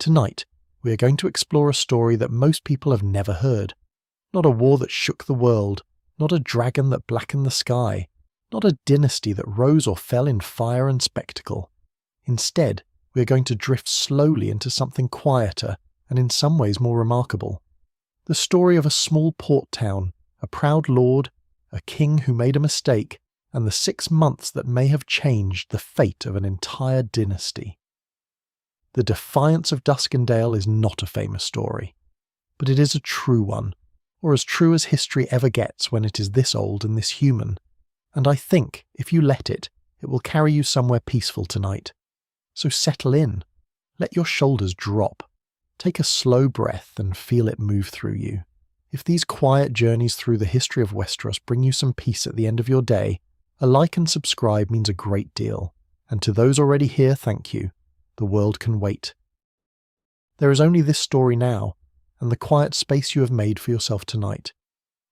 Tonight, we are going to explore a story that most people have never heard. Not a war that shook the world, not a dragon that blackened the sky, not a dynasty that rose or fell in fire and spectacle. Instead, we are going to drift slowly into something quieter and in some ways more remarkable. The story of a small port town, a proud lord, a king who made a mistake, and the 6 months that may have changed the fate of an entire dynasty. The Defiance of Duskendale is not a famous story, but it is a true one, or as true as history ever gets when it is this old and this human, and I think, if you let it, it will carry you somewhere peaceful tonight. So settle in, let your shoulders drop, take a slow breath and feel it move through you. If these quiet journeys through the history of Westeros bring you some peace at the end of your day, a like and subscribe means a great deal, and to those already here, thank you. The world can wait. There is only this story now, and the quiet space you have made for yourself tonight.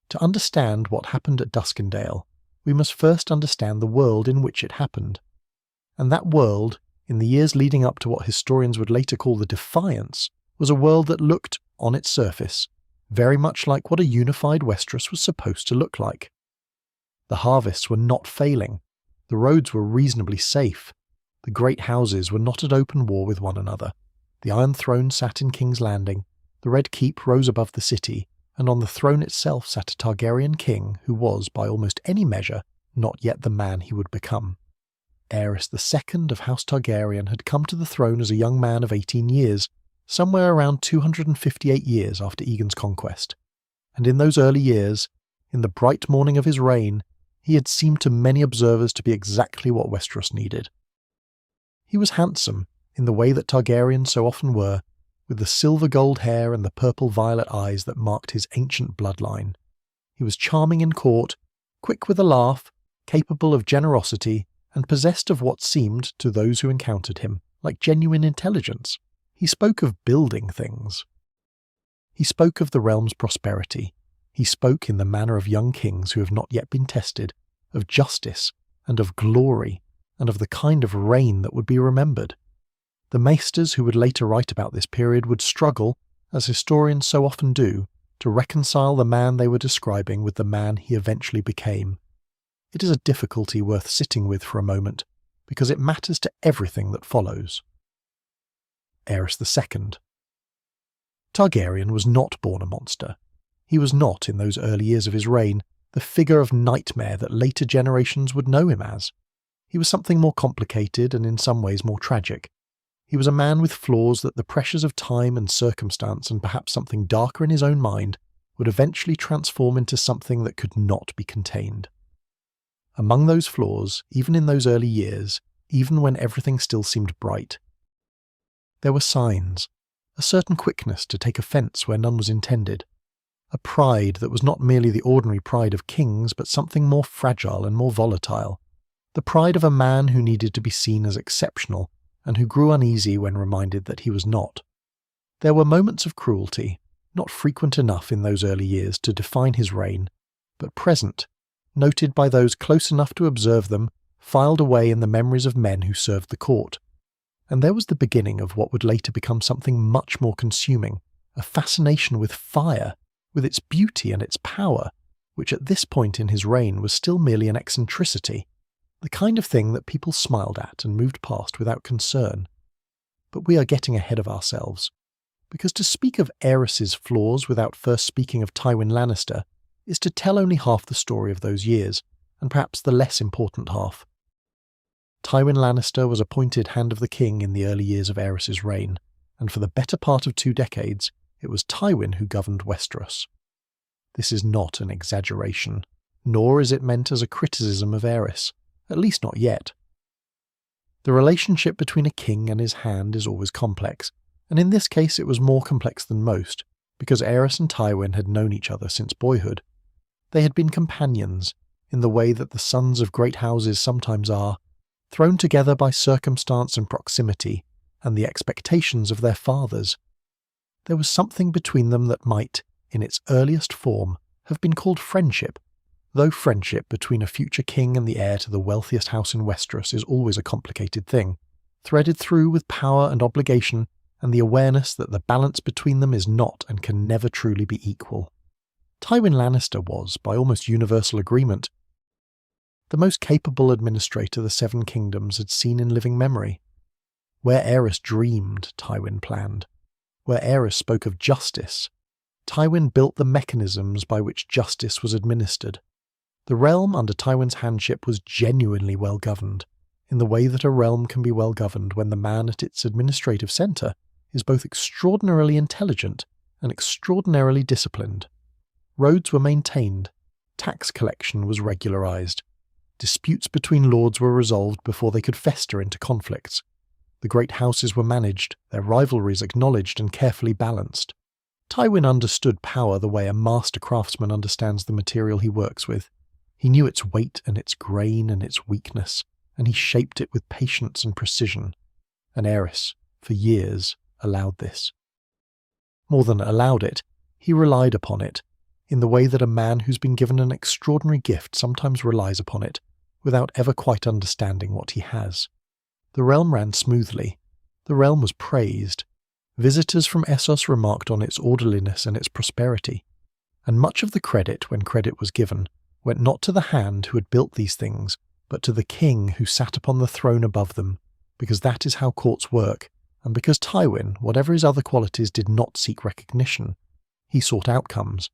To understand what happened at Duskendale, we must first understand the world in which it happened. And that world, in the years leading up to what historians would later call the Defiance, was a world that looked, on its surface, very much like what a unified Westeros was supposed to look like. The harvests were not failing, the roads were reasonably safe, the great houses were not at open war with one another, the Iron Throne sat in King's Landing, the Red Keep rose above the city, and on the throne itself sat a Targaryen king who was, by almost any measure, not yet the man he would become. Aerys II of House Targaryen had come to the throne as a young man of 18 years, somewhere around 258 years after Aegon's conquest. And in those early years, in the bright morning of his reign, he had seemed to many observers to be exactly what Westeros needed. He was handsome, in the way that Targaryens so often were, with the silver-gold hair and the purple-violet eyes that marked his ancient bloodline. He was charming in court, quick with a laugh, capable of generosity, and possessed of what seemed, to those who encountered him, like genuine intelligence. He spoke of building things. He spoke of the realm's prosperity. He spoke in the manner of young kings who have not yet been tested, of justice, and of glory, and of the kind of reign that would be remembered. The maesters who would later write about this period would struggle, as historians so often do, to reconcile the man they were describing with the man he eventually became. It is a difficulty worth sitting with for a moment, because it matters to everything that follows. Aerys II. Targaryen was not born a monster. He was not, in those early years of his reign, the figure of nightmare that later generations would know him as. He was something more complicated and in some ways more tragic. He was a man with flaws that the pressures of time and circumstance and perhaps something darker in his own mind would eventually transform into something that could not be contained. Among those flaws, even in those early years, even when everything still seemed bright, there were signs, a certain quickness to take offence where none was intended, a pride that was not merely the ordinary pride of kings but something more fragile and more volatile, the pride of a man who needed to be seen as exceptional and who grew uneasy when reminded that he was not. There were moments of cruelty, not frequent enough in those early years to define his reign, but present, noted by those close enough to observe them, filed away in the memories of men who served the court. And there was the beginning of what would later become something much more consuming, a fascination with fire, with its beauty and its power, which at this point in his reign was still merely an eccentricity, the kind of thing that people smiled at and moved past without concern. But we are getting ahead of ourselves, because to speak of Aerys's flaws without first speaking of Tywin Lannister is to tell only half the story of those years, and perhaps the less important half. Tywin Lannister was appointed Hand of the King in the early years of Aerys's reign, and for the better part of 2 decades, it was Tywin who governed Westeros. This is not an exaggeration, nor is it meant as a criticism of Aerys, at least not yet. The relationship between a king and his hand is always complex, and in this case it was more complex than most, because Aerys and Tywin had known each other since boyhood. They had been companions, in the way that the sons of great houses sometimes are, thrown together by circumstance and proximity, and the expectations of their fathers. There was something between them that might, in its earliest form, have been called friendship, though friendship between a future king and the heir to the wealthiest house in Westeros is always a complicated thing, threaded through with power and obligation, and the awareness that the balance between them is not and can never truly be equal. Tywin Lannister was, by almost universal agreement, the most capable administrator the Seven Kingdoms had seen in living memory. Where Aerys dreamed, Tywin planned. Where Aerys spoke of justice, Tywin built the mechanisms by which justice was administered. The realm under Tywin's handship was genuinely well governed, in the way that a realm can be well governed when the man at its administrative centre is both extraordinarily intelligent and extraordinarily disciplined. Roads were maintained, tax collection was regularised, disputes between lords were resolved before they could fester into conflicts. The great houses were managed, their rivalries acknowledged and carefully balanced. Tywin understood power the way a master craftsman understands the material he works with. He knew its weight and its grain and its weakness, and he shaped it with patience and precision. And Aerys, for years, allowed this. More than allowed it, he relied upon it, in the way that a man who's been given an extraordinary gift sometimes relies upon it, without ever quite understanding what he has. The realm ran smoothly. The realm was praised. Visitors from Essos remarked on its orderliness and its prosperity. And much of the credit, when credit was given, went not to the hand who had built these things, but to the king who sat upon the throne above them, because that is how courts work, and because Tywin, whatever his other qualities, did not seek recognition. He sought outcomes.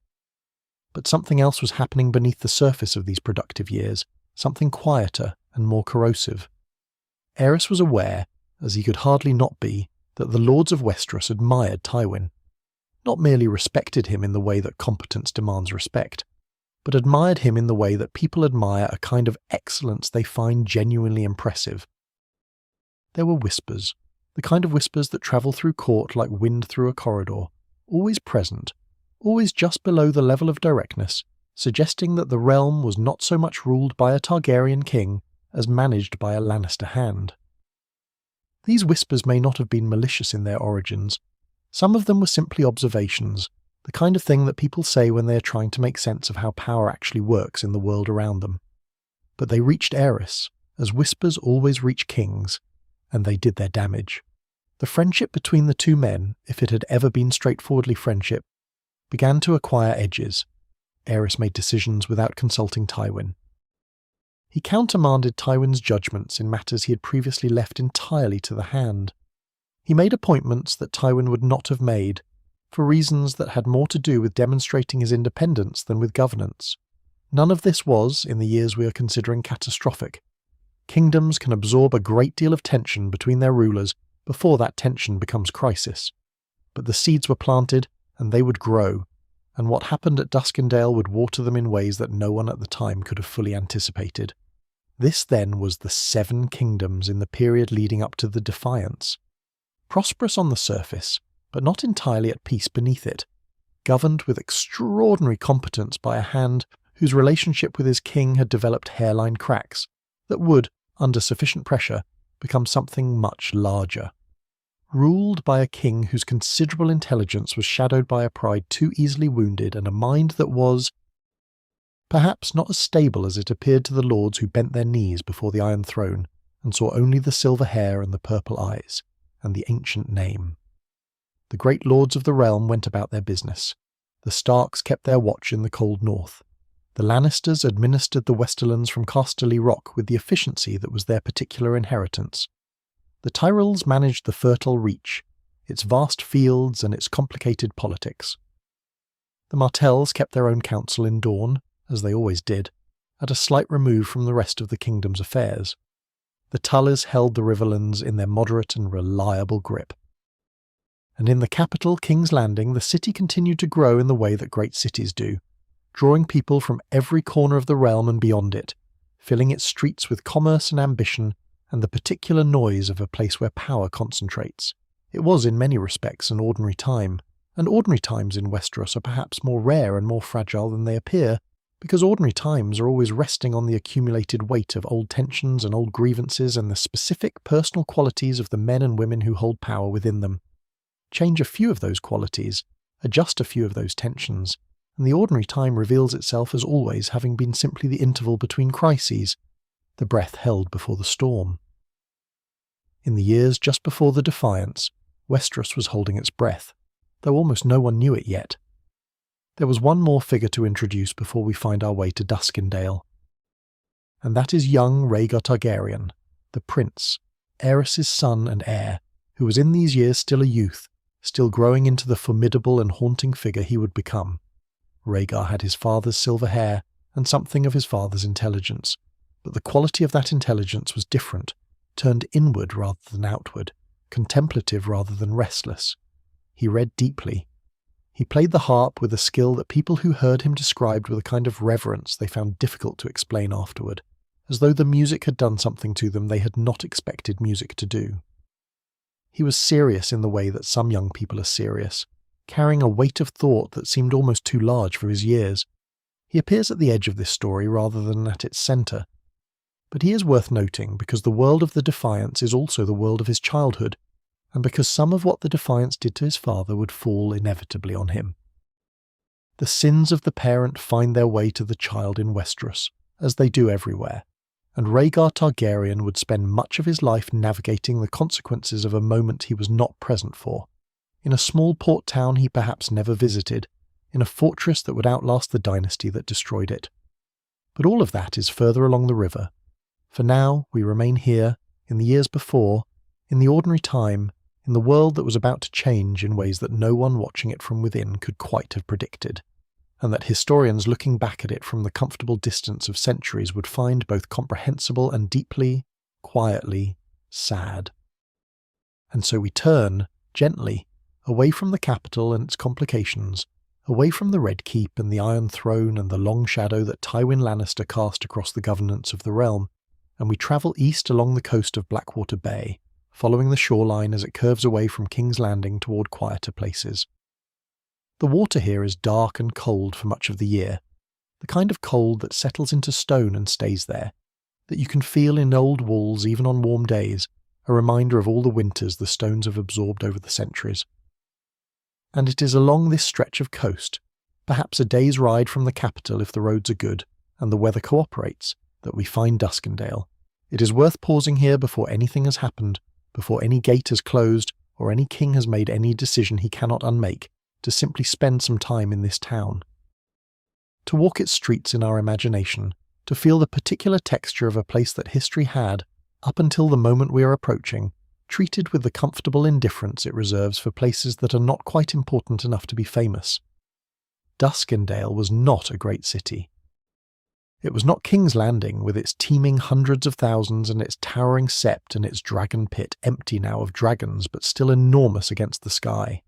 But something else was happening beneath the surface of these productive years, something quieter and more corrosive. Aerys was aware, as he could hardly not be, that the lords of Westeros admired Tywin. Not merely respected him in the way that competence demands respect, but admired him in the way that people admire a kind of excellence they find genuinely impressive. There were whispers, the kind of whispers that travel through court like wind through a corridor, always present, always just below the level of directness, suggesting that the realm was not so much ruled by a Targaryen king as managed by a Lannister hand. These whispers may not have been malicious in their origins. Some of them were simply observations, the kind of thing that people say when they are trying to make sense of how power actually works in the world around them. But they reached Aerys, as whispers always reach kings, and they did their damage. The friendship between the two men, if it had ever been straightforwardly friendship, began to acquire edges. Aerys made decisions without consulting Tywin. He countermanded Tywin's judgments in matters he had previously left entirely to the hand. He made appointments that Tywin would not have made, for reasons that had more to do with demonstrating his independence than with governance. None of this was, in the years we are considering, catastrophic. Kingdoms can absorb a great deal of tension between their rulers before that tension becomes crisis. But the seeds were planted, and they would grow, and what happened at Duskendale would water them in ways that no one at the time could have fully anticipated. This then was the Seven Kingdoms in the period leading up to the Defiance. Prosperous on the surface, but not entirely at peace beneath it, governed with extraordinary competence by a hand whose relationship with his king had developed hairline cracks that would, under sufficient pressure, become something much larger. Ruled by a king whose considerable intelligence was shadowed by a pride too easily wounded and a mind that was, perhaps not as stable as it appeared to the lords who bent their knees before the Iron Throne and saw only the silver hair and the purple eyes, and the ancient name. The great lords of the realm went about their business. The Starks kept their watch in the cold north. The Lannisters administered the Westerlands from Casterly Rock with the efficiency that was their particular inheritance. The Tyrells managed the fertile Reach, its vast fields and its complicated politics. The Martells kept their own council in Dorne, as they always did, at a slight remove from the rest of the kingdom's affairs. The Tullys held the Riverlands in their moderate and reliable grip. And in the capital, King's Landing, the city continued to grow in the way that great cities do, drawing people from every corner of the realm and beyond it, filling its streets with commerce and ambition and the particular noise of a place where power concentrates. It was in many respects an ordinary time, and ordinary times in Westeros are perhaps more rare and more fragile than they appear, because ordinary times are always resting on the accumulated weight of old tensions and old grievances and the specific personal qualities of the men and women who hold power within them. Change a few of those qualities, adjust a few of those tensions, and the ordinary time reveals itself as always having been simply the interval between crises, the breath held before the storm. In the years just before the Defiance, Westeros was holding its breath, though almost no one knew it yet. There was one more figure to introduce before we find our way to Duskendale. And that is young Rhaegar Targaryen, the prince, Aerys' son and heir, who was in these years still a youth, still growing into the formidable and haunting figure he would become. Rhaegar had his father's silver hair and something of his father's intelligence, but the quality of that intelligence was different, turned inward rather than outward, contemplative rather than restless. He read deeply. He played the harp with a skill that people who heard him described with a kind of reverence they found difficult to explain afterward, as though the music had done something to them they had not expected music to do. He was serious in the way that some young people are serious, carrying a weight of thought that seemed almost too large for his years. He appears at the edge of this story rather than at its centre. But he is worth noting because the world of the Defiance is also the world of his childhood, and because some of what the Defiance did to his father would fall inevitably on him. The sins of the parent find their way to the child in Westeros, as they do everywhere, and Rhaegar Targaryen would spend much of his life navigating the consequences of a moment he was not present for, in a small port town he perhaps never visited, in a fortress that would outlast the dynasty that destroyed it. But all of that is further along the river. For now, we remain here, in the years before, in the ordinary time, in the world that was about to change in ways that no one watching it from within could quite have predicted, and that historians looking back at it from the comfortable distance of centuries would find both comprehensible and deeply, quietly, sad. And so we turn, gently, away from the capital and its complications, away from the Red Keep and the Iron Throne and the long shadow that Tywin Lannister cast across the governance of the realm, and we travel east along the coast of Blackwater Bay, following the shoreline as it curves away from King's Landing toward quieter places. The water here is dark and cold for much of the year, the kind of cold that settles into stone and stays there, that you can feel in old walls even on warm days, a reminder of all the winters the stones have absorbed over the centuries. And it is along this stretch of coast, perhaps a day's ride from the capital if the roads are good and the weather cooperates, that we find Duskendale. It is worth pausing here before anything has happened, before any gate has closed or any king has made any decision he cannot unmake, to simply spend some time in this town. To walk its streets in our imagination, to feel the particular texture of a place that history had, up until the moment we are approaching, treated with the comfortable indifference it reserves for places that are not quite important enough to be famous. Duskendale was not a great city. It was not King's Landing, with its teeming hundreds of thousands and its towering sept and its dragon pit empty now of dragons but still enormous against the sky.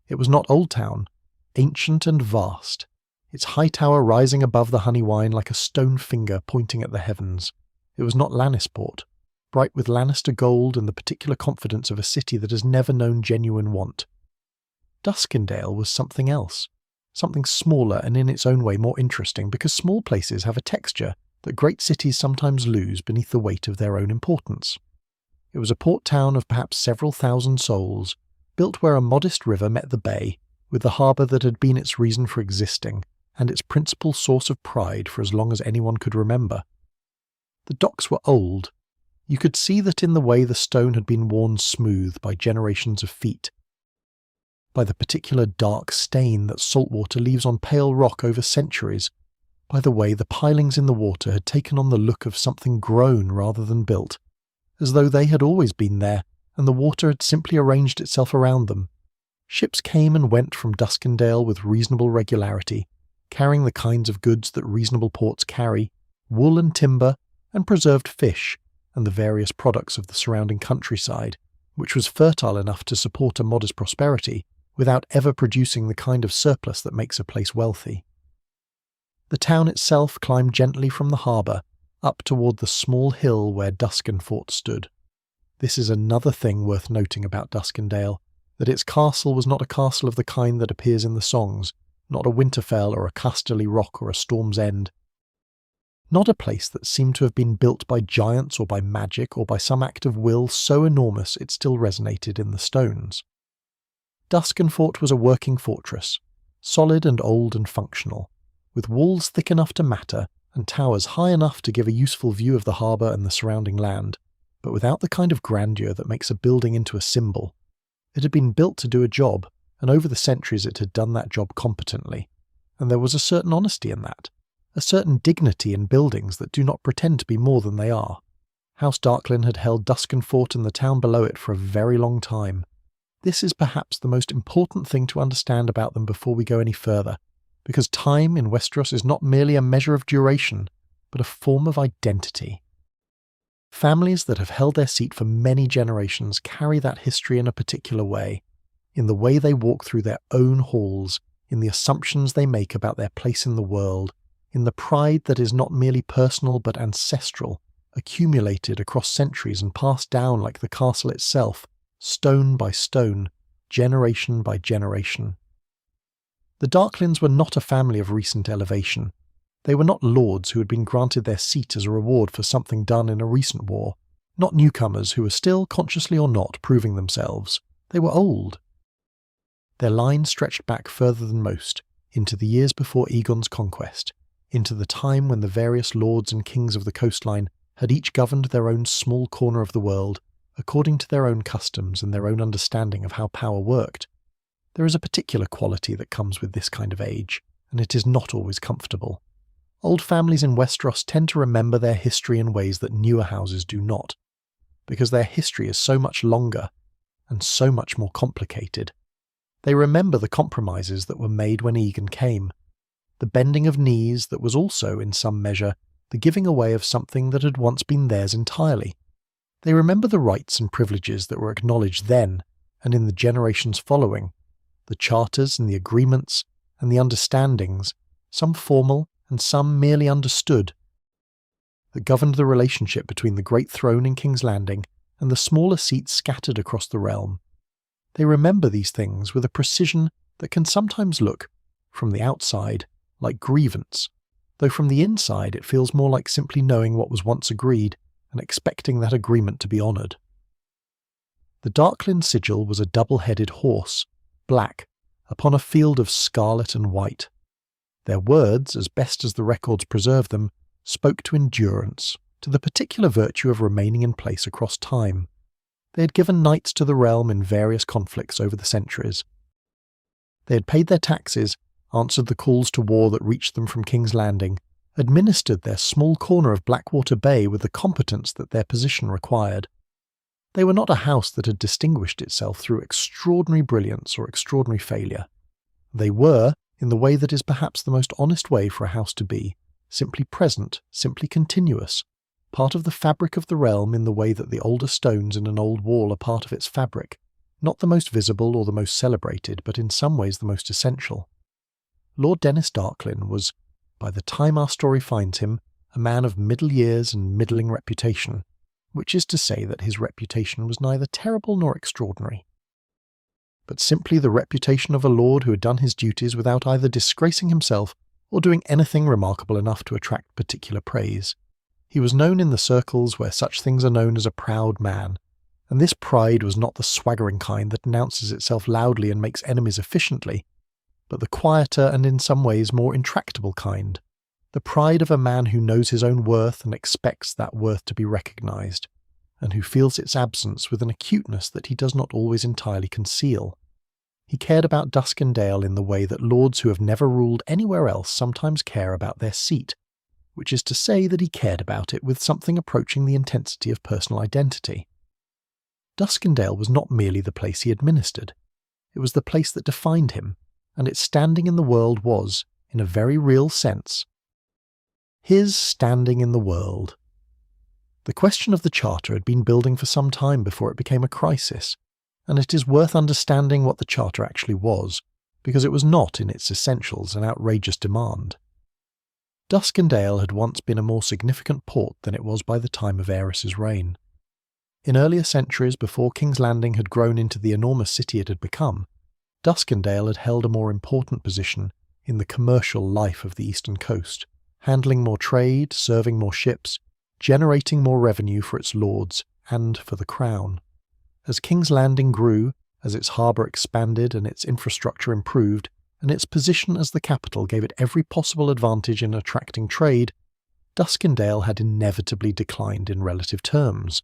It was not Old Town, ancient and vast, its high tower rising above the Honeywine like a stone finger pointing at the heavens. It was not Lannisport, bright with Lannister gold and the particular confidence of a city that has never known genuine want. Duskendale was something else. Something smaller and in its own way more interesting, because small places have a texture that great cities sometimes lose beneath the weight of their own importance. It was a port town of perhaps several thousand souls, built where a modest river met the bay, with the harbour that had been its reason for existing, and its principal source of pride for as long as anyone could remember. The docks were old. You could see that in the way the stone had been worn smooth by generations of feet, by the particular dark stain that salt water leaves on pale rock over centuries, by the way the pilings in the water had taken on the look of something grown rather than built, as though they had always been there and the water had simply arranged itself around them. Ships came and went from Duskendale with reasonable regularity, carrying the kinds of goods that reasonable ports carry, wool and timber, and preserved fish, and the various products of the surrounding countryside, which was fertile enough to support a modest prosperity, without ever producing the kind of surplus that makes a place wealthy. The town itself climbed gently from the harbour, up toward the small hill where Duskendale stood. This is another thing worth noting about Duskendale, that its castle was not a castle of the kind that appears in the songs, not a Winterfell or a Casterly Rock or a Storm's End. Not a place that seemed to have been built by giants or by magic or by some act of will so enormous it still resonated in the stones. Duskendale was a working fortress, solid and old and functional, with walls thick enough to matter and towers high enough to give a useful view of the harbour and the surrounding land, but without the kind of grandeur that makes a building into a symbol. It had been built to do a job, and over the centuries it had done that job competently. And there was a certain honesty in that, a certain dignity in buildings that do not pretend to be more than they are. House Darklyn had held Dusken Fort and the town below it for a very long time. This is perhaps the most important thing to understand about them before we go any further, because time in Westeros is not merely a measure of duration, but a form of identity. Families that have held their seat for many generations carry that history in a particular way, in the way they walk through their own halls, in the assumptions they make about their place in the world, in the pride that is not merely personal but ancestral, accumulated across centuries and passed down like the castle itself, stone by stone, generation by generation. The Darklyns were not a family of recent elevation. They were not lords who had been granted their seat as a reward for something done in a recent war, not newcomers who were still, consciously or not, proving themselves. They were old. Their line stretched back further than most, into the years before Aegon's conquest, into the time when the various lords and kings of the coastline had each governed their own small corner of the world, according to their own customs and their own understanding of how power worked. There is a particular quality that comes with this kind of age, and it is not always comfortable. Old families in Westeros tend to remember their history in ways that newer houses do not, because their history is so much longer and so much more complicated. They remember the compromises that were made when Aegon came, the bending of knees that was also, in some measure, the giving away of something that had once been theirs entirely. They remember the rights and privileges that were acknowledged then and in the generations following, the charters and the agreements and the understandings, some formal and some merely understood, that governed the relationship between the Great Throne in King's Landing and the smaller seats scattered across the realm. They remember these things with a precision that can sometimes look, from the outside, like grievance, though from the inside it feels more like simply knowing what was once agreed and expecting that agreement to be honoured. The Darklyn sigil was a double-headed horse, black, upon a field of scarlet and white. Their words, as best as the records preserve them, spoke to endurance, to the particular virtue of remaining in place across time. They had given knights to the realm in various conflicts over the centuries. They had paid their taxes, answered the calls to war that reached them from King's Landing, administered their small corner of Blackwater Bay with the competence that their position required. They were not a house that had distinguished itself through extraordinary brilliance or extraordinary failure. They were, in the way that is perhaps the most honest way for a house to be, simply present, simply continuous, part of the fabric of the realm in the way that the older stones in an old wall are part of its fabric, not the most visible or the most celebrated, but in some ways the most essential. Lord Denys Darklyn was, by the time our story finds him, a man of middle years and middling reputation, which is to say that his reputation was neither terrible nor extraordinary, but simply the reputation of a lord who had done his duties without either disgracing himself or doing anything remarkable enough to attract particular praise. He was known in the circles where such things are known as a proud man, and this pride was not the swaggering kind that announces itself loudly and makes enemies efficiently, but the quieter and in some ways more intractable kind, the pride of a man who knows his own worth and expects that worth to be recognised, and who feels its absence with an acuteness that he does not always entirely conceal. He cared about Duskendale in the way that lords who have never ruled anywhere else sometimes care about their seat, which is to say that he cared about it with something approaching the intensity of personal identity. Duskendale was not merely the place he administered, it was the place that defined him, and its standing in the world was, in a very real sense, his standing in the world. The question of the charter had been building for some time before it became a crisis, and it is worth understanding what the charter actually was, because it was not in its essentials an outrageous demand. Duskendale had once been a more significant port than it was by the time of Aerys's reign. In earlier centuries, before King's Landing had grown into the enormous city it had become, Duskendale had held a more important position in the commercial life of the eastern coast, handling more trade, serving more ships, generating more revenue for its lords and for the crown. As King's Landing grew, as its harbour expanded and its infrastructure improved, and its position as the capital gave it every possible advantage in attracting trade, Duskendale had inevitably declined in relative terms.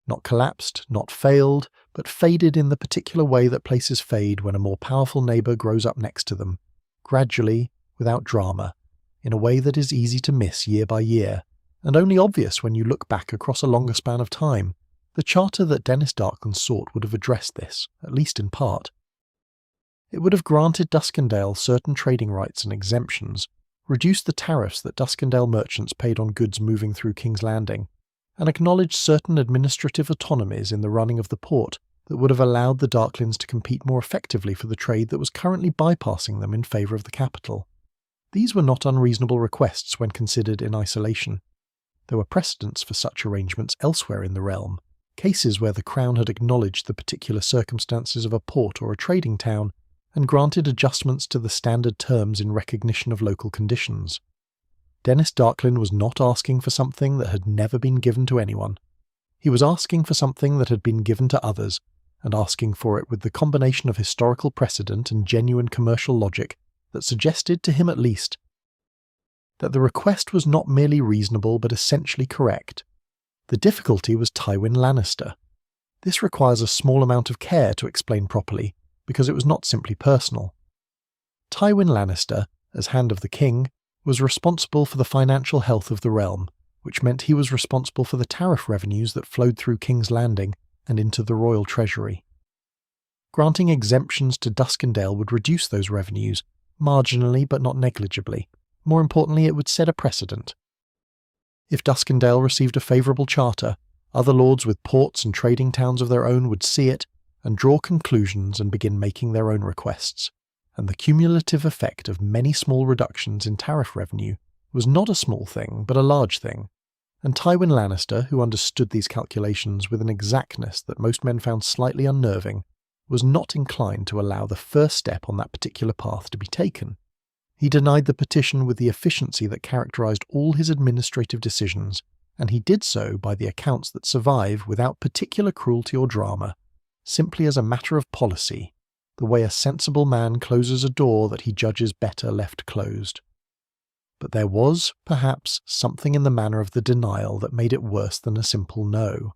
Not collapsed, not failed, but faded in the particular way that places fade when a more powerful neighbour grows up next to them, gradually, without drama, in a way that is easy to miss year by year, and only obvious when you look back across a longer span of time. The charter that Denys Darklyn sought would have addressed this, at least in part. It would have granted Duskendale certain trading rights and exemptions, reduced the tariffs that Duskendale merchants paid on goods moving through King's Landing, and acknowledged certain administrative autonomies in the running of the port that would have allowed the Darklyns to compete more effectively for the trade that was currently bypassing them in favour of the capital. These were not unreasonable requests when considered in isolation. There were precedents for such arrangements elsewhere in the realm, cases where the Crown had acknowledged the particular circumstances of a port or a trading town and granted adjustments to the standard terms in recognition of local conditions. Denys Darklyn was not asking for something that had never been given to anyone. He was asking for something that had been given to others, and asking for it with the combination of historical precedent and genuine commercial logic that suggested, to him at least, that the request was not merely reasonable but essentially correct. The difficulty was Tywin Lannister. This requires a small amount of care to explain properly, because it was not simply personal. Tywin Lannister, as Hand of the King, was responsible for the financial health of the realm, which meant he was responsible for the tariff revenues that flowed through King's Landing and into the royal treasury. Granting exemptions to Duskendale would reduce those revenues, marginally but not negligibly. More importantly, it would set a precedent. If Duskendale received a favourable charter, other lords with ports and trading towns of their own would see it and draw conclusions and begin making their own requests, and the cumulative effect of many small reductions in tariff revenue was not a small thing but a large thing, and Tywin Lannister, who understood these calculations with an exactness that most men found slightly unnerving, was not inclined to allow the first step on that particular path to be taken. He denied the petition with the efficiency that characterized all his administrative decisions, and he did so by the accounts that survive without particular cruelty or drama, simply as a matter of policy, the way a sensible man closes a door that he judges better left closed. But there was, perhaps, something in the manner of the denial that made it worse than a simple no.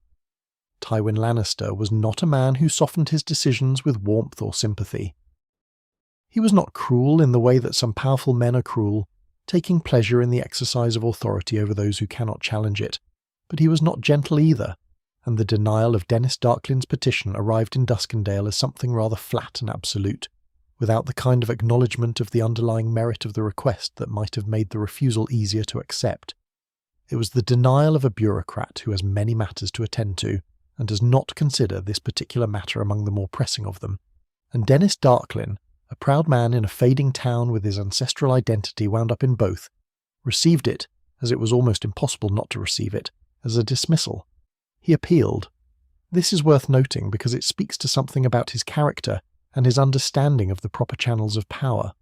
Tywin Lannister was not a man who softened his decisions with warmth or sympathy. He was not cruel in the way that some powerful men are cruel, taking pleasure in the exercise of authority over those who cannot challenge it, but he was not gentle either, and the denial of Denys Darklyn's petition arrived in Duskendale as something rather flat and absolute, without the kind of acknowledgement of the underlying merit of the request that might have made the refusal easier to accept. It was the denial of a bureaucrat who has many matters to attend to, and does not consider this particular matter among the more pressing of them. And Denys Darklyn, a proud man in a fading town with his ancestral identity wound up in both, received it, as it was almost impossible not to receive it, as a dismissal. He appealed. This is worth noting because it speaks to something about his character and his understanding of the proper channels of power.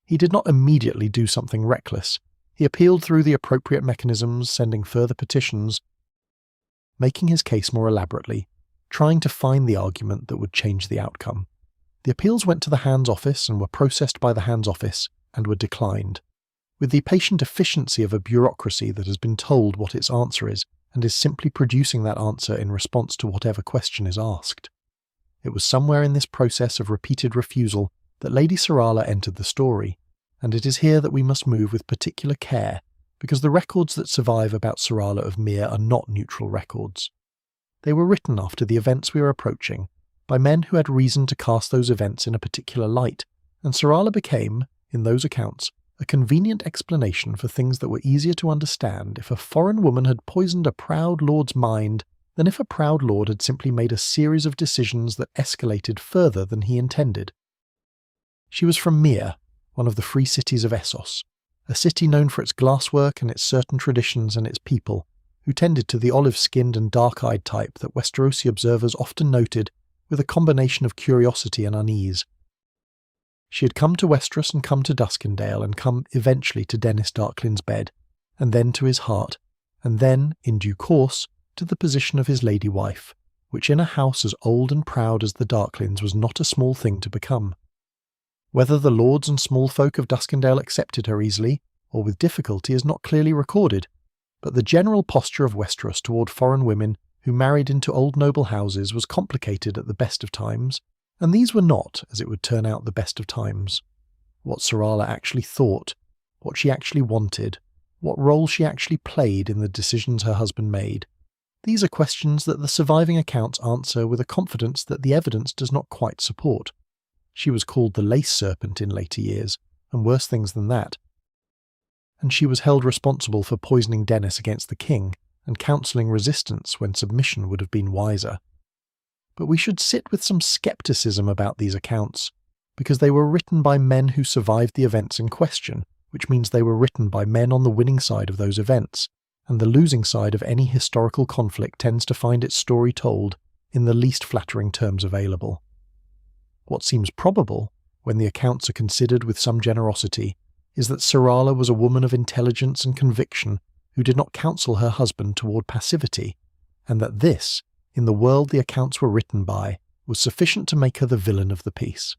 He did not immediately do something reckless. He appealed through the appropriate mechanisms, sending further petitions, making his case more elaborately, trying to find the argument that would change the outcome. The appeals went to the Hand's office and were processed by the Hand's office and were declined, with the patient efficiency of a bureaucracy that has been told what its answer is and is simply producing that answer in response to whatever question is asked. It was somewhere in this process of repeated refusal that Lady Serala entered the story, and it is here that we must move with particular care, because the records that survive about Serala of Mere are not neutral records. They were written after the events we are approaching, by men who had reason to cast those events in a particular light, and Serala became, in those accounts, a convenient explanation for things that were easier to understand if a foreign woman had poisoned a proud lord's mind than if a proud lord had simply made a series of decisions that escalated further than he intended. She was from Mere, one of the free cities of Essos, a city known for its glasswork and its certain traditions and its people, who tended to the olive-skinned and dark-eyed type that Westerosi observers often noted with a combination of curiosity and unease. She had come to Westeros and come to Duskendale and come eventually to Denys Darklyn's bed, and then to his heart, and then, in due course, to the position of his lady wife, which in a house as old and proud as the Darklyns was not a small thing to become. Whether the lords and small folk of Duskendale accepted her easily, or with difficulty, is not clearly recorded, but the general posture of Westeros toward foreign women who married into old noble houses was complicated at the best of times, and these were not, as it would turn out, the best of times. What Serala actually thought, what she actually wanted, what role she actually played in the decisions her husband made. These are questions that the surviving accounts answer with a confidence that the evidence does not quite support. She was called the Lace Serpent in later years, and worse things than that. And she was held responsible for poisoning Denys against the king, and counselling resistance when submission would have been wiser. But we should sit with some scepticism about these accounts, because they were written by men who survived the events in question, which means they were written by men on the winning side of those events, and the losing side of any historical conflict tends to find its story told in the least flattering terms available. What seems probable, when the accounts are considered with some generosity, is that Serala was a woman of intelligence and conviction who did not counsel her husband toward passivity, and that this, in the world the accounts were written by, was sufficient to make her the villain of the piece.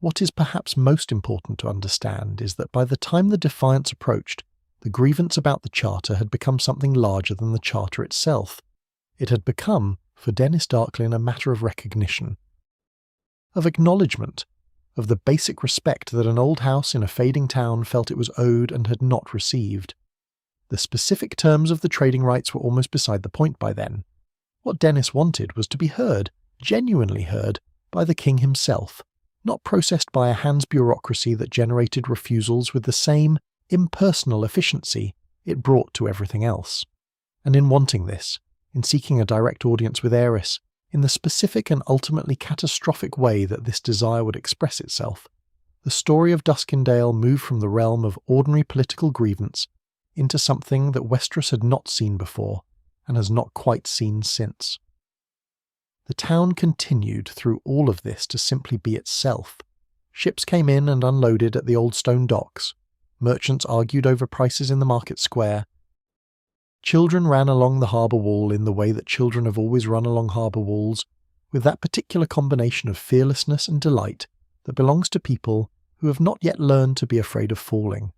What is perhaps most important to understand is that by the time the Defiance approached, the grievance about the Charter had become something larger than the Charter itself. It had become, for Denys Darklyn, a matter of recognition, of acknowledgement, of the basic respect that an old house in a fading town felt it was owed and had not received. The specific terms of the trading rights were almost beside the point by then. What Denys wanted was to be heard, genuinely heard, by the king himself, not processed by a Hands bureaucracy that generated refusals with the same impersonal efficiency it brought to everything else. And in wanting this, in seeking a direct audience with Aerys, in the specific and ultimately catastrophic way that this desire would express itself, the story of Duskendale moved from the realm of ordinary political grievance into something that Westeros had not seen before, and has not quite seen since. The town continued through all of this to simply be itself. Ships came in and unloaded at the old stone docks. Merchants argued over prices in the market square. Children ran along the harbour wall in the way that children have always run along harbour walls, with that particular combination of fearlessness and delight that belongs to people who have not yet learned to be afraid of falling.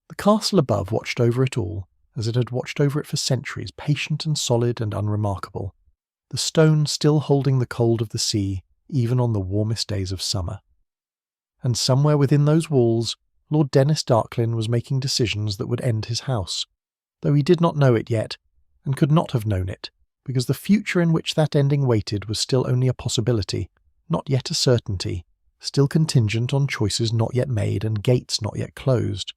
The castle above watched over it all, as it had watched over it for centuries, patient and solid and unremarkable, the stone still holding the cold of the sea, even on the warmest days of summer. And somewhere within those walls, Lord Denys Darklyn was making decisions that would end his house, though he did not know it yet, and could not have known it, because the future in which that ending waited was still only a possibility, not yet a certainty, still contingent on choices not yet made and gates not yet closed.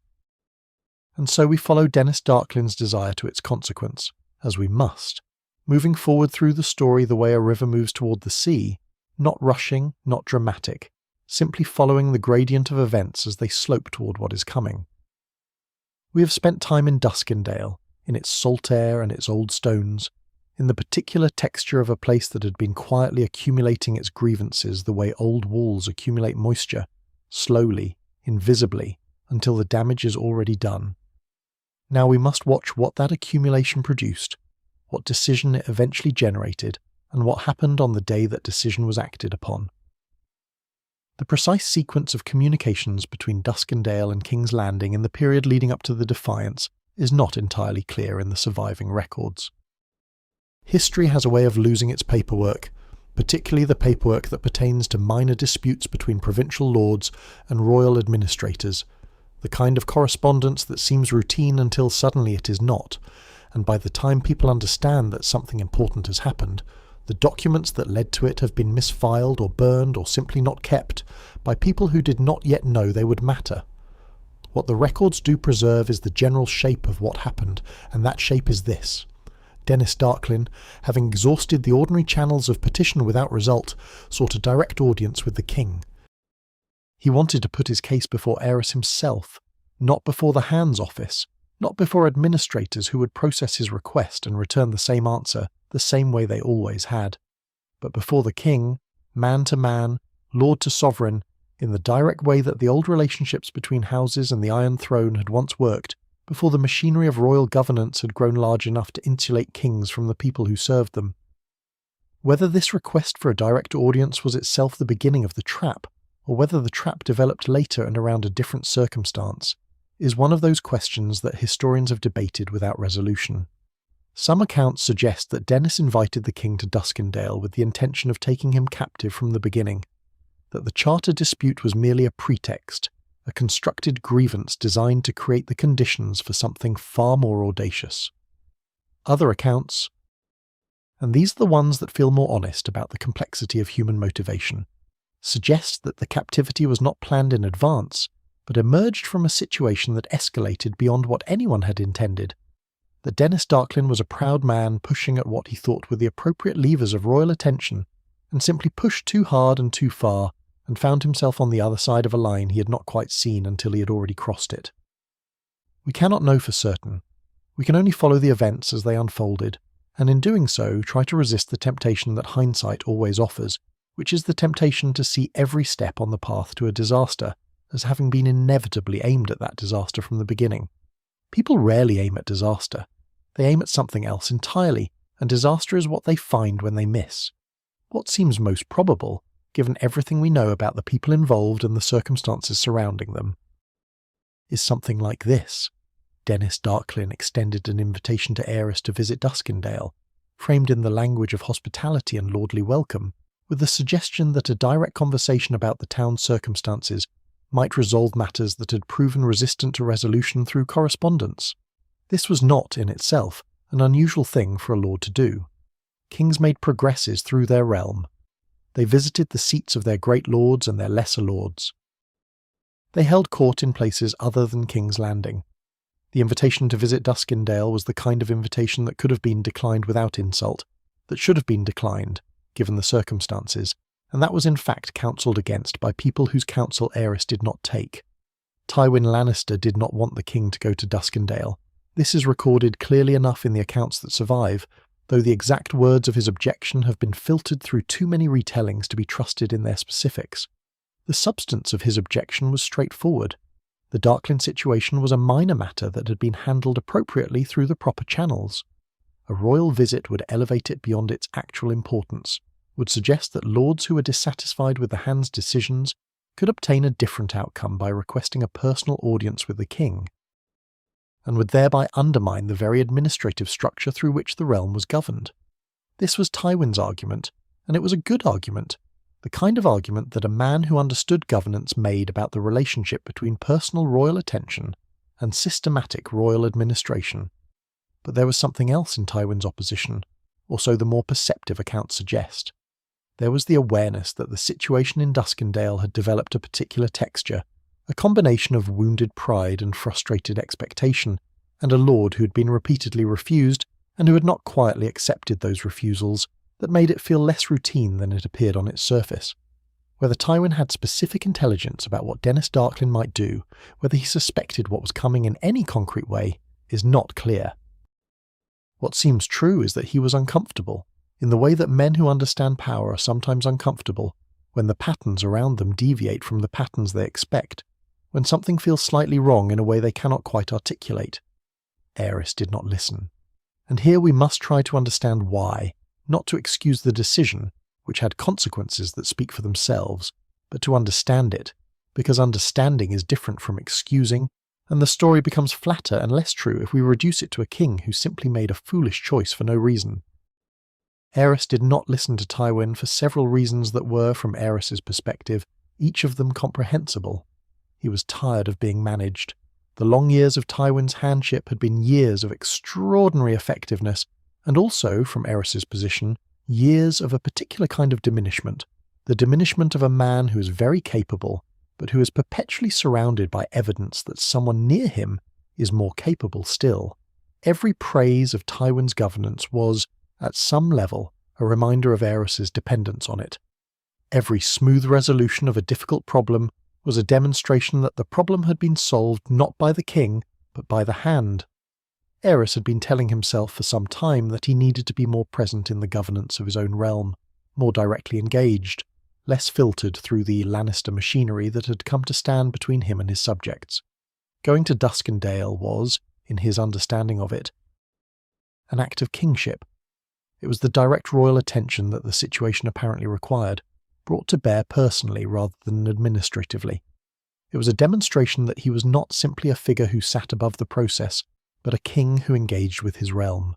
And so we follow Denys Darklyn's desire to its consequence, as we must, moving forward through the story the way a river moves toward the sea, not rushing, not dramatic, simply following the gradient of events as they slope toward what is coming. We have spent time in Duskendale, in its salt air and its old stones, in the particular texture of a place that had been quietly accumulating its grievances the way old walls accumulate moisture, slowly, invisibly, until the damage is already done. Now we must watch what that accumulation produced, what decision it eventually generated, and what happened on the day that decision was acted upon. The precise sequence of communications between Duskendale and King's Landing in the period leading up to the Defiance is not entirely clear in the surviving records. History has a way of losing its paperwork, particularly the paperwork that pertains to minor disputes between provincial lords and royal administrators, the kind of correspondence that seems routine until suddenly it is not, and by the time people understand that something important has happened, the documents that led to it have been misfiled or burned or simply not kept by people who did not yet know they would matter. What the records do preserve is the general shape of what happened, and that shape is this. Denys Darklyn, having exhausted the ordinary channels of petition without result, sought a direct audience with the king. He wanted to put his case before Aerys himself, not before the Hands Office, not before administrators who would process his request and return the same answer the same way they always had, but before the king, man to man, lord to sovereign, in the direct way that the old relationships between houses and the Iron Throne had once worked, before the machinery of royal governance had grown large enough to insulate kings from the people who served them. Whether this request for a direct audience was itself the beginning of the trap, or whether the trap developed later and around a different circumstance, is one of those questions that historians have debated without resolution. Some accounts suggest that Denys invited the king to Duskendale with the intention of taking him captive from the beginning, that the charter dispute was merely a pretext, a constructed grievance designed to create the conditions for something far more audacious. Other accounts, and these are the ones that feel more honest about the complexity of human motivation, suggest that the captivity was not planned in advance, but emerged from a situation that escalated beyond what anyone had intended, that Denys Darklyn was a proud man pushing at what he thought were the appropriate levers of royal attention, and simply pushed too hard and too far, and found himself on the other side of a line he had not quite seen until he had already crossed it. We cannot know for certain. We can only follow the events as they unfolded, and in doing so try to resist the temptation that hindsight always offers, which is the temptation to see every step on the path to a disaster as having been inevitably aimed at that disaster from the beginning. People rarely aim at disaster. They aim at something else entirely, and disaster is what they find when they miss. What seems most probable, given everything we know about the people involved and the circumstances surrounding them, is something like this. Denys Darklyn extended an invitation to Aerys to visit Duskendale, framed in the language of hospitality and lordly welcome, with the suggestion that a direct conversation about the town's circumstances might resolve matters that had proven resistant to resolution through correspondence. This was not, in itself, an unusual thing for a lord to do. Kings made progresses through their realm. They visited the seats of their great lords and their lesser lords. They held court in places other than King's Landing. The invitation to visit Duskendale was the kind of invitation that could have been declined without insult, that should have been declined, given the circumstances, and that was in fact counselled against by people whose counsel Aerys did not take. Tywin Lannister did not want the king to go to Duskendale. This is recorded clearly enough in the accounts that survive, though the exact words of his objection have been filtered through too many retellings to be trusted in their specifics. The substance of his objection was straightforward. The Darklyn situation was a minor matter that had been handled appropriately through the proper channels. A royal visit would elevate it beyond its actual importance, would suggest that lords who were dissatisfied with the Hand's decisions could obtain a different outcome by requesting a personal audience with the king, and would thereby undermine the very administrative structure through which the realm was governed. This was Tywin's argument, and it was a good argument, the kind of argument that a man who understood governance made about the relationship between personal royal attention and systematic royal administration. But there was something else in Tywin's opposition, or so the more perceptive accounts suggest. There was the awareness that the situation in Duskendale had developed a particular texture, a combination of wounded pride and frustrated expectation, and a lord who had been repeatedly refused and who had not quietly accepted those refusals, that made it feel less routine than it appeared on its surface. Whether Tywin had specific intelligence about what Denys Darklyn might do, whether he suspected what was coming in any concrete way, is not clear. What seems true is that he was uncomfortable, in the way that men who understand power are sometimes uncomfortable, when the patterns around them deviate from the patterns they expect, when something feels slightly wrong in a way they cannot quite articulate. Aerys did not listen. And here we must try to understand why, not to excuse the decision, which had consequences that speak for themselves, but to understand it, because understanding is different from excusing, and the story becomes flatter and less true if we reduce it to a king who simply made a foolish choice for no reason. Aerys did not listen to Tywin for several reasons that were, from Aerys's perspective, each of them comprehensible. He was tired of being managed. The long years of Tywin's handship had been years of extraordinary effectiveness, and also, from Aerys's position, years of a particular kind of diminishment, the diminishment of a man who is very capable, but who is perpetually surrounded by evidence that someone near him is more capable still. Every praise of Tywin's governance was, at some level, a reminder of Aerys's dependence on it. Every smooth resolution of a difficult problem was a demonstration that the problem had been solved not by the king, but by the Hand. Aerys had been telling himself for some time that he needed to be more present in the governance of his own realm, more directly engaged, less filtered through the Lannister machinery that had come to stand between him and his subjects. Going to Duskendale was, in his understanding of it, an act of kingship. It was the direct royal attention that the situation apparently required, brought to bear personally rather than administratively. It was a demonstration that he was not simply a figure who sat above the process, but a king who engaged with his realm.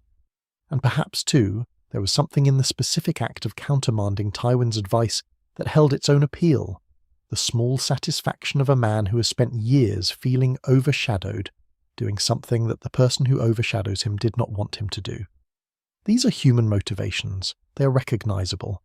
And perhaps, too, there was something in the specific act of countermanding Tywin's advice that held its own appeal, the small satisfaction of a man who has spent years feeling overshadowed, doing something that the person who overshadows him did not want him to do. These are human motivations. They are recognizable.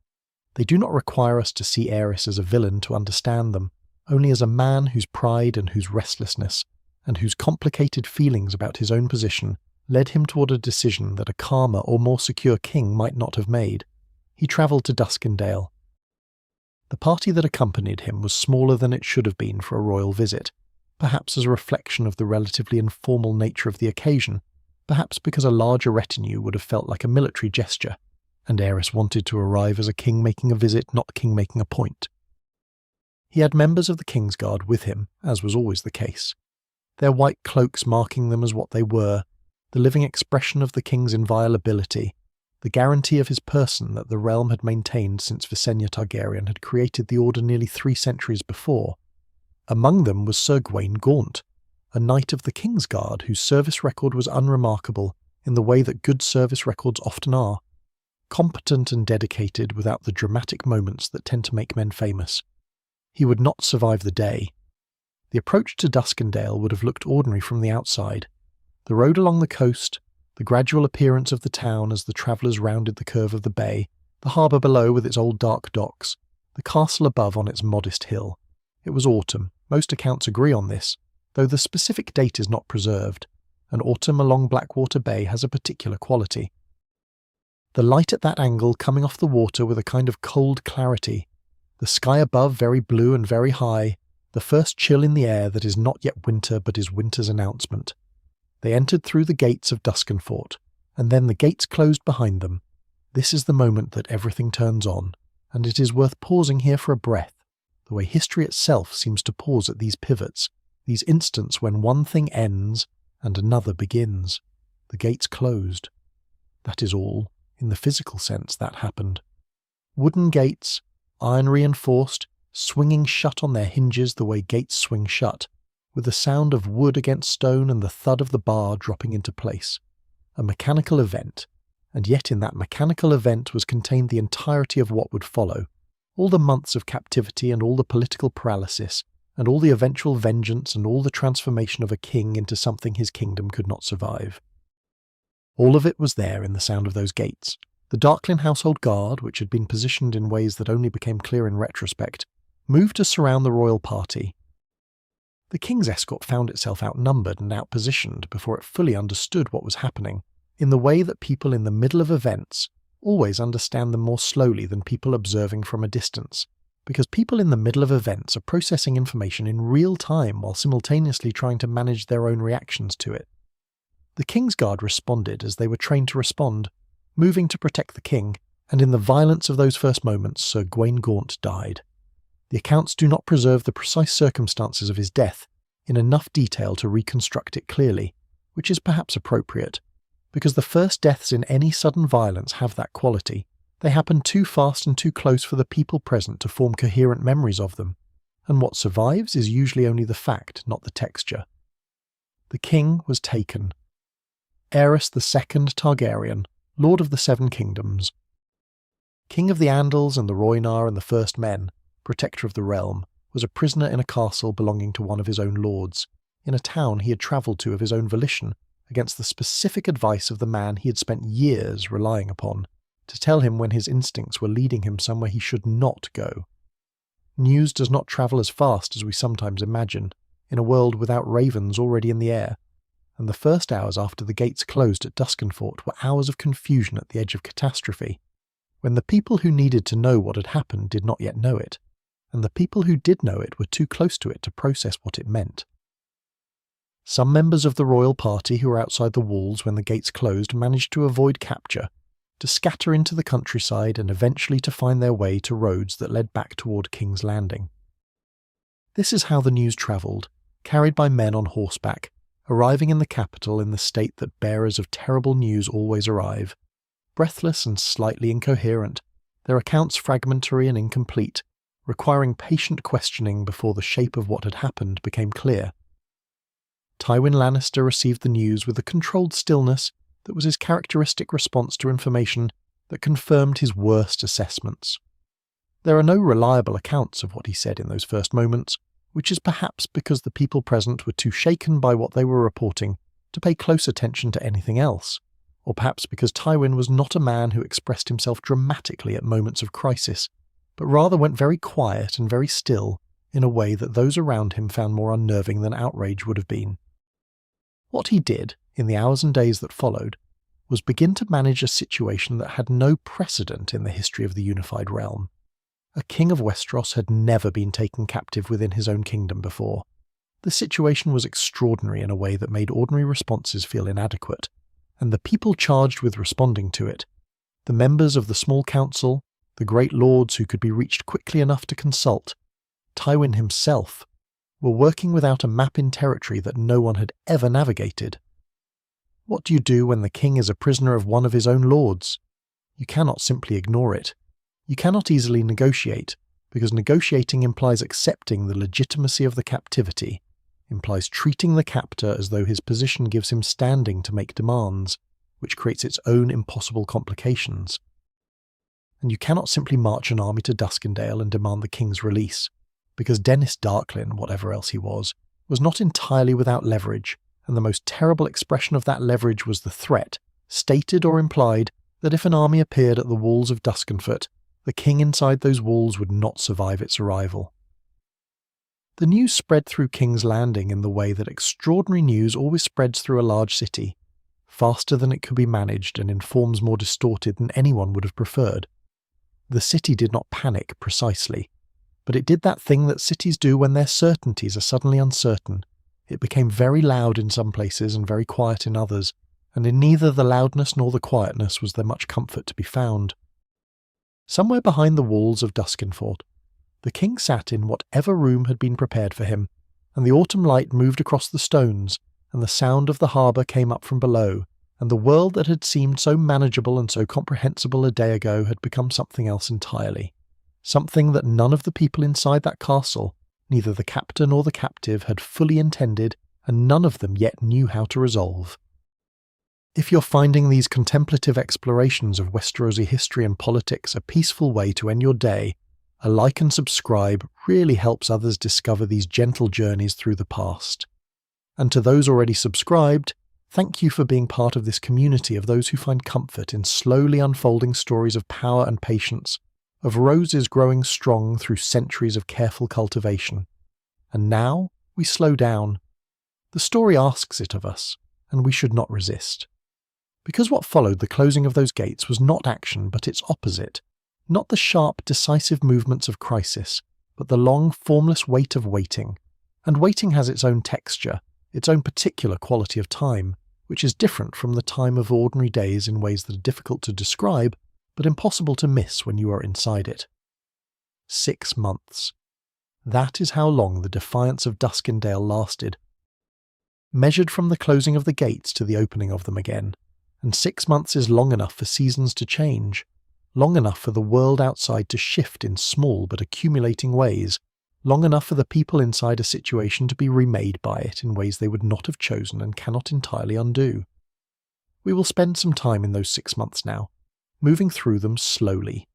They do not require us to see Aerys as a villain to understand them, only as a man whose pride and whose restlessness, and whose complicated feelings about his own position led him toward a decision that a calmer or more secure king might not have made. He travelled to Duskendale. The party that accompanied him was smaller than it should have been for a royal visit, perhaps as a reflection of the relatively informal nature of the occasion, perhaps because a larger retinue would have felt like a military gesture, and Aerys wanted to arrive as a king making a visit, not king making a point. He had members of the Kingsguard with him, as was always the case, their white cloaks marking them as what they were, the living expression of the king's inviolability, the guarantee of his person that the realm had maintained since Visenya Targaryen had created the Order nearly 3 centuries before. Among them was Ser Gaunt, a knight of the Kingsguard whose service record was unremarkable in the way that good service records often are, competent and dedicated without the dramatic moments that tend to make men famous. He would not survive the day. The approach to Duskendale would have looked ordinary from the outside. The road along the coast, the gradual appearance of the town as the travellers rounded the curve of the bay, the harbour below with its old dark docks, the castle above on its modest hill. It was autumn. Most accounts agree on this, though the specific date is not preserved, and autumn along Blackwater Bay has a particular quality. The light at that angle coming off the water with a kind of cold clarity, the sky above very blue and very high, the first chill in the air that is not yet winter but is winter's announcement. They entered through the gates of Duskenfort, and then the gates closed behind them. This is the moment that everything turns on, and it is worth pausing here for a breath, the way history itself seems to pause at these pivots, these instants when one thing ends and another begins. The gates closed. That is all, in the physical sense, that happened. Wooden gates, iron reinforced, swinging shut on their hinges the way gates swing shut, with the sound of wood against stone and the thud of the bar dropping into place. A mechanical event, and yet in that mechanical event was contained the entirety of what would follow, all the months of captivity and all the political paralysis, and all the eventual vengeance and all the transformation of a king into something his kingdom could not survive. All of it was there in the sound of those gates. The Darklyn household guard, which had been positioned in ways that only became clear in retrospect, moved to surround the royal party. The king's escort found itself outnumbered and outpositioned before it fully understood what was happening, in the way that people in the middle of events always understand them more slowly than people observing from a distance, because people in the middle of events are processing information in real time while simultaneously trying to manage their own reactions to it. The Kingsguard responded as they were trained to respond, moving to protect the king, and in the violence of those first moments Ser Gaunt died. The accounts do not preserve the precise circumstances of his death in enough detail to reconstruct it clearly, which is perhaps appropriate, because the first deaths in any sudden violence have that quality. They happen too fast and too close for the people present to form coherent memories of them, and what survives is usually only the fact, not the texture. The king was taken. Aerys II Targaryen, Lord of the Seven Kingdoms, King of the Andals and the Rhoynar and the First Men, protector of the realm, was a prisoner in a castle belonging to one of his own lords, in a town he had travelled to of his own volition, against the specific advice of the man he had spent years relying upon, to tell him when his instincts were leading him somewhere he should not go. News does not travel as fast as we sometimes imagine, in a world without ravens already in the air, and the first hours after the gates closed at Duskenfort were hours of confusion at the edge of catastrophe, when the people who needed to know what had happened did not yet know it, and the people who did know it were too close to it to process what it meant. Some members of the royal party who were outside the walls when the gates closed managed to avoid capture, to scatter into the countryside and eventually to find their way to roads that led back toward King's Landing. This is how the news travelled, carried by men on horseback, arriving in the capital in the state that bearers of terrible news always arrive, breathless and slightly incoherent, their accounts fragmentary and incomplete, requiring patient questioning before the shape of what had happened became clear. Tywin Lannister received the news with a controlled stillness, that was his characteristic response to information that confirmed his worst assessments. There are no reliable accounts of what he said in those first moments, which is perhaps because the people present were too shaken by what they were reporting to pay close attention to anything else, or perhaps because Tywin was not a man who expressed himself dramatically at moments of crisis, but rather went very quiet and very still in a way that those around him found more unnerving than outrage would have been. What he did, in the hours and days that followed, was begin to manage a situation that had no precedent in the history of the unified realm. A king of Westeros had never been taken captive within his own kingdom before. The situation was extraordinary in a way that made ordinary responses feel inadequate, and the people charged with responding to it, the members of the small council, the great lords who could be reached quickly enough to consult, Tywin himself, were working without a map in territory that no one had ever navigated. What do you do when the king is a prisoner of one of his own lords? You cannot simply ignore it. You cannot easily negotiate, because negotiating implies accepting the legitimacy of the captivity, implies treating the captor as though his position gives him standing to make demands, which creates its own impossible complications. And you cannot simply march an army to Duskendale and demand the king's release, because Denys Darklyn, whatever else he was not entirely without leverage, and the most terrible expression of that leverage was the threat, stated or implied, that if an army appeared at the walls of Duskenfoot, the king inside those walls would not survive its arrival. The news spread through King's Landing in the way that extraordinary news always spreads through a large city, faster than it could be managed and in forms more distorted than anyone would have preferred. The city did not panic precisely, but it did that thing that cities do when their certainties are suddenly uncertain. It became very loud in some places and very quiet in others, and in neither the loudness nor the quietness was there much comfort to be found. Somewhere behind the walls of Duskenfoot, the king sat in whatever room had been prepared for him, and the autumn light moved across the stones, and the sound of the harbour came up from below, and the world that had seemed so manageable and so comprehensible a day ago had become something else entirely. Something that none of the people inside that castle, neither the captor nor the captive, had fully intended, and none of them yet knew how to resolve. If you're finding these contemplative explorations of Westerosi history and politics a peaceful way to end your day, a like and subscribe really helps others discover these gentle journeys through the past. And to those already subscribed, thank you for being part of this community of those who find comfort in slowly unfolding stories of power and patience, of roses growing strong through centuries of careful cultivation. And now we slow down. The story asks it of us, and we should not resist. Because what followed the closing of those gates was not action but its opposite, not the sharp, decisive movements of crisis, but the long, formless wait of waiting. And waiting has its own texture, its own particular quality of time, which is different from the time of ordinary days in ways that are difficult to describe, but impossible to miss when you are inside it. 6 months. That is how long the Defiance of Duskendale lasted. Measured from the closing of the gates to the opening of them again, and 6 months is long enough for seasons to change, long enough for the world outside to shift in small but accumulating ways, long enough for the people inside a situation to be remade by it in ways they would not have chosen and cannot entirely undo. We will spend some time in those 6 months now, moving through them slowly,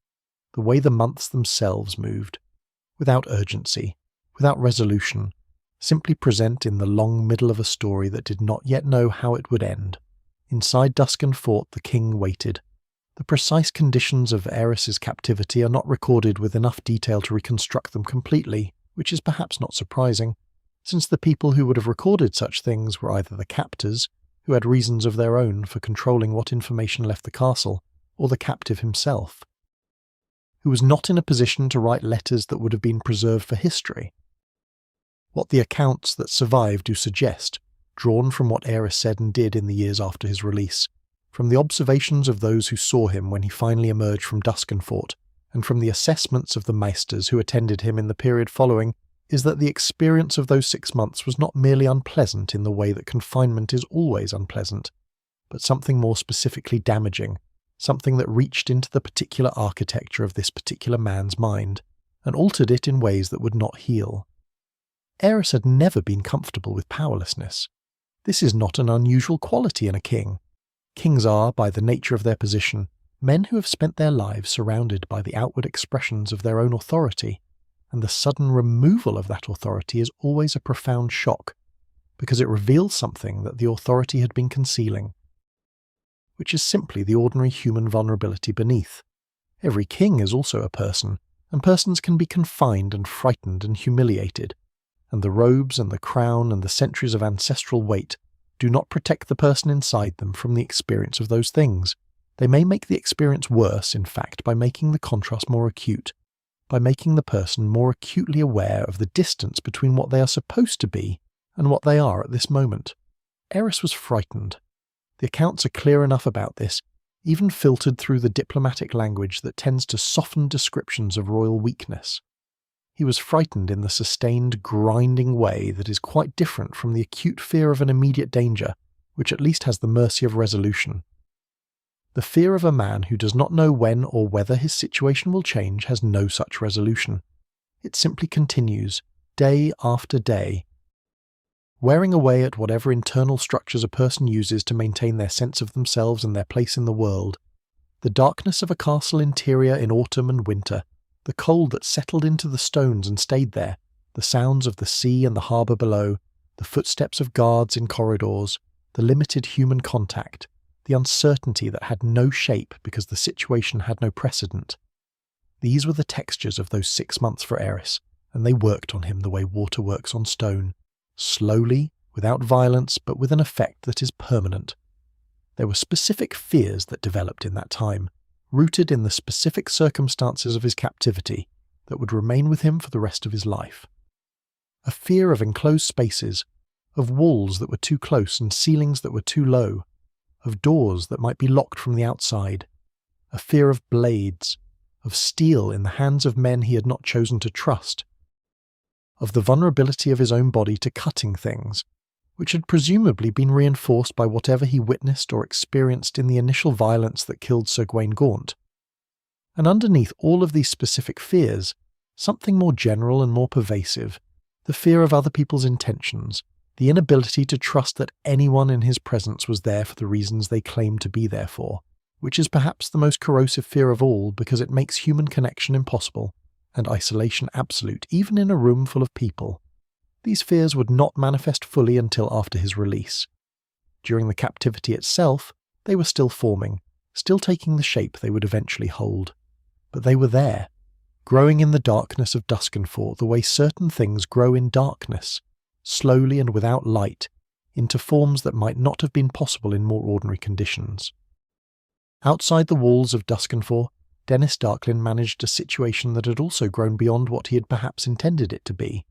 the way the months themselves moved, without urgency, without resolution, simply present in the long middle of a story that did not yet know how it would end. Inside Duskenfoot the king waited. The precise conditions of Aerys's captivity are not recorded with enough detail to reconstruct them completely, which is perhaps not surprising, since the people who would have recorded such things were either the captors, who had reasons of their own for controlling what information left the castle, or the captive himself, who was not in a position to write letters that would have been preserved for history. What the accounts that survive do suggest, drawn from what Aerys said and did in the years after his release, from the observations of those who saw him when he finally emerged from Duskenfoot, and from the assessments of the maesters who attended him in the period following, is that the experience of those 6 months was not merely unpleasant in the way that confinement is always unpleasant, but something more specifically damaging, something that reached into the particular architecture of this particular man's mind, and altered it in ways that would not heal. Aerys had never been comfortable with powerlessness. This is not an unusual quality in a king. Kings are, by the nature of their position, men who have spent their lives surrounded by the outward expressions of their own authority, and the sudden removal of that authority is always a profound shock, because it reveals something that the authority had been concealing, which is simply the ordinary human vulnerability beneath. Every king is also a person, and persons can be confined and frightened and humiliated, and the robes and the crown and the centuries of ancestral weight do not protect the person inside them from the experience of those things. They may make the experience worse, in fact, by making the contrast more acute, by making the person more acutely aware of the distance between what they are supposed to be and what they are at this moment. Aerys was frightened. The accounts are clear enough about this, even filtered through the diplomatic language that tends to soften descriptions of royal weakness. He was frightened in the sustained, grinding way that is quite different from the acute fear of an immediate danger, which at least has the mercy of resolution. The fear of a man who does not know when or whether his situation will change has no such resolution. It simply continues, day after day, wearing away at whatever internal structures a person uses to maintain their sense of themselves and their place in the world. The darkness of a castle interior in autumn and winter, the cold that settled into the stones and stayed there, the sounds of the sea and the harbour below, the footsteps of guards in corridors, the limited human contact, the uncertainty that had no shape because the situation had no precedent. These were the textures of those 6 months for Aerys, and they worked on him the way water works on stone. Slowly, without violence, but with an effect that is permanent. There were specific fears that developed in that time, rooted in the specific circumstances of his captivity, that would remain with him for the rest of his life. A fear of enclosed spaces, of walls that were too close and ceilings that were too low, of doors that might be locked from the outside, a fear of blades, of steel in the hands of men he had not chosen to trust, of the vulnerability of his own body to cutting things, which had presumably been reinforced by whatever he witnessed or experienced in the initial violence that killed Sir Gawain Gaunt. And underneath all of these specific fears, something more general and more pervasive, the fear of other people's intentions, the inability to trust that anyone in his presence was there for the reasons they claimed to be there for, which is perhaps the most corrosive fear of all because it makes human connection impossible, and isolation absolute, even in a room full of people. These fears would not manifest fully until after his release. During the captivity itself, they were still forming, still taking the shape they would eventually hold. But they were there, growing in the darkness of Duskendale the way certain things grow in darkness, slowly and without light, into forms that might not have been possible in more ordinary conditions. Outside the walls of Duskendale, Denys Darklyn managed a situation that had also grown beyond what he had perhaps intended it to be.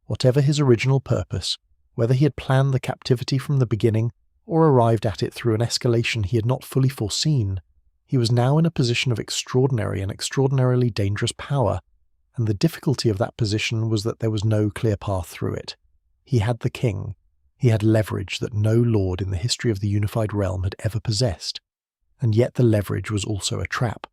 Whatever his original purpose, whether he had planned the captivity from the beginning or arrived at it through an escalation he had not fully foreseen, he was now in a position of extraordinary and extraordinarily dangerous power, and the difficulty of that position was that there was no clear path through it. He had the king. He had leverage that no lord in the history of the unified realm had ever possessed, and yet the leverage was also a trap,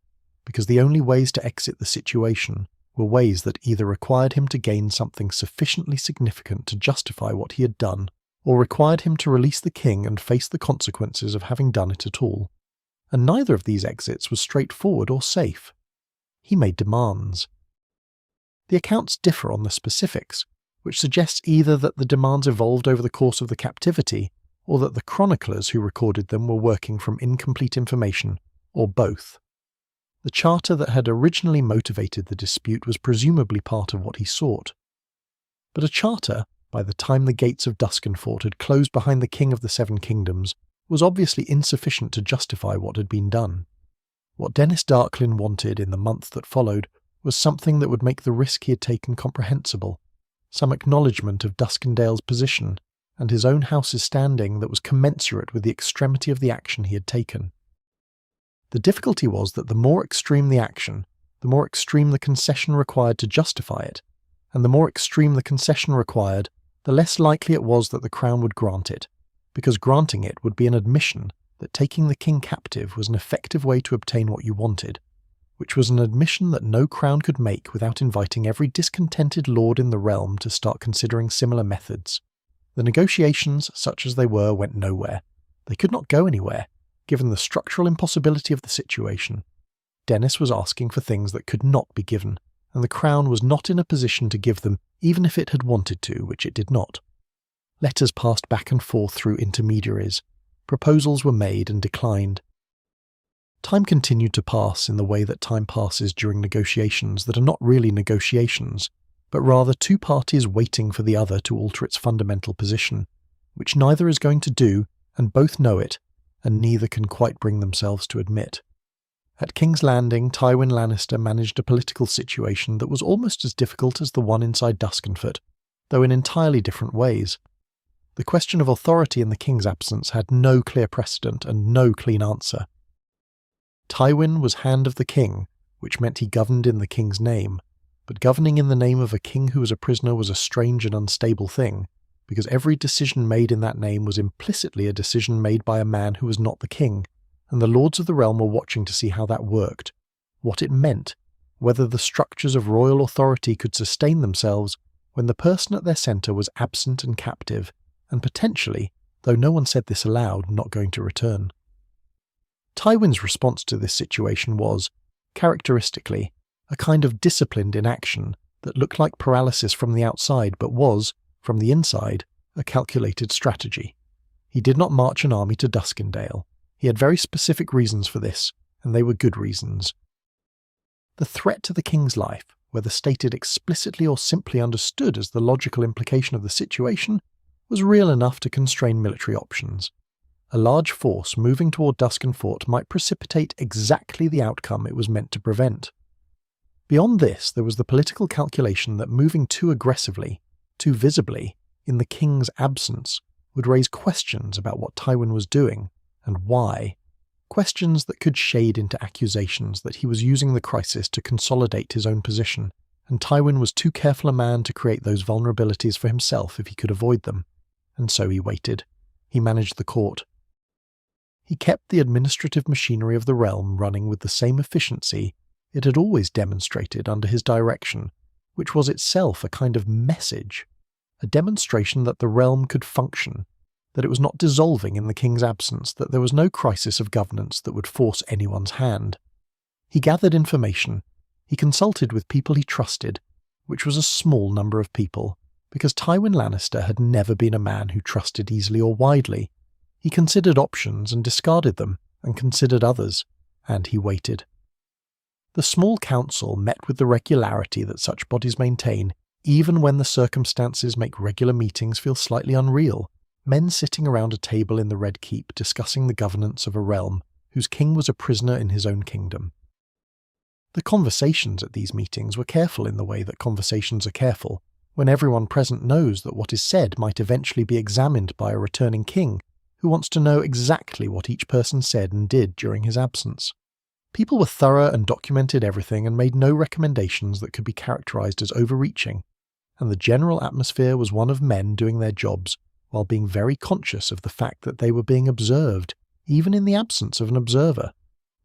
because the only ways to exit the situation were ways that either required him to gain something sufficiently significant to justify what he had done, or required him to release the king and face the consequences of having done it at all. And neither of these exits was straightforward or safe. He made demands. The accounts differ on the specifics, which suggests either that the demands evolved over the course of the captivity, or that the chroniclers who recorded them were working from incomplete information, or both. The charter that had originally motivated the dispute was presumably part of what he sought. But a charter, by the time the gates of Duskendale had closed behind the King of the Seven Kingdoms, was obviously insufficient to justify what had been done. What Denys Darklyn wanted in the month that followed was something that would make the risk he had taken comprehensible, some acknowledgement of Duskendale's position and his own house's standing that was commensurate with the extremity of the action he had taken. The difficulty was that the more extreme the action, the more extreme the concession required to justify it, and the more extreme the concession required, the less likely it was that the Crown would grant it, because granting it would be an admission that taking the king captive was an effective way to obtain what you wanted, which was an admission that no Crown could make without inviting every discontented lord in the realm to start considering similar methods. The negotiations, such as they were, went nowhere. They could not go anywhere, given the structural impossibility of the situation. Denys was asking for things that could not be given, and the Crown was not in a position to give them even if it had wanted to, which it did not. Letters passed back and forth through intermediaries. Proposals were made and declined. Time continued to pass in the way that time passes during negotiations that are not really negotiations, but rather two parties waiting for the other to alter its fundamental position, which neither is going to do, and both know it, and neither can quite bring themselves to admit. At King's Landing, Tywin Lannister managed a political situation that was almost as difficult as the one inside Duskendale, though in entirely different ways. The question of authority in the king's absence had no clear precedent and no clean answer. Tywin was Hand of the King, which meant he governed in the king's name, but governing in the name of a king who was a prisoner was a strange and unstable thing, because every decision made in that name was implicitly a decision made by a man who was not the king, and the lords of the realm were watching to see how that worked, what it meant, whether the structures of royal authority could sustain themselves when the person at their centre was absent and captive, and potentially, though no one said this aloud, not going to return. Tywin's response to this situation was, characteristically, a kind of disciplined inaction that looked like paralysis from the outside but was, from the inside, a calculated strategy. He did not march an army to Duskendale. He had very specific reasons for this, and they were good reasons. The threat to the king's life, whether stated explicitly or simply understood as the logical implication of the situation, was real enough to constrain military options. A large force moving toward Duskendale might precipitate exactly the outcome it was meant to prevent. Beyond this, there was the political calculation that moving too aggressively, too visibly, in the king's absence, would raise questions about what Tywin was doing, and why. Questions that could shade into accusations that he was using the crisis to consolidate his own position, and Tywin was too careful a man to create those vulnerabilities for himself if he could avoid them. And so he waited. He managed the court. He kept the administrative machinery of the realm running with the same efficiency it had always demonstrated under his direction, which was itself a kind of message, a demonstration that the realm could function, that it was not dissolving in the king's absence, that there was no crisis of governance that would force anyone's hand. He gathered information. He consulted with people he trusted, which was a small number of people, because Tywin Lannister had never been a man who trusted easily or widely. He considered options and discarded them, and considered others, and he waited. The small council met with the regularity that such bodies maintain, even when the circumstances make regular meetings feel slightly unreal, men sitting around a table in the Red Keep discussing the governance of a realm whose king was a prisoner in his own kingdom. The conversations at these meetings were careful in the way that conversations are careful, when everyone present knows that what is said might eventually be examined by a returning king, who wants to know exactly what each person said and did during his absence. People were thorough and documented everything and made no recommendations that could be characterized as overreaching, and the general atmosphere was one of men doing their jobs while being very conscious of the fact that they were being observed, even in the absence of an observer.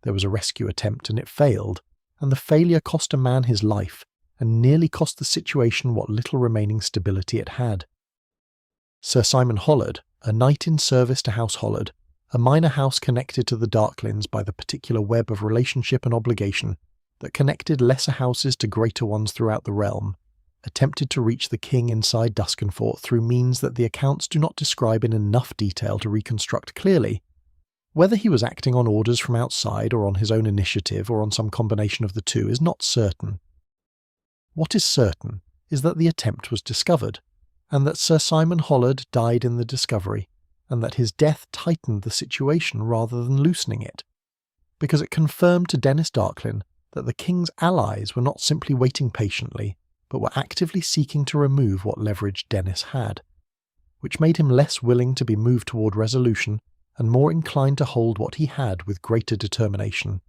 There was a rescue attempt and it failed, and the failure cost a man his life, and nearly cost the situation what little remaining stability it had. Sir Simon Hollard, a knight in service to House Hollard, a minor house connected to the Darklyns by the particular web of relationship and obligation that connected lesser houses to greater ones throughout the realm, attempted to reach the king inside Duskendale through means that the accounts do not describe in enough detail to reconstruct clearly. Whether he was acting on orders from outside or on his own initiative or on some combination of the two is not certain. What is certain is that the attempt was discovered, and that Sir Simon Hollard died in the discovery, and that his death tightened the situation rather than loosening it, because it confirmed to Denys Darklyn that the king's allies were not simply waiting patiently, but were actively seeking to remove what leverage Denys had, which made him less willing to be moved toward resolution and more inclined to hold what he had with greater determination.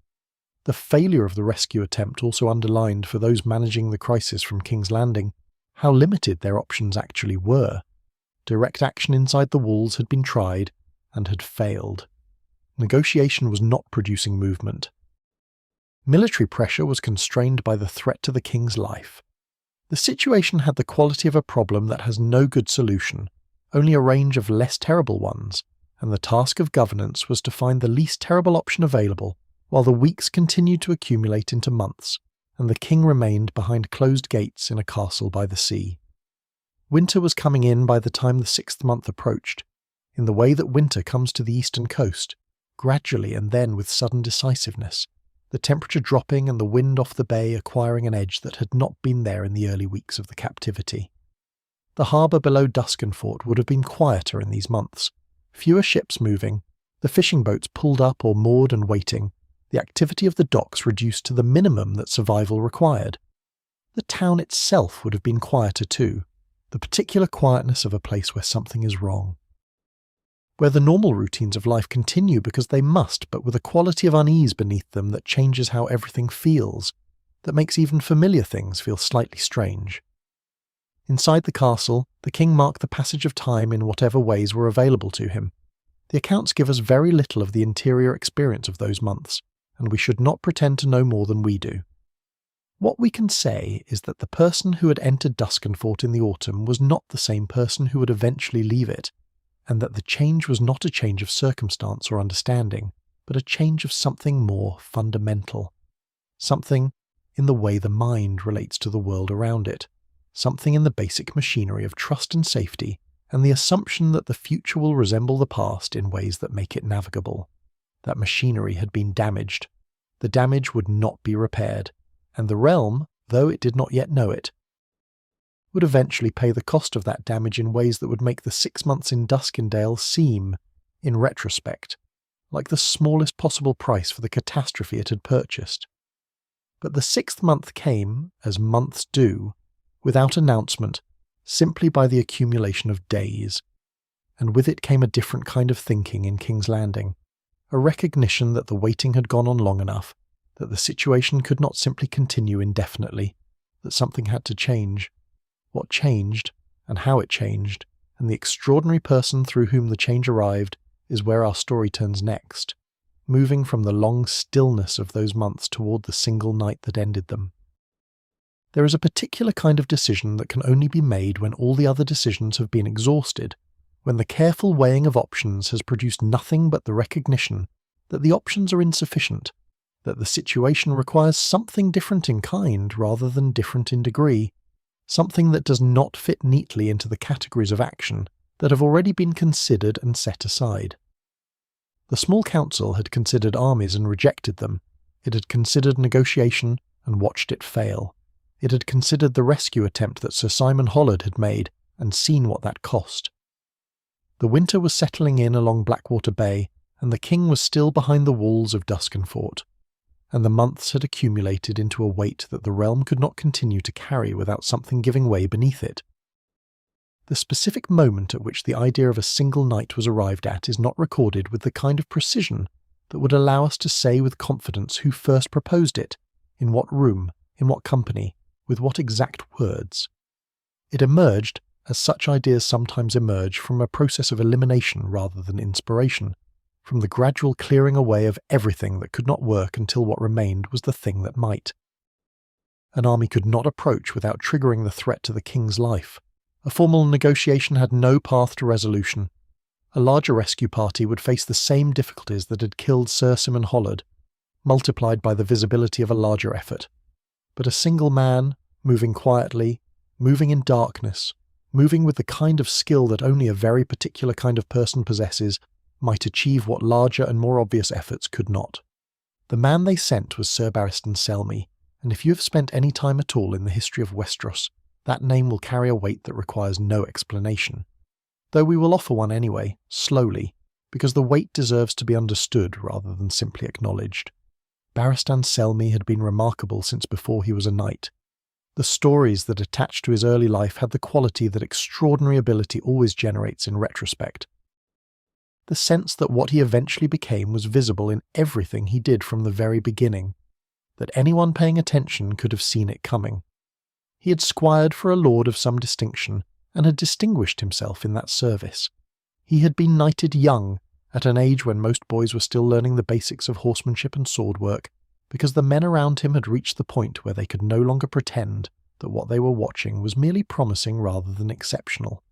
The failure of the rescue attempt also underlined for those managing the crisis from King's Landing how limited their options actually were. Direct action inside the walls had been tried and had failed. Negotiation was not producing movement. Military pressure was constrained by the threat to the king's life. The situation had the quality of a problem that has no good solution, only a range of less terrible ones, and the task of governance was to find the least terrible option available, while the weeks continued to accumulate into months, and the king remained behind closed gates in a castle by the sea. Winter was coming in by the time the 6th month approached, in the way that winter comes to the eastern coast, gradually and then with sudden decisiveness, the temperature dropping and the wind off the bay acquiring an edge that had not been there in the early weeks of the captivity. The harbour below Duskendale would have been quieter in these months, fewer ships moving, the fishing boats pulled up or moored and waiting, the activity of the docks reduced to the minimum that survival required. The town itself would have been quieter too, the particular quietness of a place where something is wrong. Where the normal routines of life continue because they must, but with a quality of unease beneath them that changes how everything feels, that makes even familiar things feel slightly strange. Inside the castle, the king marked the passage of time in whatever ways were available to him. The accounts give us very little of the interior experience of those months, and we should not pretend to know more than we do. What we can say is that the person who had entered Duskendale in the autumn was not the same person who would eventually leave it, and that the change was not a change of circumstance or understanding, but a change of something more fundamental. Something in the way the mind relates to the world around it, something in the basic machinery of trust and safety, and the assumption that the future will resemble the past in ways that make it navigable. That machinery had been damaged. The damage would not be repaired, and the realm, though it did not yet know it, would eventually pay the cost of that damage in ways that would make the 6 months in Duskendale seem, in retrospect, like the smallest possible price for the catastrophe it had purchased. But the 6th month came, as months do, without announcement, simply by the accumulation of days, and with it came a different kind of thinking in King's Landing, a recognition that the waiting had gone on long enough, that the situation could not simply continue indefinitely, that something had to change. What changed, and how it changed, and the extraordinary person through whom the change arrived, is where our story turns next, moving from the long stillness of those months toward the single night that ended them. There is a particular kind of decision that can only be made when all the other decisions have been exhausted, when the careful weighing of options has produced nothing but the recognition that the options are insufficient, that the situation requires something different in kind rather than different in degree, something that does not fit neatly into the categories of action that have already been considered and set aside. The small council had considered armies and rejected them. It had considered negotiation and watched it fail. It had considered the rescue attempt that Sir Simon Hollard had made and seen what that cost. The winter was settling in along Blackwater Bay, and the king was still behind the walls of Duskendale, and the months had accumulated into a weight that the realm could not continue to carry without something giving way beneath it. The specific moment at which the idea of a single night was arrived at is not recorded with the kind of precision that would allow us to say with confidence who first proposed it, in what room, in what company, with what exact words. It emerged, as such ideas sometimes emerge, from a process of elimination rather than inspiration, from the gradual clearing away of everything that could not work until what remained was the thing that might. An army could not approach without triggering the threat to the king's life. A formal negotiation had no path to resolution. A larger rescue party would face the same difficulties that had killed Sir Simon Hollard, multiplied by the visibility of a larger effort. But a single man, moving quietly, moving in darkness, moving with the kind of skill that only a very particular kind of person possesses, might achieve what larger and more obvious efforts could not. The man they sent was Ser Barristan Selmy, and if you have spent any time at all in the history of Westeros, that name will carry a weight that requires no explanation. Though we will offer one anyway, slowly, because the weight deserves to be understood rather than simply acknowledged. Barristan Selmy had been remarkable since before he was a knight. The stories that attached to his early life had the quality that extraordinary ability always generates in retrospect. The sense that what he eventually became was visible in everything he did from the very beginning, that anyone paying attention could have seen it coming. He had squired for a lord of some distinction, and had distinguished himself in that service. He had been knighted young, at an age when most boys were still learning the basics of horsemanship and sword work, because the men around him had reached the point where they could no longer pretend that what they were watching was merely promising rather than exceptional.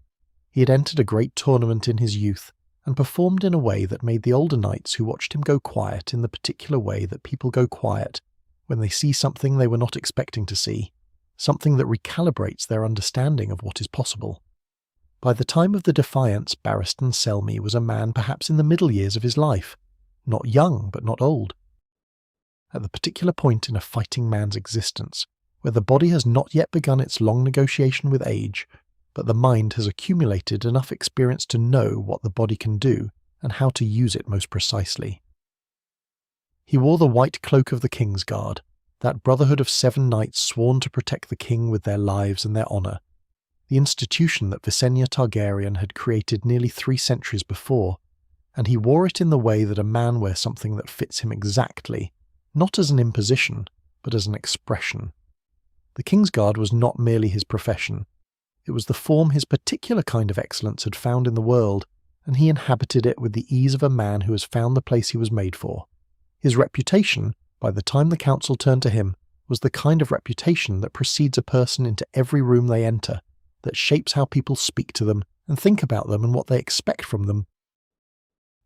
He had entered a great tournament in his youth, and performed in a way that made the older knights who watched him go quiet in the particular way that people go quiet when they see something they were not expecting to see, something that recalibrates their understanding of what is possible. By the time of the Defiance, Barristan Selmy was a man perhaps in the middle years of his life, not young but not old. At the particular point in a fighting man's existence, where the body has not yet begun its long negotiation with age, but the mind has accumulated enough experience to know what the body can do and how to use it most precisely. He wore the white cloak of the King's Guard, that brotherhood of 7 knights sworn to protect the king with their lives and their honour, the institution that Visenya Targaryen had created nearly 3 centuries before, and he wore it in the way that a man wears something that fits him exactly, not as an imposition, but as an expression. The King's Guard was not merely his profession. It was the form his particular kind of excellence had found in the world, and he inhabited it with the ease of a man who has found the place he was made for. His reputation, by the time the council turned to him, was the kind of reputation that precedes a person into every room they enter, that shapes how people speak to them and think about them and what they expect from them.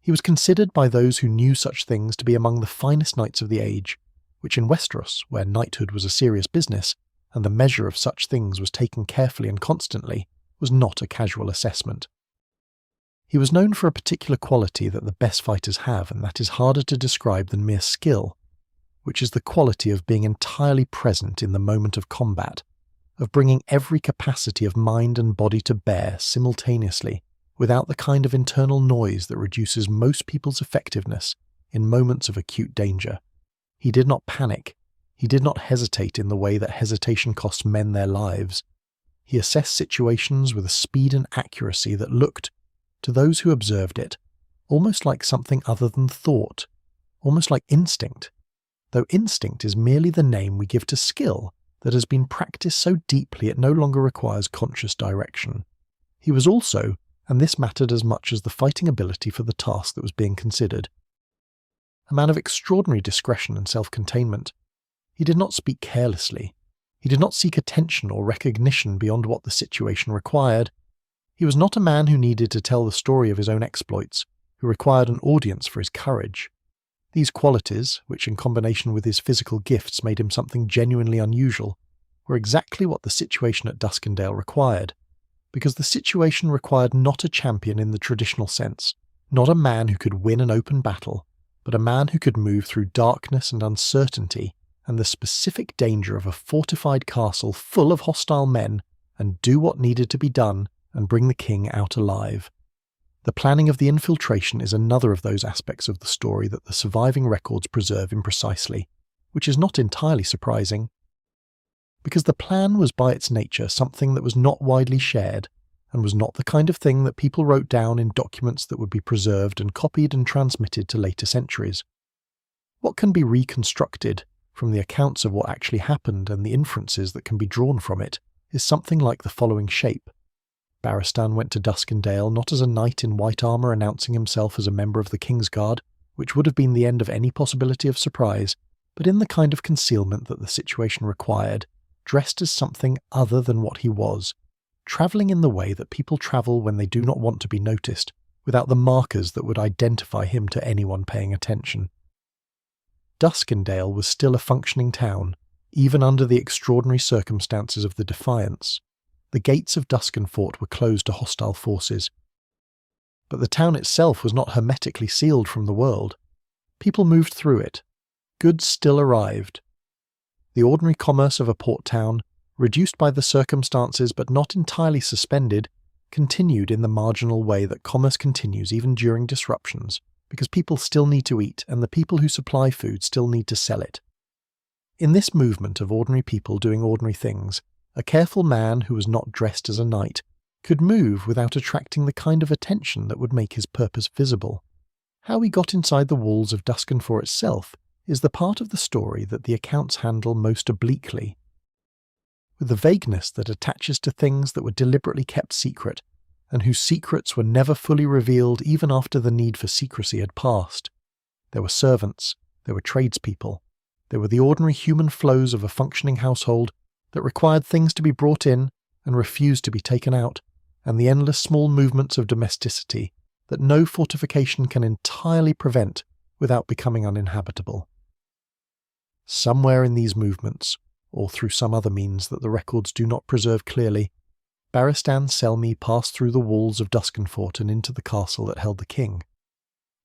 He was considered by those who knew such things to be among the finest knights of the age, which in Westeros, where knighthood was a serious business, and the measure of such things was taken carefully and constantly, was not a casual assessment. He was known for a particular quality that the best fighters have, and that is harder to describe than mere skill, which is the quality of being entirely present in the moment of combat, of bringing every capacity of mind and body to bear simultaneously, without the kind of internal noise that reduces most people's effectiveness in moments of acute danger. He did not panic. He did not hesitate in the way that hesitation costs men their lives. He assessed situations with a speed and accuracy that looked, to those who observed it, almost like something other than thought, almost like instinct, though instinct is merely the name we give to skill that has been practiced so deeply it no longer requires conscious direction. He was also, and this mattered as much as the fighting ability for the task that was being considered, a man of extraordinary discretion and self-containment. He did not speak carelessly. He did not seek attention or recognition beyond what the situation required. He was not a man who needed to tell the story of his own exploits, who required an audience for his courage. These qualities, which in combination with his physical gifts made him something genuinely unusual, were exactly what the situation at Duskendale required, because the situation required not a champion in the traditional sense, not a man who could win an open battle, but a man who could move through darkness and uncertainty and the specific danger of a fortified castle full of hostile men and do what needed to be done and bring the king out alive. The planning of the infiltration is another of those aspects of the story that the surviving records preserve imprecisely, which is not entirely surprising, because the plan was by its nature something that was not widely shared, and was not the kind of thing that people wrote down in documents that would be preserved and copied and transmitted to later centuries. What can be reconstructed from the accounts of what actually happened and the inferences that can be drawn from it is something like the following shape. Barristan went to Duskendale not as a knight in white armour announcing himself as a member of the King's Guard, which would have been the end of any possibility of surprise, but in the kind of concealment that the situation required, dressed as something other than what he was, travelling in the way that people travel when they do not want to be noticed, without the markers that would identify him to anyone paying attention. Duskendale was still a functioning town, even under the extraordinary circumstances of the Defiance. The gates of Duskenfort were closed to hostile forces. But the town itself was not hermetically sealed from the world. People moved through it. Goods still arrived. The ordinary commerce of a port town, reduced by the circumstances but not entirely suspended, continued in the marginal way that commerce continues even during disruptions, because people still need to eat and the people who supply food still need to sell it. In this movement of ordinary people doing ordinary things, a careful man who was not dressed as a knight could move without attracting the kind of attention that would make his purpose visible. How he got inside the walls of Duskenfort itself is the part of the story that the accounts handle most obliquely. With the vagueness that attaches to things that were deliberately kept secret, and whose secrets were never fully revealed even after the need for secrecy had passed. There were servants, there were tradespeople, there were the ordinary human flows of a functioning household that required things to be brought in and refused to be taken out, and the endless small movements of domesticity that no fortification can entirely prevent without becoming uninhabitable. Somewhere in these movements, or through some other means that the records do not preserve clearly, Barristan Selmy passed through the walls of Duskendale and into the castle that held the king.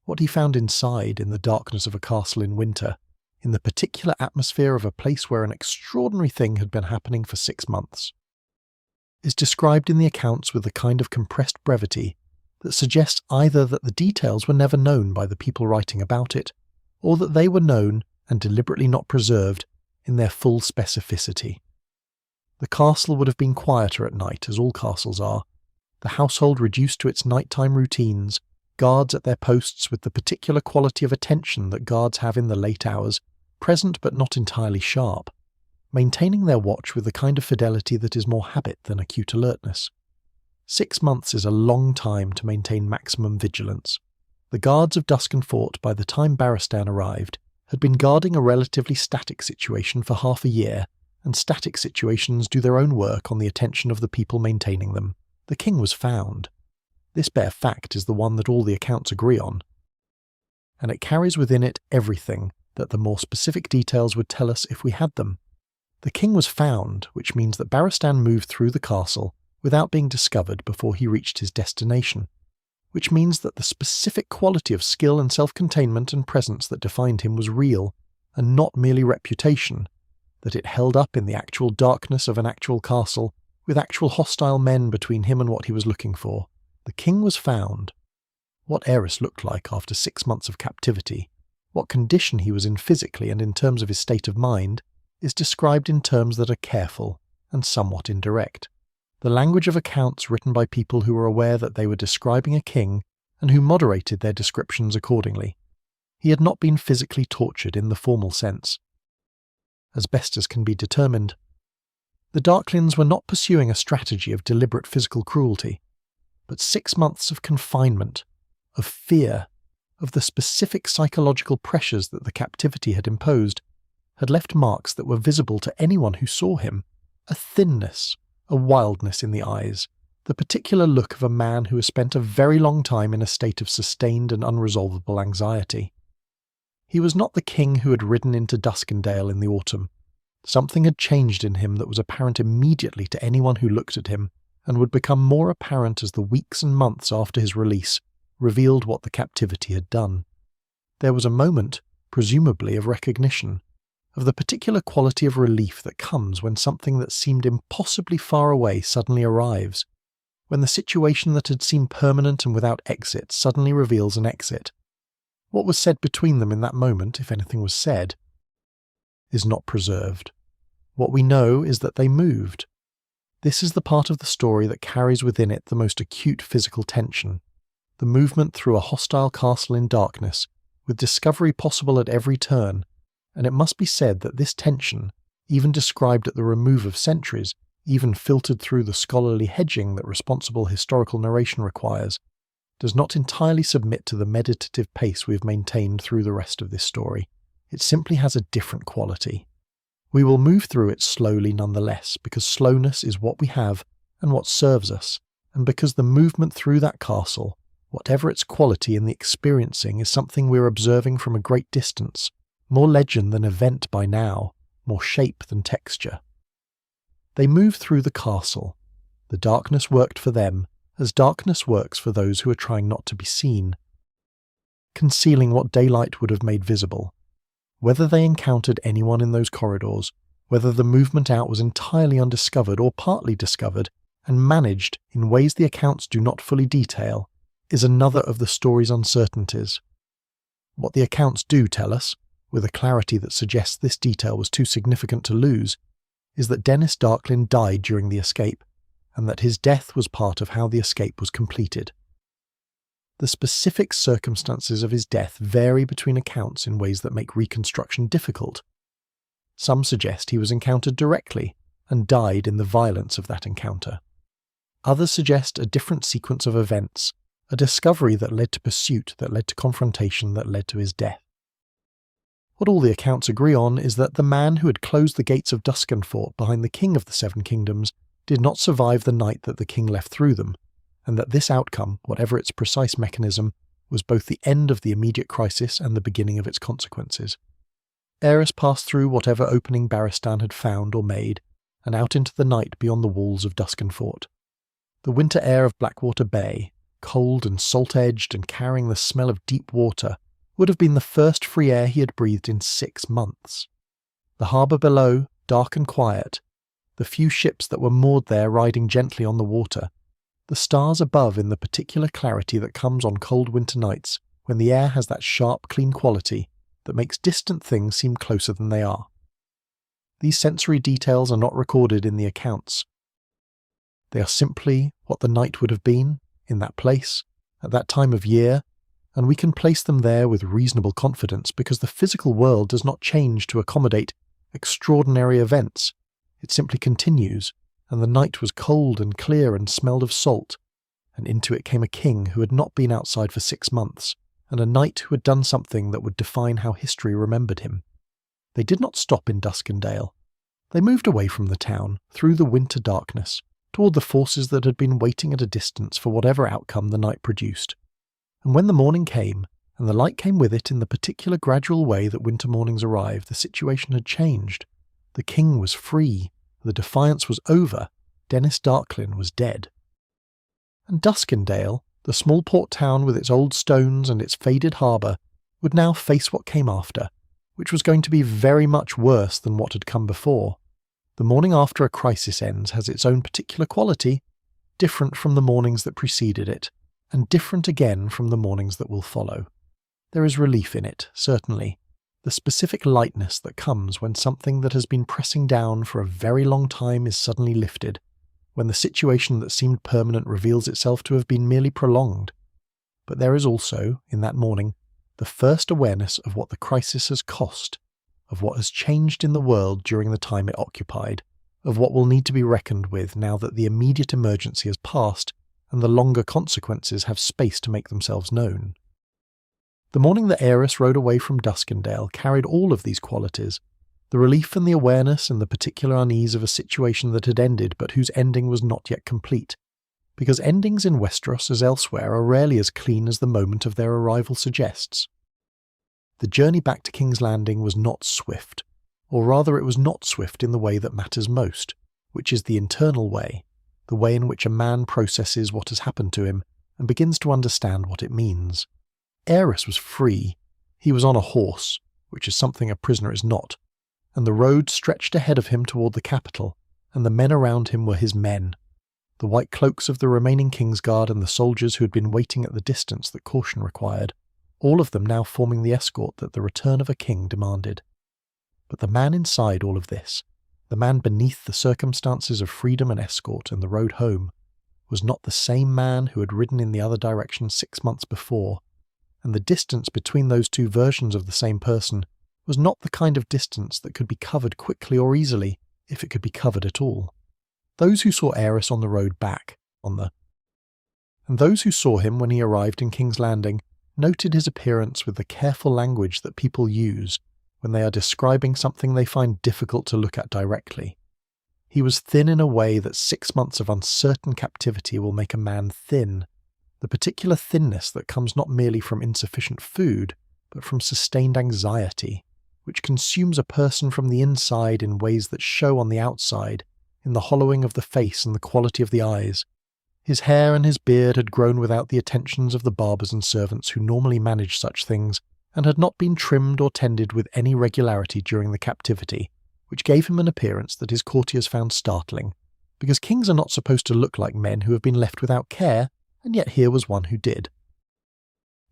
What he found inside, in the darkness of a castle in winter, in the particular atmosphere of a place where an extraordinary thing had been happening for 6 months, is described in the accounts with a kind of compressed brevity that suggests either that the details were never known by the people writing about it, or that they were known and deliberately not preserved in their full specificity. The castle would have been quieter at night, as all castles are, the household reduced to its nighttime routines, guards at their posts with the particular quality of attention that guards have in the late hours, present but not entirely sharp, maintaining their watch with the kind of fidelity that is more habit than acute alertness. 6 months is a long time to maintain maximum vigilance. The guards of Duskendale, by the time Barristan arrived, had been guarding a relatively static situation for half a year, and static situations do their own work on the attention of the people maintaining them. The king was found. This bare fact is the one that all the accounts agree on, and it carries within it everything that the more specific details would tell us if we had them. The king was found, which means that Barristan moved through the castle without being discovered before he reached his destination, which means that the specific quality of skill and self-containment and presence that defined him was real, and not merely reputation, that it held up in the actual darkness of an actual castle, with actual hostile men between him and what he was looking for. The king was found. What Aerys looked like after 6 months of captivity, what condition he was in physically and in terms of his state of mind, is described in terms that are careful and somewhat indirect. The language of accounts written by people who were aware that they were describing a king and who moderated their descriptions accordingly. He had not been physically tortured in the formal sense, as best as can be determined. The Darklyns were not pursuing a strategy of deliberate physical cruelty, but 6 months of confinement, of fear, of the specific psychological pressures that the captivity had imposed, had left marks that were visible to anyone who saw him, a thinness, a wildness in the eyes, the particular look of a man who has spent a very long time in a state of sustained and unresolvable anxiety. He was not the king who had ridden into Duskendale in the autumn. Something had changed in him that was apparent immediately to anyone who looked at him, and would become more apparent as the weeks and months after his release revealed what the captivity had done. There was a moment, presumably, of recognition, of the particular quality of relief that comes when something that seemed impossibly far away suddenly arrives, when the situation that had seemed permanent and without exit suddenly reveals an exit. What was said between them in that moment, if anything was said, is not preserved. What we know is that they moved. This is the part of the story that carries within it the most acute physical tension, the movement through a hostile castle in darkness, with discovery possible at every turn, and it must be said that this tension, even described at the remove of centuries, even filtered through the scholarly hedging that responsible historical narration requires, does not entirely submit to the meditative pace we have maintained through the rest of this story. It simply has a different quality. We will move through it slowly nonetheless, because slowness is what we have and what serves us, and because the movement through that castle, whatever its quality in the experiencing, is something we are observing from a great distance, more legend than event by now, more shape than texture. They moved through the castle. The darkness worked for them, as darkness works for those who are trying not to be seen, concealing what daylight would have made visible. Whether they encountered anyone in those corridors, whether the movement out was entirely undiscovered or partly discovered, and managed in ways the accounts do not fully detail, is another of the story's uncertainties. What the accounts do tell us, with a clarity that suggests this detail was too significant to lose, is that Denys Darklyn died during the escape, and that his death was part of how the escape was completed. The specific circumstances of his death vary between accounts in ways that make reconstruction difficult. Some suggest he was encountered directly, and died in the violence of that encounter. Others suggest a different sequence of events, a discovery that led to pursuit, that led to confrontation, that led to his death. What all the accounts agree on is that the man who had closed the gates of Duskendale behind the king of the Seven Kingdoms did not survive the night that the king left through them, and that this outcome, whatever its precise mechanism, was both the end of the immediate crisis and the beginning of its consequences. Aerys passed through whatever opening Barristan had found or made, and out into the night beyond the walls of Duskendale. The winter air of Blackwater Bay, cold and salt-edged and carrying the smell of deep water, would have been the first free air he had breathed in 6 months. The harbour below, dark and quiet, the few ships that were moored there riding gently on the water, the stars above in the particular clarity that comes on cold winter nights when the air has that sharp, clean quality that makes distant things seem closer than they are. These sensory details are not recorded in the accounts. They are simply what the night would have been, in that place, at that time of year, and we can place them there with reasonable confidence because the physical world does not change to accommodate extraordinary events. It simply continues, and the night was cold and clear and smelled of salt, and into it came a king who had not been outside for 6 months, and a knight who had done something that would define how history remembered him. They did not stop in Duskendale. They moved away from the town, through the winter darkness, toward the forces that had been waiting at a distance for whatever outcome the night produced. And when the morning came, and the light came with it in the particular gradual way that winter mornings arrive, the situation had changed. The king was free, the defiance was over, Denys Darklyn was dead. And Duskendale, the small port town with its old stones and its faded harbour, would now face what came after, which was going to be very much worse than what had come before. The morning after a crisis ends has its own particular quality, different from the mornings that preceded it, and different again from the mornings that will follow. There is relief in it, certainly, the specific lightness that comes when something that has been pressing down for a very long time is suddenly lifted, when the situation that seemed permanent reveals itself to have been merely prolonged. But there is also, in that morning, the first awareness of what the crisis has cost, of what has changed in the world during the time it occupied, of what will need to be reckoned with now that the immediate emergency has passed and the longer consequences have space to make themselves known. The morning that Aerys rode away from Duskendale carried all of these qualities, the relief and the awareness and the particular unease of a situation that had ended but whose ending was not yet complete, because endings in Westeros as elsewhere are rarely as clean as the moment of their arrival suggests. The journey back to King's Landing was not swift, or rather it was not swift in the way that matters most, which is the internal way, the way in which a man processes what has happened to him and begins to understand what it means. Aerys was free. He was on a horse, which is something a prisoner is not, and the road stretched ahead of him toward the capital, and the men around him were his men, the white cloaks of the remaining Kingsguard and the soldiers who had been waiting at the distance that caution required, all of them now forming the escort that the return of a king demanded. But the man inside all of this, the man beneath the circumstances of freedom and escort and the road home, was not the same man who had ridden in the other direction 6 months before, and the distance between those two versions of the same person was not the kind of distance that could be covered quickly or easily, if it could be covered at all. Those who saw Aerys on the road back, and those who saw him when he arrived in King's Landing, noted his appearance with the careful language that people use when they are describing something they find difficult to look at directly. He was thin in a way that 6 months of uncertain captivity will make a man thin, the particular thinness that comes not merely from insufficient food, but from sustained anxiety, which consumes a person from the inside in ways that show on the outside, in the hollowing of the face and the quality of the eyes. His hair and his beard had grown without the attentions of the barbers and servants who normally manage such things, and had not been trimmed or tended with any regularity during the captivity, which gave him an appearance that his courtiers found startling, because kings are not supposed to look like men who have been left without care, and yet here was one who did.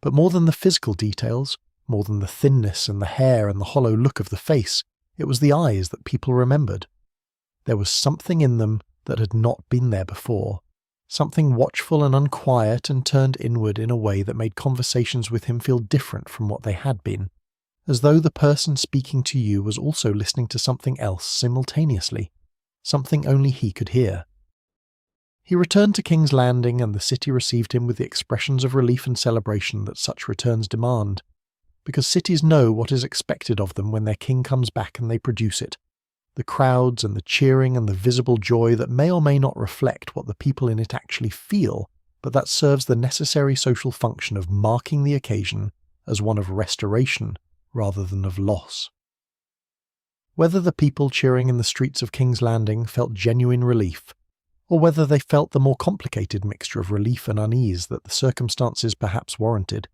But more than the physical details, more than the thinness and the hair and the hollow look of the face, it was the eyes that people remembered. There was something in them that had not been there before, something watchful and unquiet and turned inward in a way that made conversations with him feel different from what they had been, as though the person speaking to you was also listening to something else simultaneously, something only he could hear. He returned to King's Landing, and the city received him with the expressions of relief and celebration that such returns demand, because cities know what is expected of them when their king comes back and they produce it. The crowds and the cheering and the visible joy that may or may not reflect what the people in it actually feel but that serves the necessary social function of marking the occasion as one of restoration rather than of loss. Whether the people cheering in the streets of King's Landing felt genuine relief, or whether they felt the more complicated mixture of relief and unease that the circumstances perhaps warranted,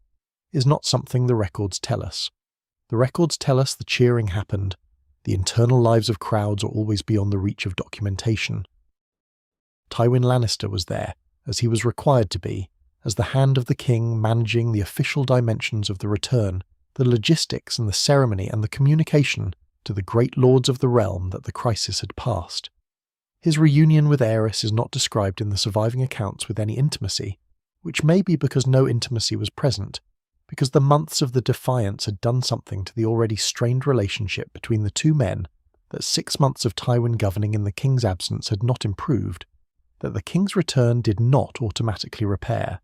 is not something the records tell us. The records tell us the cheering happened. The internal lives of crowds are always beyond the reach of documentation. Tywin Lannister was there, as he was required to be, as the hand of the king managing the official dimensions of the return, the logistics and the ceremony and the communication to the great lords of the realm that the crisis had passed. His reunion with Aerys is not described in the surviving accounts with any intimacy, which may be because no intimacy was present, because the months of the Defiance had done something to the already strained relationship between the two men that 6 months of Tywin governing in the king's absence had not improved, that the king's return did not automatically repair.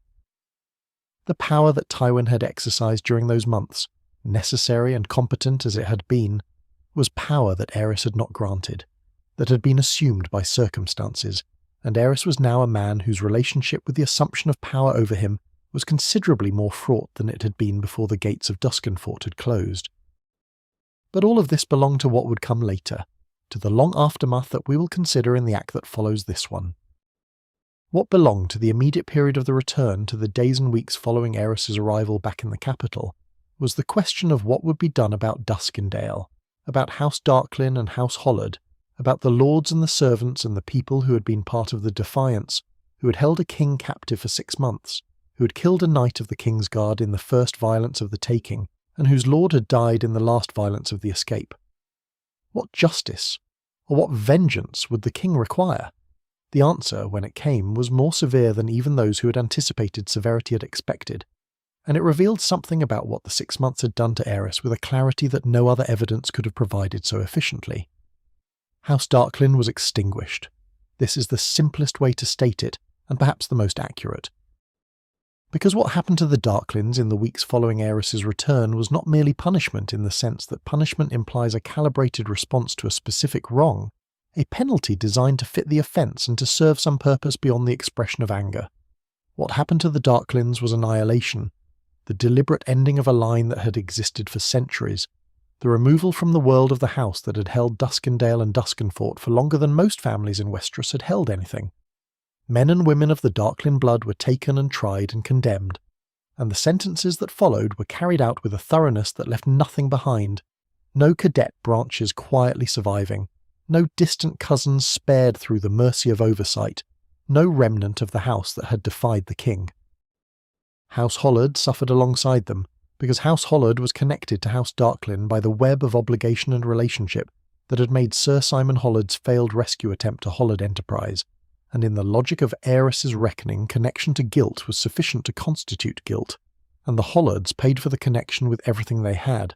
The power that Tywin had exercised during those months, necessary and competent as it had been, was power that Aerys had not granted, that had been assumed by circumstances, and Aerys was now a man whose relationship with the assumption of power over him was considerably more fraught than it had been before the gates of Duskendale had closed. But all of this belonged to what would come later, to the long aftermath that we will consider in the act that follows this one. What belonged to the immediate period of the return to the days and weeks following Aerys' arrival back in the capital was the question of what would be done about Duskendale, about House Darklyn and House Hollard, about the lords and the servants and the people who had been part of the Defiance, who had held a king captive for 6 months, who had killed a knight of the King's Guard in the first violence of the taking, and whose lord had died in the last violence of the escape. What justice, or what vengeance would the king require? The answer, when it came, was more severe than even those who had anticipated severity had expected, and it revealed something about what the 6 months had done to Aerys with a clarity that no other evidence could have provided so efficiently. House Darklyn was extinguished. This is the simplest way to state it, and perhaps the most accurate. Because what happened to the Darklyns in the weeks following Aerys' return was not merely punishment in the sense that punishment implies a calibrated response to a specific wrong, a penalty designed to fit the offence and to serve some purpose beyond the expression of anger. What happened to the Darklyns was annihilation, the deliberate ending of a line that had existed for centuries, the removal from the world of the house that had held Duskendale and Duskendale for longer than most families in Westeros had held anything. Men and women of the Darklyn blood were taken and tried and condemned, and the sentences that followed were carried out with a thoroughness that left nothing behind, no cadet branches quietly surviving, no distant cousins spared through the mercy of oversight, no remnant of the house that had defied the king. House Hollard suffered alongside them, because House Hollard was connected to House Darklyn by the web of obligation and relationship that had made Sir Simon Hollard's failed rescue attempt a Hollard enterprise, and in the logic of Aerys' reckoning, connection to guilt was sufficient to constitute guilt, and the Hollards paid for the connection with everything they had.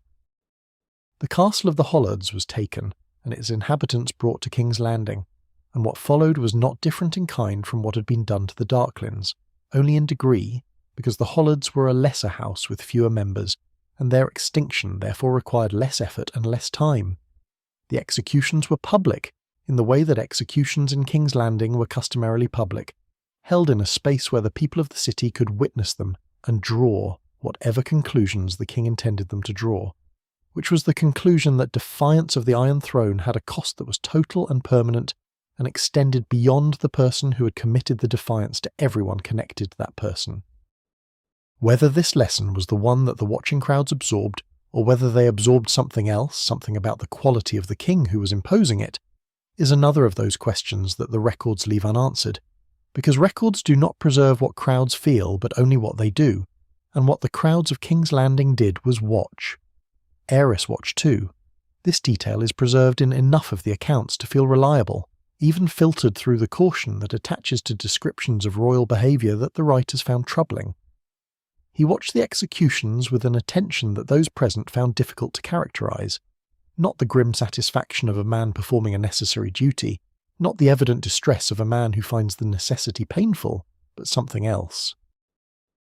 The castle of the Hollards was taken, and its inhabitants brought to King's Landing, and what followed was not different in kind from what had been done to the Darklyns, only in degree, because the Hollards were a lesser house with fewer members, and their extinction therefore required less effort and less time. The executions were public, in the way that executions in King's Landing were customarily public, held in a space where the people of the city could witness them and draw whatever conclusions the king intended them to draw, which was the conclusion that defiance of the Iron Throne had a cost that was total and permanent and extended beyond the person who had committed the defiance to everyone connected to that person. Whether this lesson was the one that the watching crowds absorbed, or whether they absorbed something else, something about the quality of the king who was imposing it, is another of those questions that the records leave unanswered, because records do not preserve what crowds feel but only what they do, and what the crowds of King's Landing did was watch. Aerys watched too. This detail is preserved in enough of the accounts to feel reliable, even filtered through the caution that attaches to descriptions of royal behaviour that the writers found troubling. He watched the executions with an attention that those present found difficult to characterise, not the grim satisfaction of a man performing a necessary duty, not the evident distress of a man who finds the necessity painful, but something else.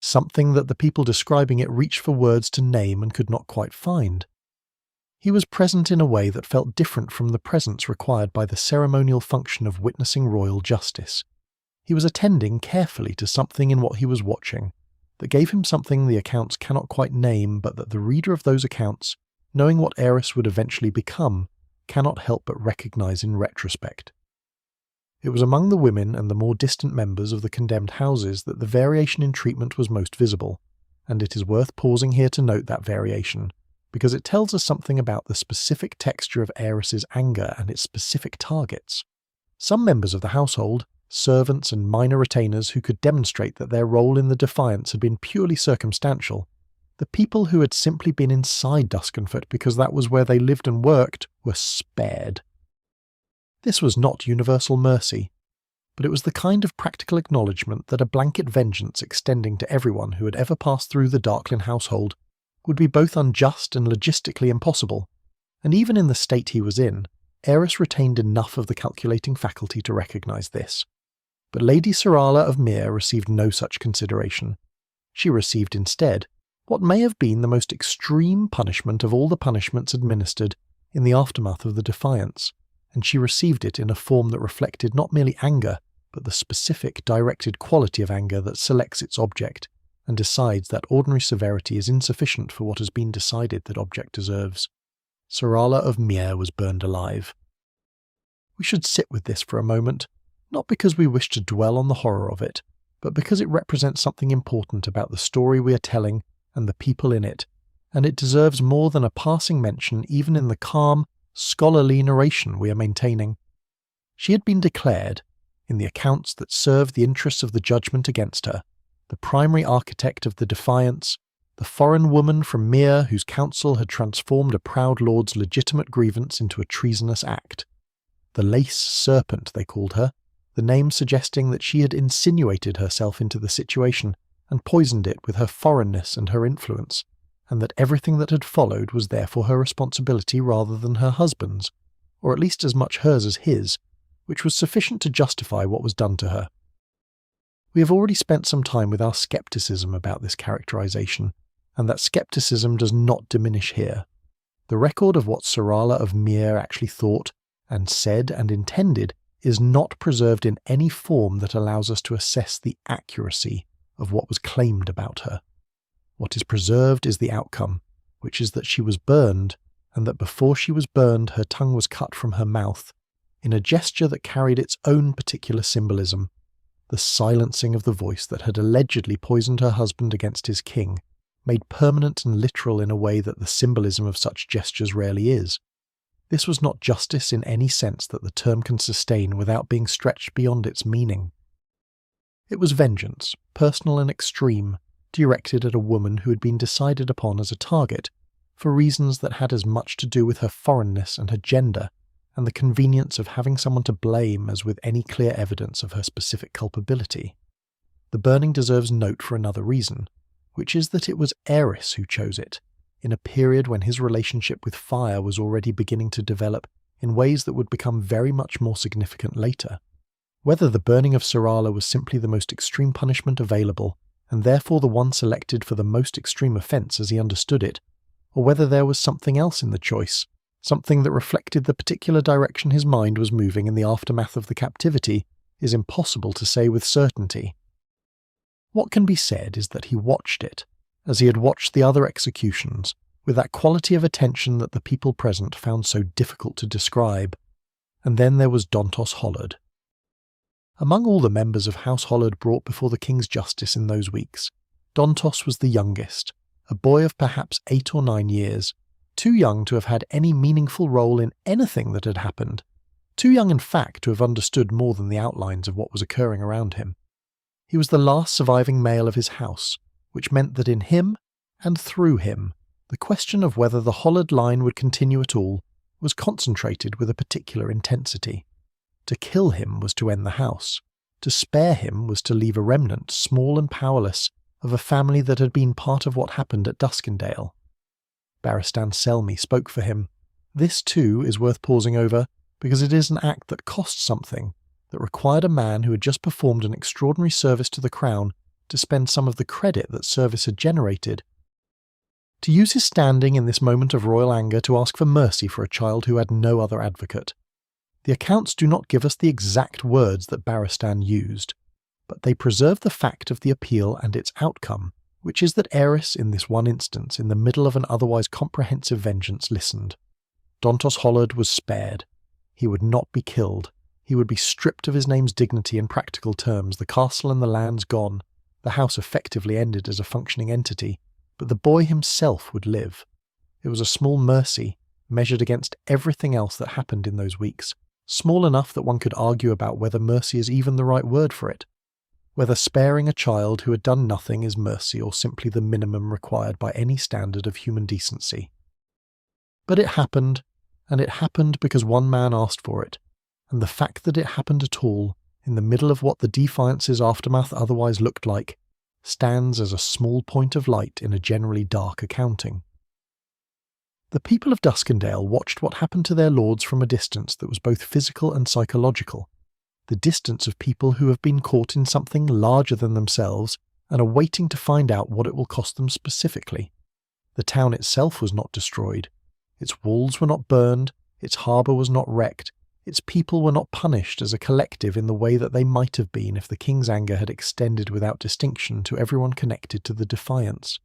Something that the people describing it reached for words to name and could not quite find. He was present in a way that felt different from the presence required by the ceremonial function of witnessing royal justice. He was attending carefully to something in what he was watching that gave him something the accounts cannot quite name, but that the reader of those accounts, knowing what Aerys would eventually become, cannot help but recognise in retrospect. It was among the women and the more distant members of the condemned houses that the variation in treatment was most visible, and it is worth pausing here to note that variation, because it tells us something about the specific texture of Aerys's anger and its specific targets. Some members of the household, servants and minor retainers who could demonstrate that their role in the Defiance had been purely circumstantial, the people who had simply been inside Duskenfoot because that was where they lived and worked, were spared. This was not universal mercy, but it was the kind of practical acknowledgement that a blanket vengeance extending to everyone who had ever passed through the Darklyn household would be both unjust and logistically impossible, and even in the state he was in, Aerys retained enough of the calculating faculty to recognise this. But Lady Serala of Myr received no such consideration. She received instead what may have been the most extreme punishment of all the punishments administered in the aftermath of the Defiance, and she received it in a form that reflected not merely anger, but the specific, directed quality of anger that selects its object, and decides that ordinary severity is insufficient for what has been decided that object deserves. Serala of Myr was burned alive. We should sit with this for a moment, not because we wish to dwell on the horror of it, but because it represents something important about the story we are telling and the people in it, and it deserves more than a passing mention even in the calm, scholarly narration we are maintaining. She had been declared, in the accounts that served the interests of the judgment against her, the primary architect of the Defiance, the foreign woman from Myr whose counsel had transformed a proud lord's legitimate grievance into a treasonous act. The lace serpent, they called her, the name suggesting that she had insinuated herself into the situation and poisoned it with her foreignness and her influence, and that everything that had followed was therefore her responsibility rather than her husband's, or at least as much hers as his, which was sufficient to justify what was done to her. We have already spent some time with our scepticism about this characterization, and that scepticism does not diminish here. The record of what Serala of Myr actually thought, and said and intended is not preserved in any form that allows us to assess the accuracy of what was claimed about her. What is preserved is the outcome, which is that she was burned, and that before she was burned her tongue was cut from her mouth, in a gesture that carried its own particular symbolism, the silencing of the voice that had allegedly poisoned her husband against his king, made permanent and literal in a way that the symbolism of such gestures rarely is. This was not justice in any sense that the term can sustain without being stretched beyond its meaning. It was vengeance, personal and extreme, directed at a woman who had been decided upon as a target, for reasons that had as much to do with her foreignness and her gender, and the convenience of having someone to blame as with any clear evidence of her specific culpability. The burning deserves note for another reason, which is that it was Aerys who chose it, in a period when his relationship with fire was already beginning to develop in ways that would become very much more significant later. Whether the burning of Serala was simply the most extreme punishment available, and therefore the one selected for the most extreme offence as he understood it, or whether there was something else in the choice, something that reflected the particular direction his mind was moving in the aftermath of the captivity, is impossible to say with certainty. What can be said is that he watched it, as he had watched the other executions, with that quality of attention that the people present found so difficult to describe. And then there was Dontos Hollard. Among all the members of House Hollard brought before the King's Justice in those weeks, Dontos was the youngest, a boy of perhaps 8 or 9 years, too young to have had any meaningful role in anything that had happened, too young in fact to have understood more than the outlines of what was occurring around him. He was the last surviving male of his house, which meant that in him, and through him, the question of whether the Hollard line would continue at all was concentrated with a particular intensity. To kill him was to end the house. To spare him was to leave a remnant, small and powerless, of a family that had been part of what happened at Duskendale. Barristan Selmy spoke for him. This, too, is worth pausing over, because it is an act that cost something, that required a man who had just performed an extraordinary service to the crown to spend some of the credit that service had generated. To use his standing in this moment of royal anger to ask for mercy for a child who had no other advocate. The accounts do not give us the exact words that Barristan used, but they preserve the fact of the appeal and its outcome, which is that Aerys, in this one instance, in the middle of an otherwise comprehensive vengeance, listened. Dontos Hollard was spared. He would not be killed. He would be stripped of his name's dignity in practical terms, the castle and the lands gone, the house effectively ended as a functioning entity, but the boy himself would live. It was a small mercy, measured against everything else that happened in those weeks, small enough that one could argue about whether mercy is even the right word for it, whether sparing a child who had done nothing is mercy or simply the minimum required by any standard of human decency. But it happened, and it happened because one man asked for it, and the fact that it happened at all, in the middle of what the Defiance's aftermath otherwise looked like, stands as a small point of light in a generally dark accounting. The people of Duskendale watched what happened to their lords from a distance that was both physical and psychological, the distance of people who have been caught in something larger than themselves and are waiting to find out what it will cost them specifically. The town itself was not destroyed, its walls were not burned, its harbour was not wrecked, its people were not punished as a collective in the way that they might have been if the king's anger had extended without distinction to everyone connected to the Defiance.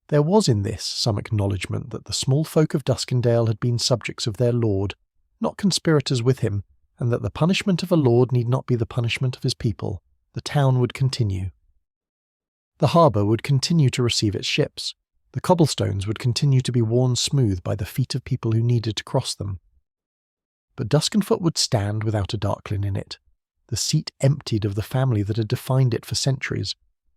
There was in this some acknowledgement that the small folk of Duskendale had been subjects of their lord, not conspirators with him, and that the punishment of a lord need not be the punishment of his people. The town would continue. The harbour would continue to receive its ships. The cobblestones would continue to be worn smooth by the feet of people who needed to cross them. But Duskenfoot would stand without a Darklyn in it, the seat emptied of the family that had defined it for centuries,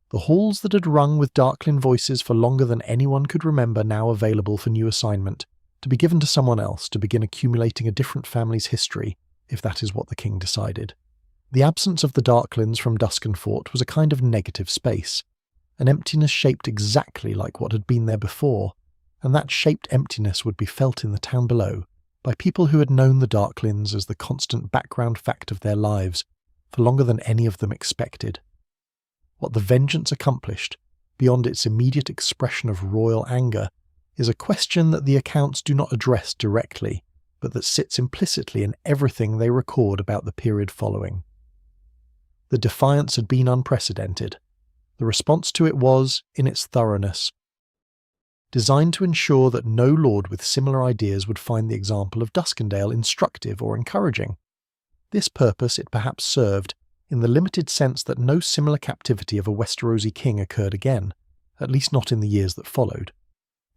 the halls that had rung with Darklyn voices for longer than anyone could remember now available for new assignment, to be given to someone else to begin accumulating a different family's history, if that is what the king decided. The absence of the Darklyns from Duskenfoot was a kind of negative space, an emptiness shaped exactly like what had been there before, and that shaped emptiness would be felt in the town below, by people who had known the Darklyns as the constant background fact of their lives for longer than any of them expected. What the vengeance accomplished, beyond its immediate expression of royal anger, is a question that the accounts do not address directly, but that sits implicitly in everything they record about the period following. The defiance had been unprecedented. The response to it was, in its thoroughness, designed to ensure that no lord with similar ideas would find the example of Duskendale instructive or encouraging. This purpose it perhaps served, in the limited sense that no similar captivity of a Westerosi king occurred again, at least not in the years that followed.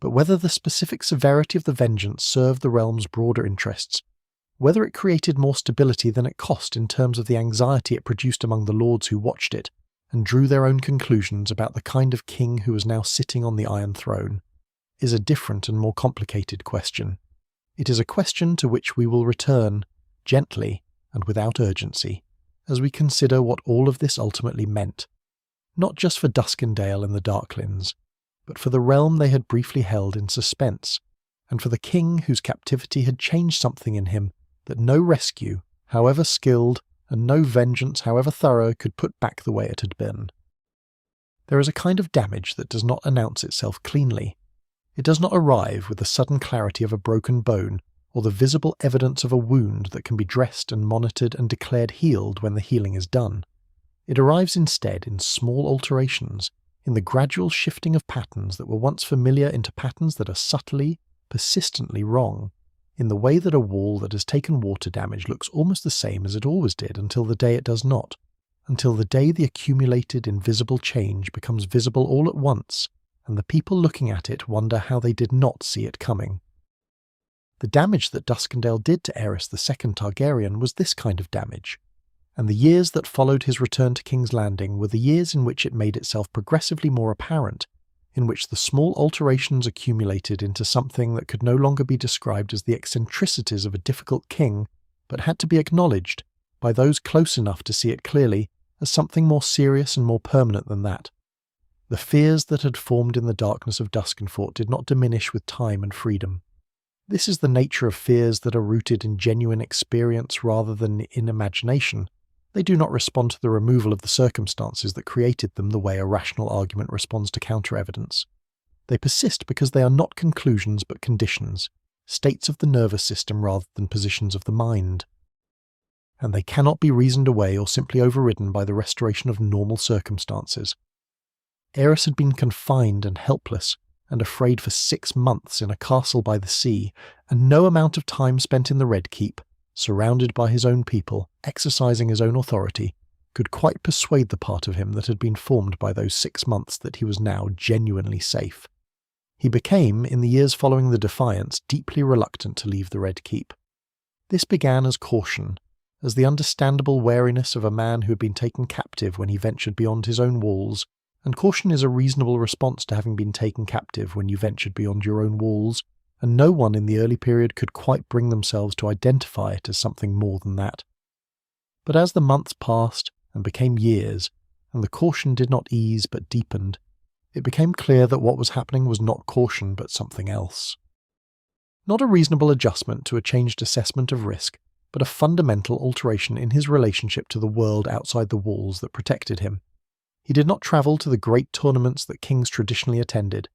But whether the specific severity of the vengeance served the realm's broader interests, whether it created more stability than it cost in terms of the anxiety it produced among the lords who watched it, and drew their own conclusions about the kind of king who was now sitting on the Iron Throne, is a different and more complicated question. It is a question to which we will return, gently and without urgency, as we consider what all of this ultimately meant, not just for Duskendale and the Darklyns, but for the realm they had briefly held in suspense, and for the king whose captivity had changed something in him that no rescue, however skilled, and no vengeance, however thorough, could put back the way it had been. There is a kind of damage that does not announce itself cleanly. It does not arrive with the sudden clarity of a broken bone or the visible evidence of a wound that can be dressed and monitored and declared healed when the healing is done. It arrives instead in small alterations, in the gradual shifting of patterns that were once familiar into patterns that are subtly, persistently wrong, in the way that a wall that has taken water damage looks almost the same as it always did until the day it does not, until the day the accumulated invisible change becomes visible all at once, and the people looking at it wonder how they did not see it coming. The damage that Duskendale did to Aerys II Targaryen was this kind of damage, and the years that followed his return to King's Landing were the years in which it made itself progressively more apparent, in which the small alterations accumulated into something that could no longer be described as the eccentricities of a difficult king, but had to be acknowledged, by those close enough to see it clearly, as something more serious and more permanent than that. The fears that had formed in the darkness of Duskenfoot did not diminish with time and freedom. This is the nature of fears that are rooted in genuine experience rather than in imagination. They do not respond to the removal of the circumstances that created them the way a rational argument responds to counter-evidence. They persist because they are not conclusions but conditions, states of the nervous system rather than positions of the mind. and they cannot be reasoned away or simply overridden by the restoration of normal circumstances. Aerys had been confined and helpless and afraid for 6 months in a castle by the sea, and no amount of time spent in the Red Keep, surrounded by his own people, exercising his own authority, could quite persuade the part of him that had been formed by those 6 months that he was now genuinely safe. He became, in the years following the Defiance, deeply reluctant to leave the Red Keep. This began as caution, as the understandable wariness of a man who had been taken captive when he ventured beyond his own walls, and caution is a reasonable response to having been taken captive when you ventured beyond your own walls, and no one in the early period could quite bring themselves to identify it as something more than that. But as the months passed and became years, and the caution did not ease but deepened, it became clear that what was happening was not caution but something else. Not a reasonable adjustment to a changed assessment of risk, but a fundamental alteration in his relationship to the world outside the walls that protected him. He did not travel to the great tournaments that kings traditionally attended.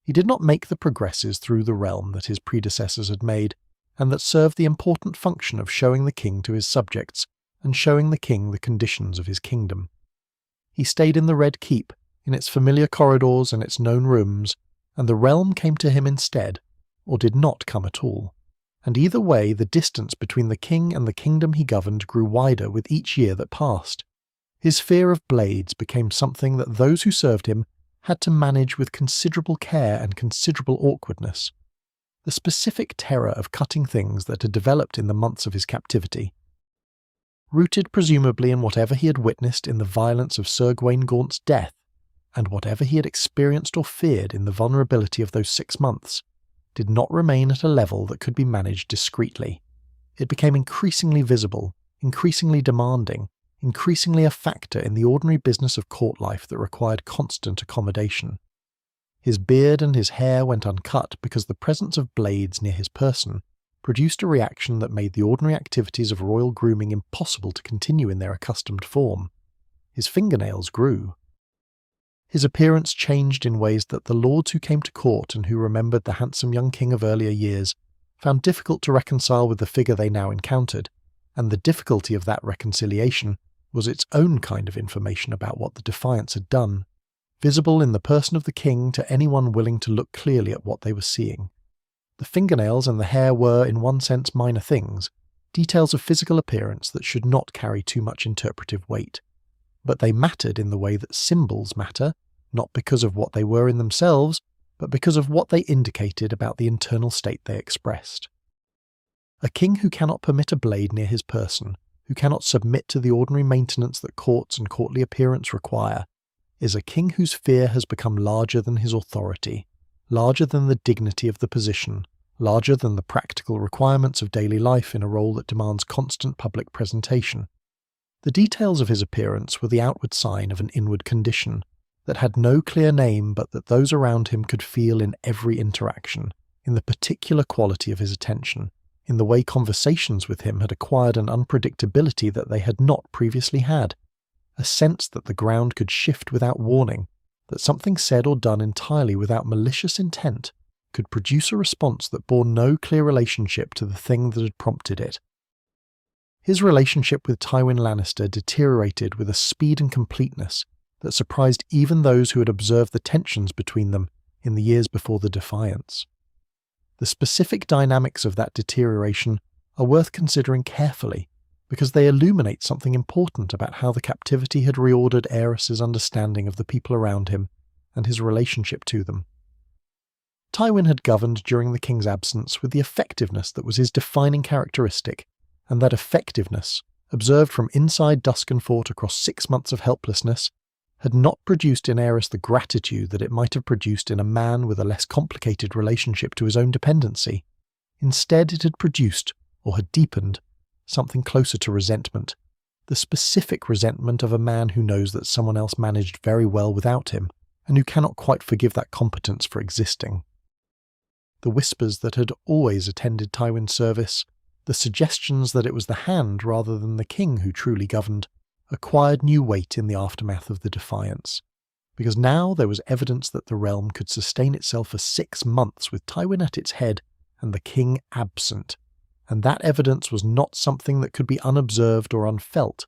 He did not make the progresses through the realm that his predecessors had made, and that served the important function of showing the king to his subjects, and showing the king the conditions of his kingdom. He stayed in the Red Keep, in its familiar corridors and its known rooms, and the realm came to him instead, or did not come at all. And either way, the distance between the king and the kingdom he governed grew wider with each year that passed. His fear of blades became something that those who served him had to manage with considerable care and considerable awkwardness. The specific terror of cutting things that had developed in the months of his captivity, rooted presumably in whatever he had witnessed in the violence of Sir Gawain Gaunt's death, and whatever he had experienced or feared in the vulnerability of those 6 months, did not remain at a level that could be managed discreetly. It became increasingly visible, increasingly demanding, increasingly a factor in the ordinary business of court life that required constant accommodation. His beard and his hair went uncut because the presence of blades near his person produced a reaction that made the ordinary activities of royal grooming impossible to continue in their accustomed form. His fingernails grew. His appearance changed in ways that the lords who came to court and who remembered the handsome young king of earlier years found difficult to reconcile with the figure they now encountered, and the difficulty of that reconciliation was its own kind of information about what the Defiance had done, visible in the person of the king to anyone willing to look clearly at what they were seeing. The fingernails and the hair were, in one sense, minor things, details of physical appearance that should not carry too much interpretive weight. But they mattered in the way that symbols matter, not because of what they were in themselves, but because of what they indicated about the internal state they expressed. A king who cannot permit a blade near his person, who cannot submit to the ordinary maintenance that courts and courtly appearance require, is a king whose fear has become larger than his authority, larger than the dignity of the position, larger than the practical requirements of daily life in a role that demands constant public presentation. The details of his appearance were the outward sign of an inward condition that had no clear name but that those around him could feel in every interaction, in the particular quality of his attention, in the way conversations with him had acquired an unpredictability that they had not previously had, a sense that the ground could shift without warning, that something said or done entirely without malicious intent could produce a response that bore no clear relationship to the thing that had prompted it. His relationship with Tywin Lannister deteriorated with a speed and completeness that surprised even those who had observed the tensions between them in the years before the Defiance. The specific dynamics of that deterioration are worth considering carefully, because they illuminate something important about how the captivity had reordered Aerys's understanding of the people around him and his relationship to them. Tywin had governed during the king's absence with the effectiveness that was his defining characteristic, and that effectiveness, observed from inside Duskenfort across 6 months of helplessness, had not produced in Aerys the gratitude that it might have produced in a man with a less complicated relationship to his own dependency. Instead, it had produced, or had deepened, something closer to resentment, the specific resentment of a man who knows that someone else managed very well without him, and who cannot quite forgive that competence for existing. The whispers that had always attended Tywin's service, the suggestions that it was the hand rather than the king who truly governed, acquired new weight in the aftermath of the Defiance, because now there was evidence that the realm could sustain itself for 6 months with Tywin at its head and the king absent, and that evidence was not something that could be unobserved or unfelt.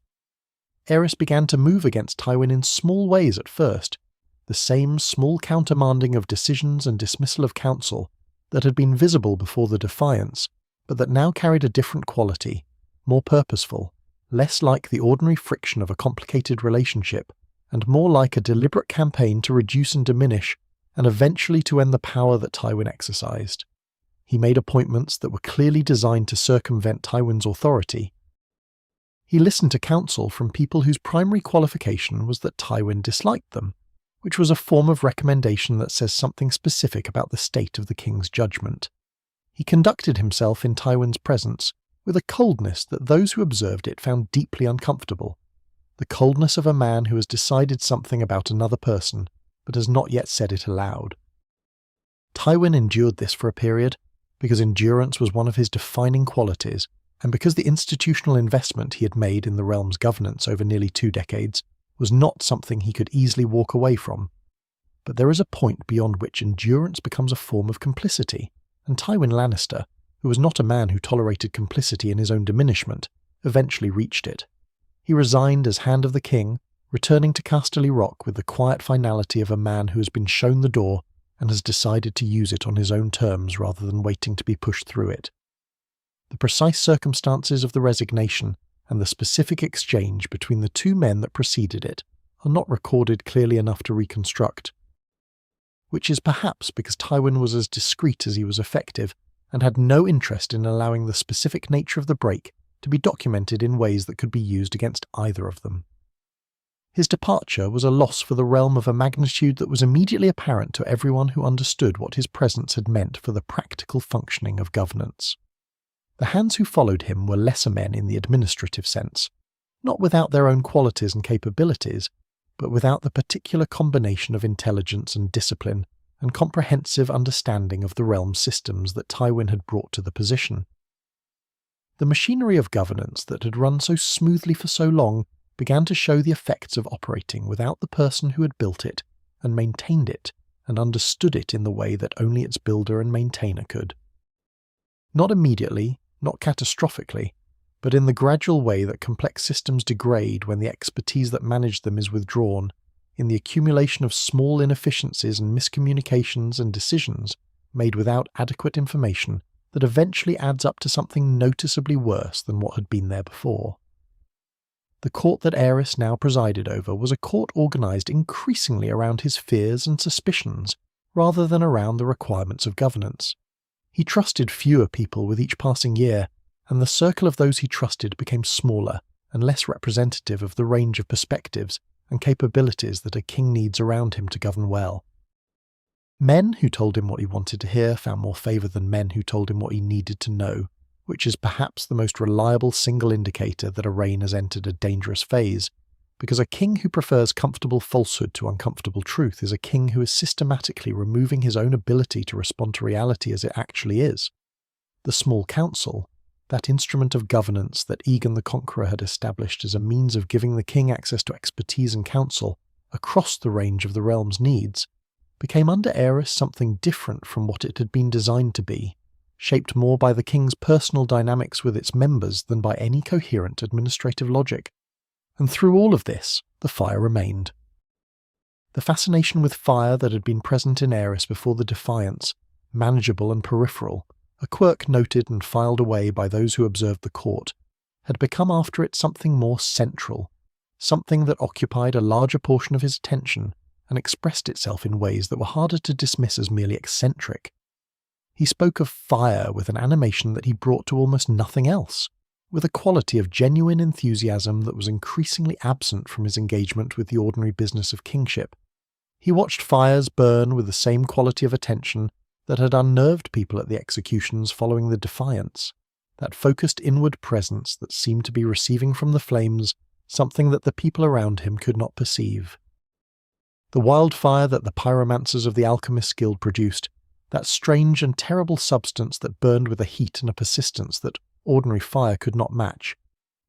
Aerys began to move against Tywin in small ways at first, the same small countermanding of decisions and dismissal of counsel that had been visible before the Defiance, but that now carried a different quality, more purposeful, less like the ordinary friction of a complicated relationship, and more like a deliberate campaign to reduce and diminish, and eventually to end the power that Tywin exercised. He made appointments that were clearly designed to circumvent Tywin's authority. He listened to counsel from people whose primary qualification was that Tywin disliked them, which was a form of recommendation that says something specific about the state of the king's judgment. He conducted himself in Tywin's presence with a coldness that those who observed it found deeply uncomfortable, the coldness of a man who has decided something about another person, but has not yet said it aloud. Tywin endured this for a period, because endurance was one of his defining qualities, and because the institutional investment he had made in the realm's governance over nearly 2 decades was not something he could easily walk away from. But there is a point beyond which endurance becomes a form of complicity, and Tywin Lannister, who was not a man who tolerated complicity in his own diminishment, eventually reached it. He resigned as Hand of the King, returning to Casterly Rock with the quiet finality of a man who has been shown the door and has decided to use it on his own terms rather than waiting to be pushed through it. The precise circumstances of the resignation and the specific exchange between the 2 men that preceded it are not recorded clearly enough to reconstruct, which is perhaps because Tywin was as discreet as he was effective and had no interest in allowing the specific nature of the break to be documented in ways that could be used against either of them. His departure was a loss for the realm of a magnitude that was immediately apparent to everyone who understood what his presence had meant for the practical functioning of governance. The hands who followed him were lesser men in the administrative sense, not without their own qualities and capabilities, but without the particular combination of intelligence and discipline and comprehensive understanding of the realm's systems that Tywin had brought to the position. The machinery of governance that had run so smoothly for so long began to show the effects of operating without the person who had built it and maintained it and understood it in the way that only its builder and maintainer could. Not immediately, not catastrophically, but in the gradual way that complex systems degrade when the expertise that managed them is withdrawn, in the accumulation of small inefficiencies and miscommunications and decisions made without adequate information that eventually adds up to something noticeably worse than what had been there before. The court that Aerys now presided over was a court organised increasingly around his fears and suspicions, rather than around the requirements of governance. He trusted fewer people with each passing year, and the circle of those he trusted became smaller and less representative of the range of perspectives and capabilities that a king needs around him to govern well. Men who told him what he wanted to hear found more favour than men who told him what he needed to know, which is perhaps the most reliable single indicator that a reign has entered a dangerous phase, because a king who prefers comfortable falsehood to uncomfortable truth is a king who is systematically removing his own ability to respond to reality as it actually is. The small council, that instrument of governance that Aegon the Conqueror had established as a means of giving the king access to expertise and counsel across the range of the realm's needs, became under Aerys something different from what it had been designed to be, shaped more by the king's personal dynamics with its members than by any coherent administrative logic. And through all of this, the fire remained. The fascination with fire that had been present in Aerys before the Defiance, manageable and peripheral, a quirk noted and filed away by those who observed the court, had become after it something more central, something that occupied a larger portion of his attention and expressed itself in ways that were harder to dismiss as merely eccentric. He spoke of fire with an animation that he brought to almost nothing else, with a quality of genuine enthusiasm that was increasingly absent from his engagement with the ordinary business of kingship. He watched fires burn with the same quality of attention that had unnerved people at the executions following the Defiance, that focused inward presence that seemed to be receiving from the flames something that the people around him could not perceive. The wildfire that the pyromancers of the Alchemist's Guild produced, that strange and terrible substance that burned with a heat and a persistence that ordinary fire could not match,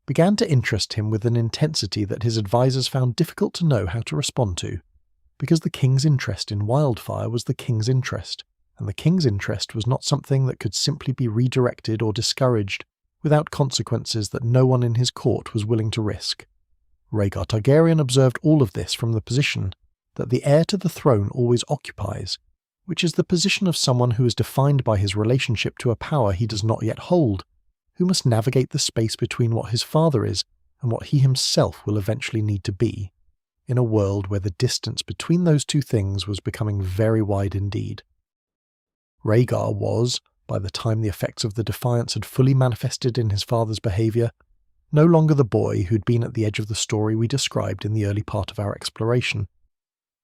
began to interest him with an intensity that his advisers found difficult to know how to respond to, because the king's interest in wildfire was the king's interest, and the king's interest was not something that could simply be redirected or discouraged without consequences that no one in his court was willing to risk. Rhaegar Targaryen observed all of this from the position that the heir to the throne always occupies, which is the position of someone who is defined by his relationship to a power he does not yet hold, who must navigate the space between what his father is and what he himself will eventually need to be, in a world where the distance between those two things was becoming very wide indeed. Rhaegar was, by the time the effects of the Defiance had fully manifested in his father's behaviour, no longer the boy who'd been at the edge of the story we described in the early part of our exploration.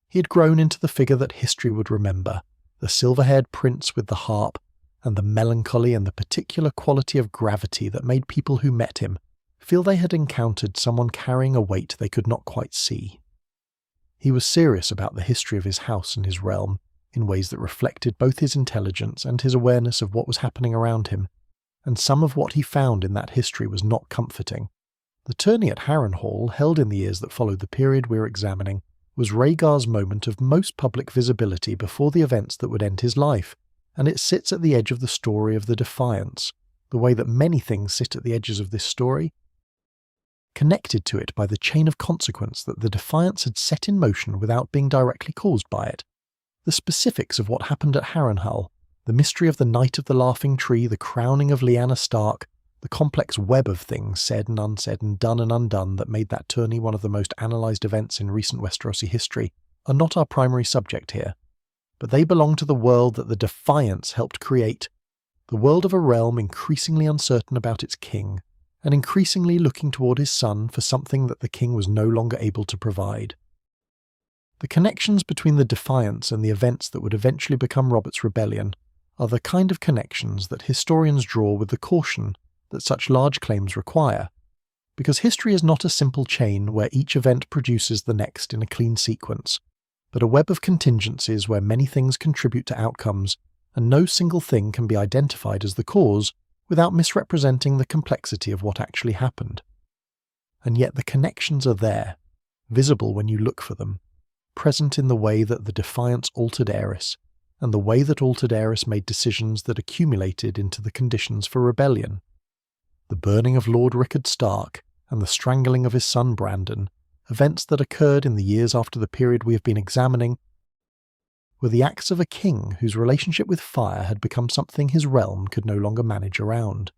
He had grown into the figure that history would remember, the silver-haired prince with the harp, and the melancholy and the particular quality of gravity that made people who met him feel they had encountered someone carrying a weight they could not quite see. He was serious about the history of his house and his realm, in ways that reflected both his intelligence and his awareness of what was happening around him, and some of what he found in that history was not comforting. The tourney at Harrenhal, held in the years that followed the period we're examining, was Rhaegar's moment of most public visibility before the events that would end his life, and it sits at the edge of the story of the Defiance, the way that many things sit at the edges of this story, connected to it by the chain of consequence that the Defiance had set in motion without being directly caused by it. The specifics of what happened at Harrenhal, the mystery of the Night of the Laughing Tree, the crowning of Lyanna Stark, the complex web of things said and unsaid and done and undone that made that tourney one of the most analysed events in recent Westerosi history, are not our primary subject here, but they belong to the world that the Defiance helped create, the world of a realm increasingly uncertain about its king, and increasingly looking toward his son for something that the king was no longer able to provide. The connections between the Defiance and the events that would eventually become Robert's Rebellion are the kind of connections that historians draw with the caution that such large claims require, because history is not a simple chain where each event produces the next in a clean sequence, but a web of contingencies where many things contribute to outcomes, and no single thing can be identified as the cause without misrepresenting the complexity of what actually happened. And yet the connections are there, visible when you look for them, present in the way that the Defiance altered Aerys, and the way that altered Aerys made decisions that accumulated into the conditions for rebellion. The burning of Lord Rickard Stark and the strangling of his son Brandon, events that occurred in the years after the period we have been examining, were the acts of a king whose relationship with fire had become something his realm could no longer manage around,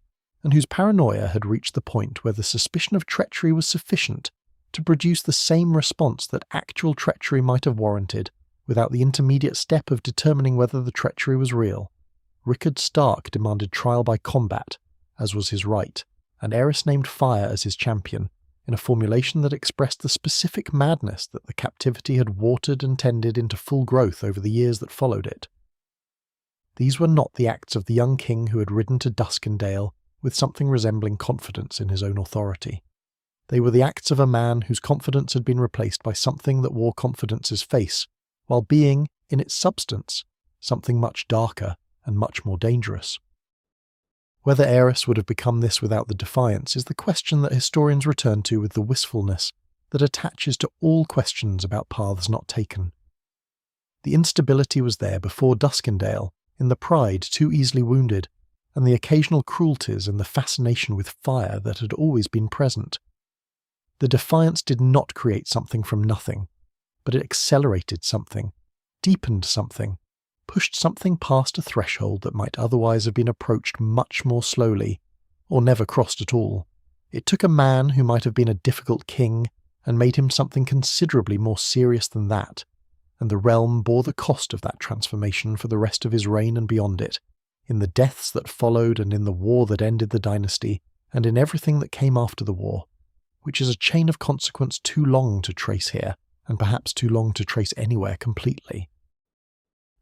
and whose paranoia had reached the point where the suspicion of treachery was sufficient to produce the same response that actual treachery might have warranted, without the intermediate step of determining whether the treachery was real. Rickard Stark demanded trial by combat, as was his right, and Aerys named fire as his champion, in a formulation that expressed the specific madness that the captivity had watered and tended into full growth over the years that followed it. These were not the acts of the young king who had ridden to Duskendale with something resembling confidence in his own authority. They were the acts of a man whose confidence had been replaced by something that wore confidence's face, while being, in its substance, something much darker and much more dangerous. Whether Aerys would have become this without the Defiance is the question that historians return to with the wistfulness that attaches to all questions about paths not taken. The instability was there before Duskendale, in the pride too easily wounded, and the occasional cruelties and the fascination with fire that had always been present. The Defiance did not create something from nothing, but it accelerated something, deepened something, pushed something past a threshold that might otherwise have been approached much more slowly, or never crossed at all. It took a man who might have been a difficult king and made him something considerably more serious than that, and the realm bore the cost of that transformation for the rest of his reign and beyond it, in the deaths that followed and in the war that ended the dynasty, and in everything that came after the war, which is a chain of consequence too long to trace here, and perhaps too long to trace anywhere completely.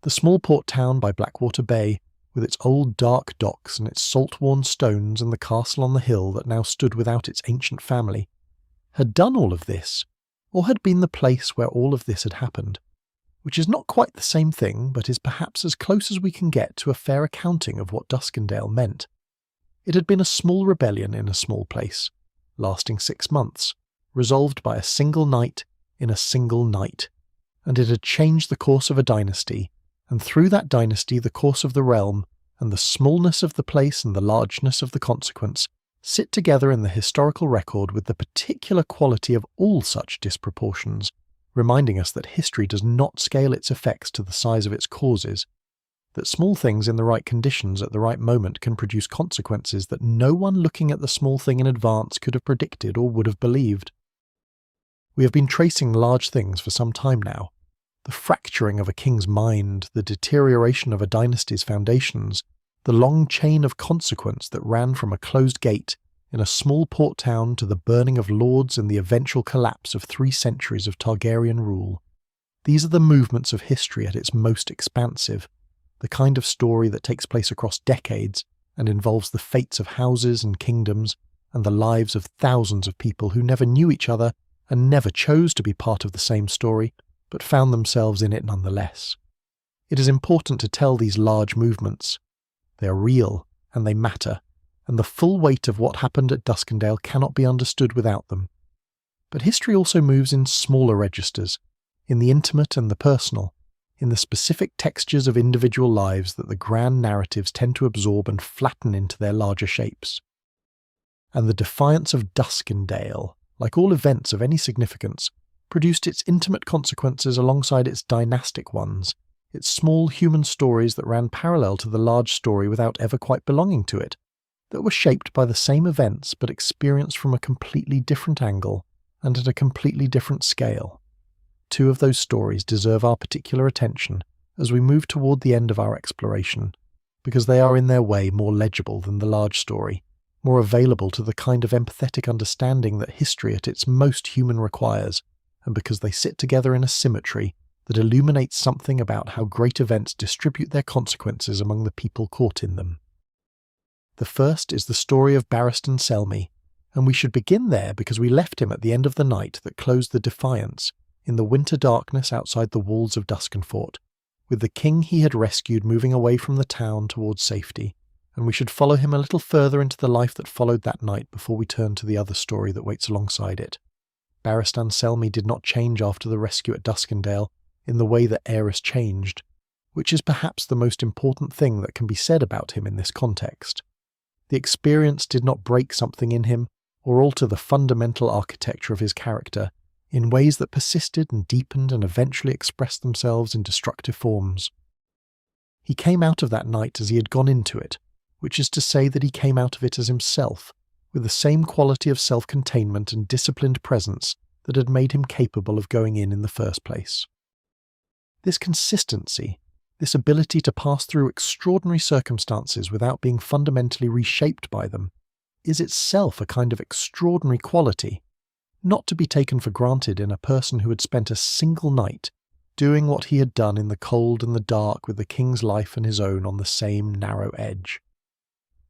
The small port town by Blackwater Bay, with its old dark docks and its salt-worn stones and the castle on the hill that now stood without its ancient family, had done all of this, or had been the place where all of this had happened, which is not quite the same thing, but is perhaps as close as we can get to a fair accounting of what Duskendale meant. It had been a small rebellion in a small place, lasting 6 months, resolved by a single night in a single night, and it had changed the course of a dynasty, and through that dynasty the course of the realm, and the smallness of the place and the largeness of the consequence, sit together in the historical record with the particular quality of all such disproportions, reminding us that history does not scale its effects to the size of its causes, that small things in the right conditions at the right moment can produce consequences that no one looking at the small thing in advance could have predicted or would have believed. We have been tracing large things for some time now. The fracturing of a king's mind, the deterioration of a dynasty's foundations, the long chain of consequence that ran from a closed gate in a small port town to the burning of lords and the eventual collapse of 3 centuries of Targaryen rule. These are the movements of history at its most expansive, the kind of story that takes place across decades and involves the fates of houses and kingdoms and the lives of thousands of people who never knew each other and never chose to be part of the same story, but found themselves in it nonetheless. It is important to tell these large movements. They are real, and they matter, and the full weight of what happened at Duskendale cannot be understood without them. But history also moves in smaller registers, in the intimate and the personal, in the specific textures of individual lives that the grand narratives tend to absorb and flatten into their larger shapes. And the Defiance of Duskendale, like all events of any significance, produced its intimate consequences alongside its dynastic ones, its small human stories that ran parallel to the large story without ever quite belonging to it, that were shaped by the same events but experienced from a completely different angle and at a completely different scale. 2 of those stories deserve our particular attention as we move toward the end of our exploration, because they are in their way more legible than the large story, more available to the kind of empathetic understanding that history at its most human requires, and because they sit together in a symmetry that illuminates something about how great events distribute their consequences among the people caught in them. The first is the story of Barristan Selmy, and we should begin there because we left him at the end of the night that closed the Defiance, in the winter darkness outside the walls of Duskenfort, with the king he had rescued moving away from the town towards safety, and we should follow him a little further into the life that followed that night before we turn to the other story that waits alongside it. Barristan Selmy did not change after the rescue at Duskendale in the way that Aerys changed, which is perhaps the most important thing that can be said about him in this context. The experience did not break something in him or alter the fundamental architecture of his character in ways that persisted and deepened and eventually expressed themselves in destructive forms. He came out of that night as he had gone into it, which is to say that he came out of it as himself, with the same quality of self-containment and disciplined presence that had made him capable of going in the first place. This consistency, this ability to pass through extraordinary circumstances without being fundamentally reshaped by them, is itself a kind of extraordinary quality, not to be taken for granted in a person who had spent a single night doing what he had done in the cold and the dark with the king's life and his own on the same narrow edge.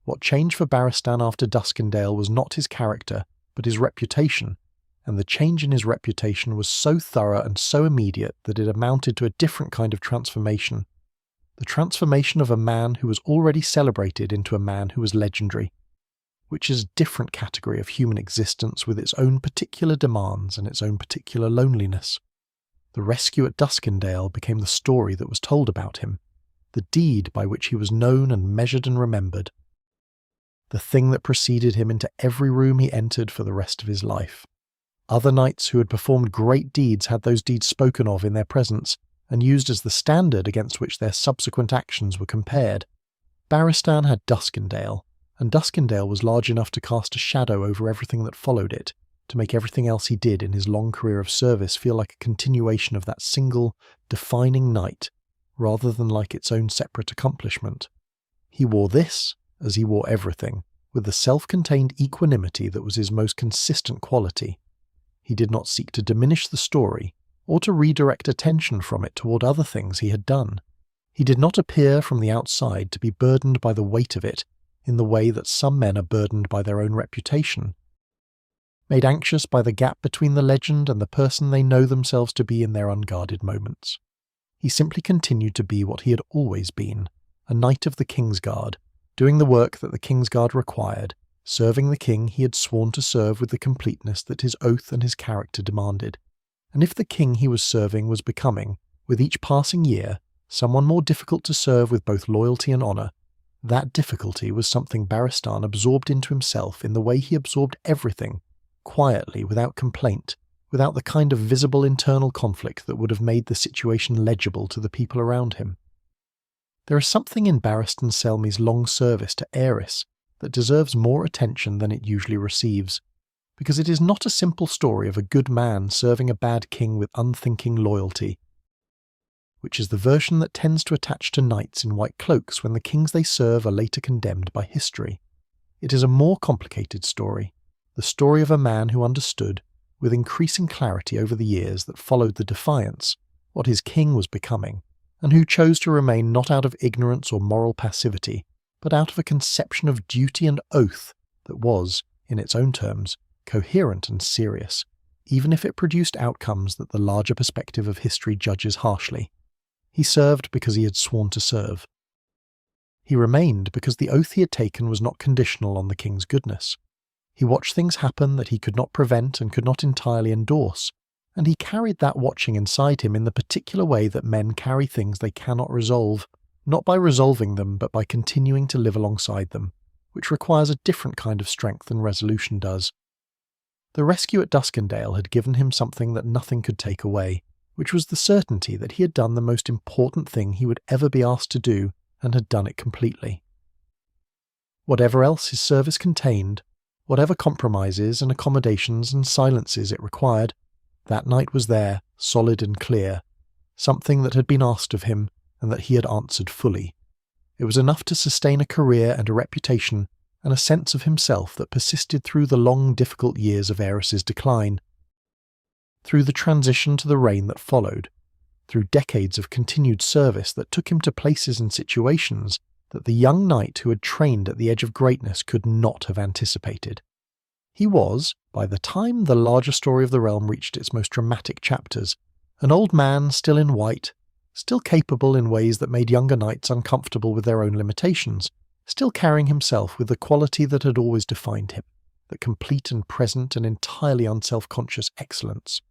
What changed for Barristan after Duskendale was not his character, but his reputation, and the change in his reputation was so thorough and so immediate that it amounted to a different kind of transformation. The transformation of a man who was already celebrated into a man who was legendary, which is a different category of human existence with its own particular demands and its own particular loneliness. The rescue at Duskendale became the story that was told about him, the deed by which he was known and measured and remembered, the thing that preceded him into every room he entered for the rest of his life. Other knights who had performed great deeds had those deeds spoken of in their presence and used as the standard against which their subsequent actions were compared. Barristan had Duskendale, and Duskendale was large enough to cast a shadow over everything that followed it, to make everything else he did in his long career of service feel like a continuation of that single, defining night, rather than like its own separate accomplishment. He wore this, as he wore everything, with the self-contained equanimity that was his most consistent quality. He did not seek to diminish the story, or to redirect attention from it toward other things he had done. He did not appear from the outside to be burdened by the weight of it in the way that some men are burdened by their own reputation, made anxious by the gap between the legend and the person they know themselves to be in their unguarded moments. He simply continued to be what he had always been, a knight of the Kingsguard, doing the work that the Kingsguard required, serving the king he had sworn to serve with the completeness that his oath and his character demanded. And if the king he was serving was becoming, with each passing year, someone more difficult to serve with both loyalty and honour. That difficulty was something Barristan absorbed into himself in the way he absorbed everything, quietly, without complaint, without the kind of visible internal conflict that would have made the situation legible to the people around him. There is something in Barristan Selmy's long service to Aerys that deserves more attention than it usually receives, because it is not a simple story of a good man serving a bad king with unthinking loyalty, which is the version that tends to attach to knights in white cloaks when the kings they serve are later condemned by history. It is a more complicated story, the story of a man who understood, with increasing clarity over the years that followed the Defiance, what his king was becoming, and who chose to remain not out of ignorance or moral passivity, but out of a conception of duty and oath that was, in its own terms, coherent and serious, even if it produced outcomes that the larger perspective of history judges harshly. He served because he had sworn to serve. He remained because the oath he had taken was not conditional on the king's goodness. He watched things happen that he could not prevent and could not entirely endorse, and he carried that watching inside him in the particular way that men carry things they cannot resolve, not by resolving them but by continuing to live alongside them, which requires a different kind of strength than resolution does. The rescue at Duskendale had given him something that nothing could take away, which was the certainty that he had done the most important thing he would ever be asked to do, and had done it completely. Whatever else his service contained, whatever compromises and accommodations and silences it required, that night was there, solid and clear, something that had been asked of him and that he had answered fully. It was enough to sustain a career and a reputation and a sense of himself that persisted through the long, difficult years of Aerys's decline, through the transition to the reign that followed, through decades of continued service that took him to places and situations that the young knight who had trained at the edge of greatness could not have anticipated. He was, by the time the larger story of the realm reached its most dramatic chapters, an old man still in white, still capable in ways that made younger knights uncomfortable with their own limitations, still carrying himself with the quality that had always defined him, that complete and present and entirely unself-conscious excellence.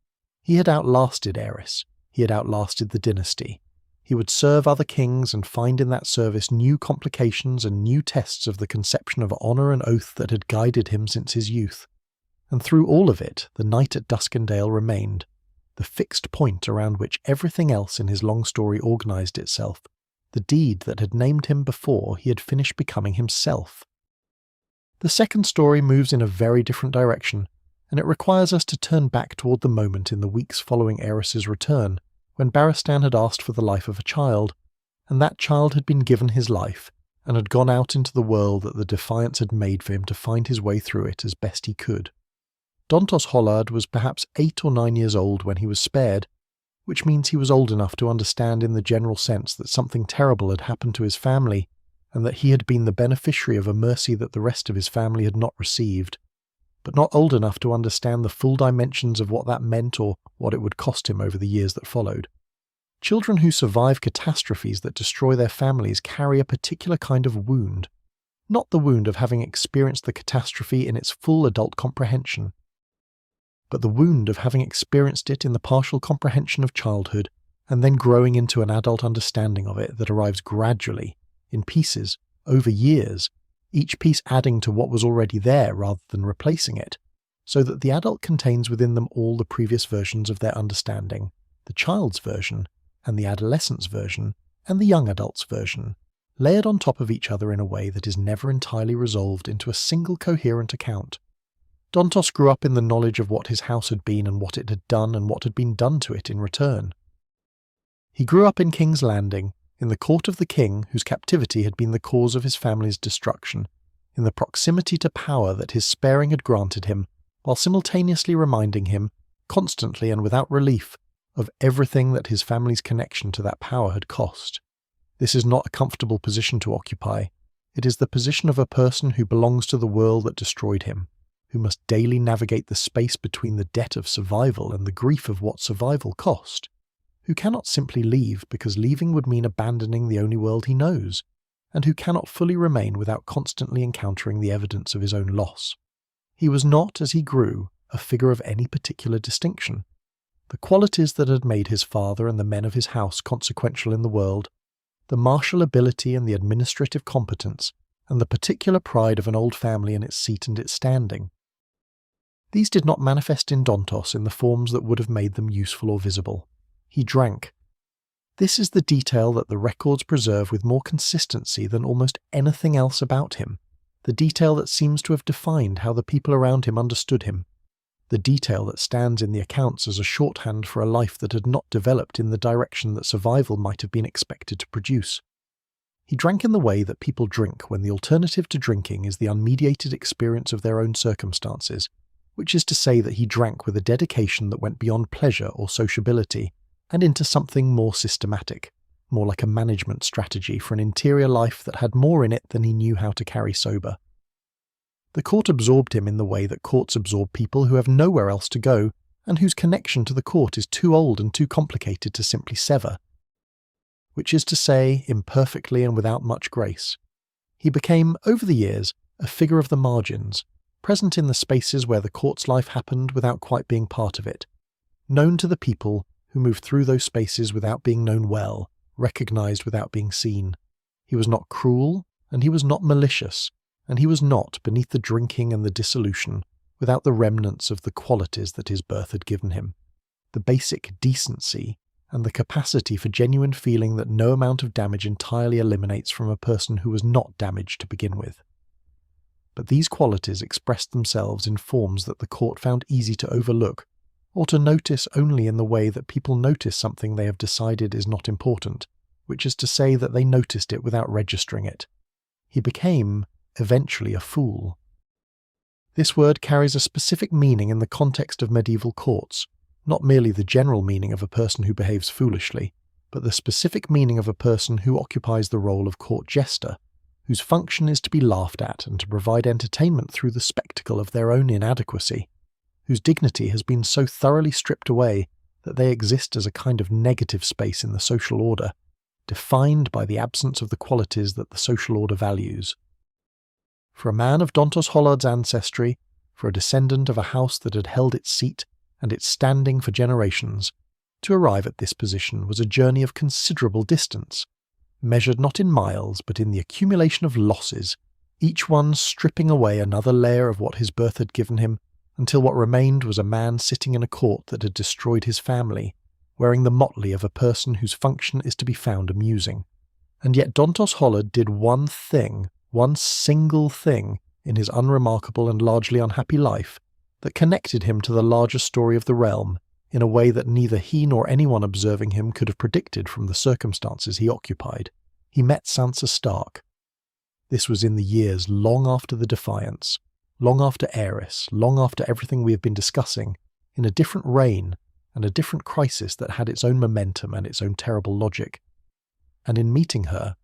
He had outlasted Aerys. He had outlasted the dynasty. He would serve other kings and find in that service new complications and new tests of the conception of honour and oath that had guided him since his youth. And through all of it, the night at Duskendale remained, the fixed point around which everything else in his long story organised itself, the deed that had named him before he had finished becoming himself. The second story moves in a very different direction, and it requires us to turn back toward the moment in the weeks following Aerys's return, when Barristan had asked for the life of a child, and that child had been given his life, and had gone out into the world that the Defiance had made for him to find his way through it as best he could. Dontos Hollard was perhaps 8 or 9 years old when he was spared, which means he was old enough to understand in the general sense that something terrible had happened to his family, and that he had been the beneficiary of a mercy that the rest of his family had not received, but not old enough to understand the full dimensions of what that meant or what it would cost him over the years that followed. Children who survive catastrophes that destroy their families carry a particular kind of wound, not the wound of having experienced the catastrophe in its full adult comprehension, but the wound of having experienced it in the partial comprehension of childhood and then growing into an adult understanding of it that arrives gradually, in pieces, over years, each piece adding to what was already there rather than replacing it, so that the adult contains within them all the previous versions of their understanding, the child's version, and the adolescent's version, and the young adult's version, layered on top of each other in a way that is never entirely resolved into a single coherent account. Dontos grew up in the knowledge of what his house had been and what it had done and what had been done to it in return. He grew up in King's Landing, in the court of the king whose captivity had been the cause of his family's destruction, in the proximity to power that his sparing had granted him, while simultaneously reminding him, constantly and without relief, of everything that his family's connection to that power had cost. This is not a comfortable position to occupy. It is the position of a person who belongs to the world that destroyed him, who must daily navigate the space between the debt of survival and the grief of what survival cost, who cannot simply leave because leaving would mean abandoning the only world he knows, and who cannot fully remain without constantly encountering the evidence of his own loss. He was not, as he grew, a figure of any particular distinction. The qualities that had made his father and the men of his house consequential in the world, the martial ability and the administrative competence, and the particular pride of an old family in its seat and its standing. These did not manifest in Dontos in the forms that would have made them useful or visible. He drank. This is the detail that the records preserve with more consistency than almost anything else about him, the detail that seems to have defined how the people around him understood him, the detail that stands in the accounts as a shorthand for a life that had not developed in the direction that survival might have been expected to produce. He drank in the way that people drink when the alternative to drinking is the unmediated experience of their own circumstances, which is to say that he drank with a dedication that went beyond pleasure or sociability and into something more systematic, more like a management strategy for an interior life that had more in it than he knew how to carry sober. The court absorbed him in the way that courts absorb people who have nowhere else to go and whose connection to the court is too old and too complicated to simply sever, which is to say, imperfectly and without much grace. He became, over the years, a figure of the margins, present in the spaces where the court's life happened without quite being part of it, known to the people who moved through those spaces without being known well, recognized without being seen. He was not cruel, and he was not malicious, and he was not, beneath the drinking and the dissolution, without the remnants of the qualities that his birth had given him, the basic decency and the capacity for genuine feeling that no amount of damage entirely eliminates from a person who was not damaged to begin with. But these qualities expressed themselves in forms that the court found easy to overlook, or to notice only in the way that people notice something they have decided is not important, which is to say that they noticed it without registering it. He became, eventually, a fool. This word carries a specific meaning in the context of medieval courts, not merely the general meaning of a person who behaves foolishly, but the specific meaning of a person who occupies the role of court jester, whose function is to be laughed at and to provide entertainment through the spectacle of their own inadequacy, whose dignity has been so thoroughly stripped away that they exist as a kind of negative space in the social order, defined by the absence of the qualities that the social order values. For a man of Dontos Hollard's ancestry, for a descendant of a house that had held its seat and its standing for generations, to arrive at this position was a journey of considerable distance, measured not in miles but in the accumulation of losses, each one stripping away another layer of what his birth had given him, until what remained was a man sitting in a court that had destroyed his family, wearing the motley of a person whose function is to be found amusing. And yet Dontos Hollard did one thing, one single thing, in his unremarkable and largely unhappy life, that connected him to the larger story of the realm in a way that neither he nor anyone observing him could have predicted from the circumstances he occupied. He met Sansa Stark. This was in the years long after the Defiance, long after Aerys, long after everything we have been discussing, in a different reign and a different crisis that had its own momentum and its own terrible logic. And in meeting her,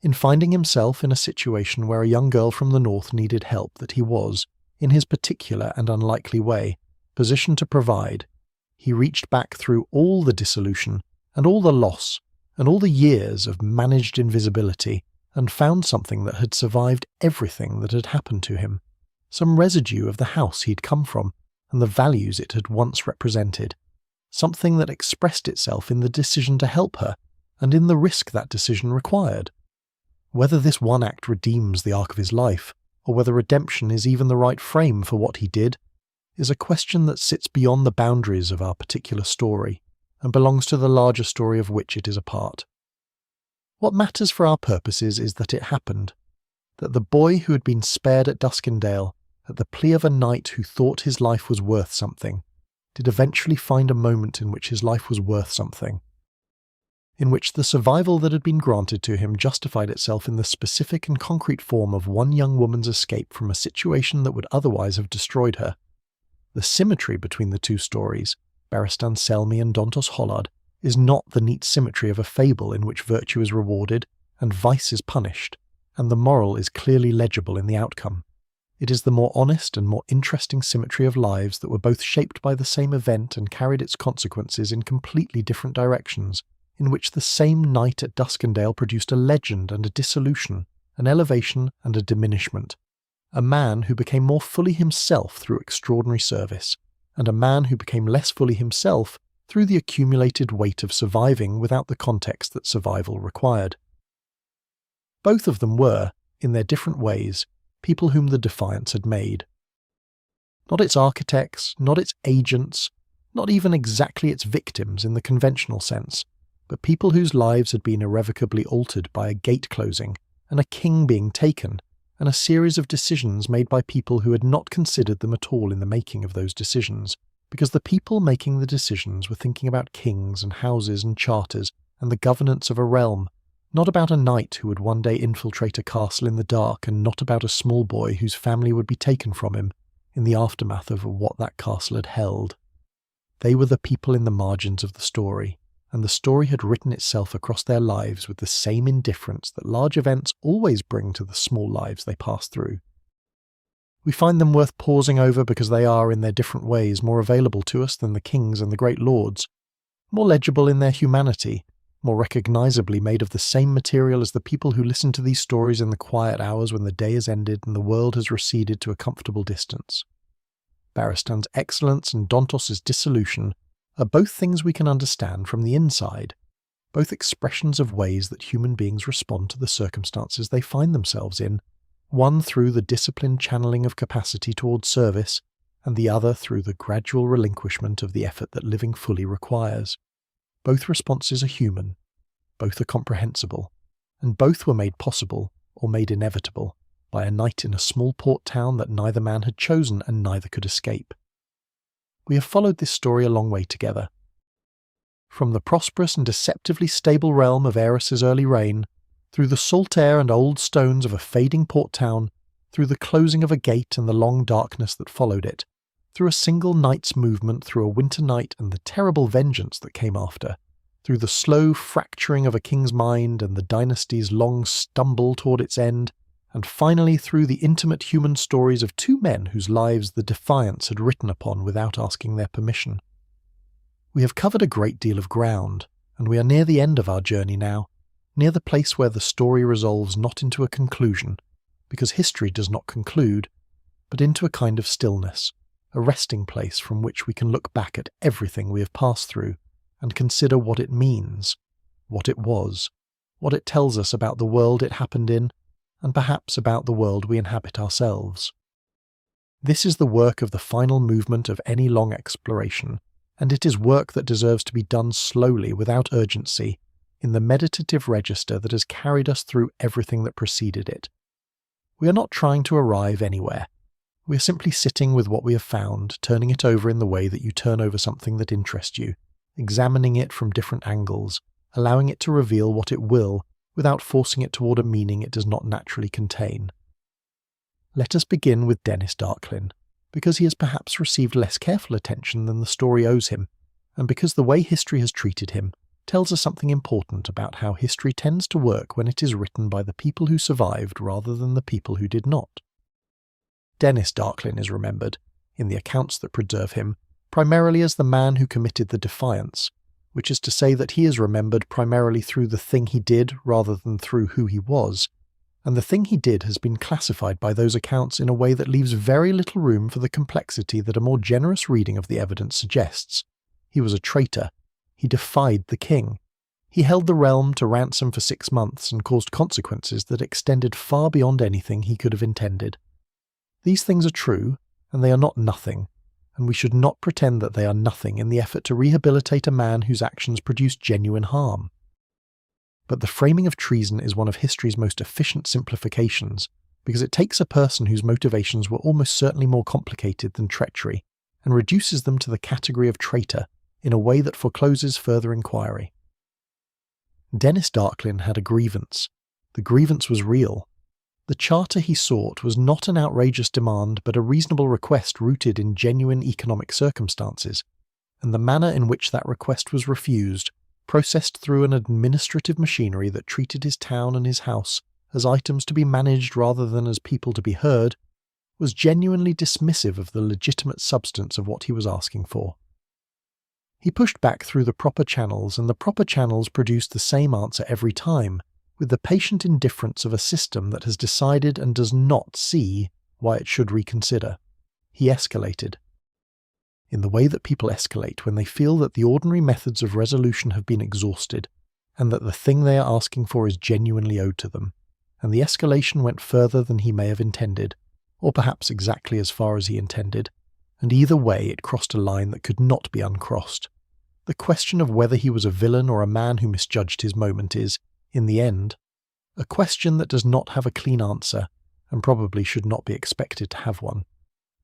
in finding himself in a situation where a young girl from the north needed help that he was, in his particular and unlikely way, positioned to provide, he reached back through all the dissolution and all the loss and all the years of managed invisibility and found something that had survived everything that had happened to him, some residue of the house he'd come from and the values it had once represented, something that expressed itself in the decision to help her and in the risk that decision required. Whether this one act redeems the arc of his life, or whether redemption is even the right frame for what he did, is a question that sits beyond the boundaries of our particular story, and belongs to the larger story of which it is a part. What matters for our purposes is that it happened, that the boy who had been spared at Duskendale, at the plea of a knight who thought his life was worth something, did eventually find a moment in which his life was worth something, in which the survival that had been granted to him justified itself in the specific and concrete form of one young woman's escape from a situation that would otherwise have destroyed her. The symmetry between the two stories, Barristan Selmy and Dontos Hollard, is not the neat symmetry of a fable in which virtue is rewarded and vice is punished, and the moral is clearly legible in the outcome. It is the more honest and more interesting symmetry of lives that were both shaped by the same event and carried its consequences in completely different directions, in which the same night at Duskendale produced a legend and a dissolution, an elevation and a diminishment, a man who became more fully himself through extraordinary service, and a man who became less fully himself through the accumulated weight of surviving without the context that survival required. Both of them were, in their different ways, people whom the Defiance had made. Not its architects, not its agents, not even exactly its victims in the conventional sense, but people whose lives had been irrevocably altered by a gate closing, and a king being taken, and a series of decisions made by people who had not considered them at all in the making of those decisions, because the people making the decisions were thinking about kings and houses and charters and the governance of a realm, not about a knight who would one day infiltrate a castle in the dark, and not about a small boy whose family would be taken from him in the aftermath of what that castle had held. They were the people in the margins of the story, and the story had written itself across their lives with the same indifference that large events always bring to the small lives they pass through. We find them worth pausing over because they are, in their different ways, more available to us than the kings and the great lords, more legible in their humanity, more recognisably made of the same material as the people who listen to these stories in the quiet hours when the day has ended and the world has receded to a comfortable distance. Barristan's excellence and Dontos's dissolution are both things we can understand from the inside, both expressions of ways that human beings respond to the circumstances they find themselves in, one through the disciplined channeling of capacity towards service, and the other through the gradual relinquishment of the effort that living fully requires. Both responses are human, both are comprehensible, and both were made possible, or made inevitable, by a night in a small port town that neither man had chosen and neither could escape. We have followed this story a long way together. From the prosperous and deceptively stable realm of Aerys's early reign, through the salt air and old stones of a fading port town, through the closing of a gate and the long darkness that followed it, through a single night's movement through a winter night and the terrible vengeance that came after, through the slow fracturing of a king's mind and the dynasty's long stumble toward its end, and finally through the intimate human stories of two men whose lives the Defiance had written upon without asking their permission. We have covered a great deal of ground, and we are near the end of our journey now, near the place where the story resolves not into a conclusion, because history does not conclude, but into a kind of stillness, a resting place from which we can look back at everything we have passed through and consider what it means, what it was, what it tells us about the world it happened in, and perhaps about the world we inhabit ourselves. This is the work of the final movement of any long exploration, and it is work that deserves to be done slowly, without urgency, in the meditative register that has carried us through everything that preceded it. We are not trying to arrive anywhere. We are simply sitting with what we have found, turning it over in the way that you turn over something that interests you, examining it from different angles, allowing it to reveal what it will, without forcing it toward a meaning it does not naturally contain. Let us begin with Denys Darklyn, because he has perhaps received less careful attention than the story owes him, and because the way history has treated him tells us something important about how history tends to work when it is written by the people who survived rather than the people who did not. Denys Darklyn is remembered, in the accounts that preserve him, primarily as the man who committed the Defiance, which is to say that he is remembered primarily through the thing he did rather than through who he was, and the thing he did has been classified by those accounts in a way that leaves very little room for the complexity that a more generous reading of the evidence suggests. He was a traitor. He defied the king. He held the realm to ransom for 6 months and caused consequences that extended far beyond anything he could have intended. These things are true, and they are not nothing, and we should not pretend that they are nothing in the effort to rehabilitate a man whose actions produced genuine harm. But the framing of treason is one of history's most efficient simplifications, because it takes a person whose motivations were almost certainly more complicated than treachery, and reduces them to the category of traitor in a way that forecloses further inquiry. Denys Darklyn had a grievance. The grievance was real. The charter he sought was not an outrageous demand but a reasonable request rooted in genuine economic circumstances, and the manner in which that request was refused, processed through an administrative machinery that treated his town and his house as items to be managed rather than as people to be heard, was genuinely dismissive of the legitimate substance of what he was asking for. He pushed back through the proper channels, and the proper channels produced the same answer every time, with the patient indifference of a system that has decided and does not see why it should reconsider. He escalated. in the way that people escalate when they feel that the ordinary methods of resolution have been exhausted, and that the thing they are asking for is genuinely owed to them, and the escalation went further than he may have intended, or perhaps exactly as far as he intended, and either way it crossed a line that could not be uncrossed. The question of whether he was a villain or a man who misjudged his moment is, in the end, a question that does not have a clean answer, and probably should not be expected to have one.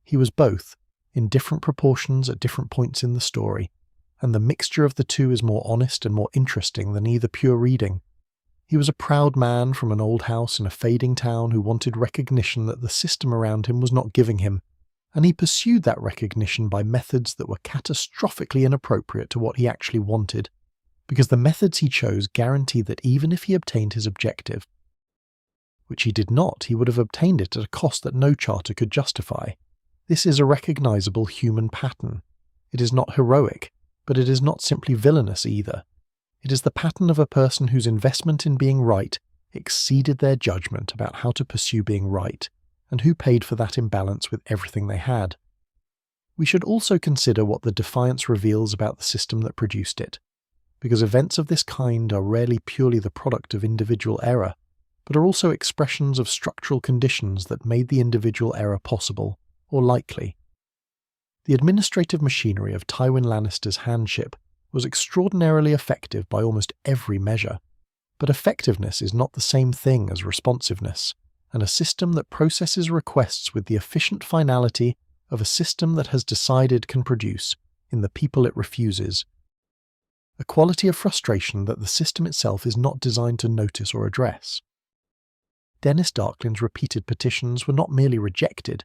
He was both, in different proportions at different points in the story, and the mixture of the two is more honest and more interesting than either pure reading. He was a proud man from an old house in a fading town who wanted recognition that the system around him was not giving him, and he pursued that recognition by methods that were catastrophically inappropriate to what he actually wanted, because the methods he chose guaranteed that even if he obtained his objective, which he did not, he would have obtained it at a cost that no charter could justify. This is a recognizable human pattern. It is not heroic, but it is not simply villainous either. It is the pattern of a person whose investment in being right exceeded their judgment about how to pursue being right, and who paid for that imbalance with everything they had. We should also consider what the Defiance reveals about the system that produced it, because events of this kind are rarely purely the product of individual error, but are also expressions of structural conditions that made the individual error possible, or likely. The administrative machinery of Tywin Lannister's handship was extraordinarily effective by almost every measure, but effectiveness is not the same thing as responsiveness, and a system that processes requests with the efficient finality of a system that has decided can produce, in the people it refuses, a quality of frustration that the system itself is not designed to notice or address. Denys Darklyn's repeated petitions were not merely rejected,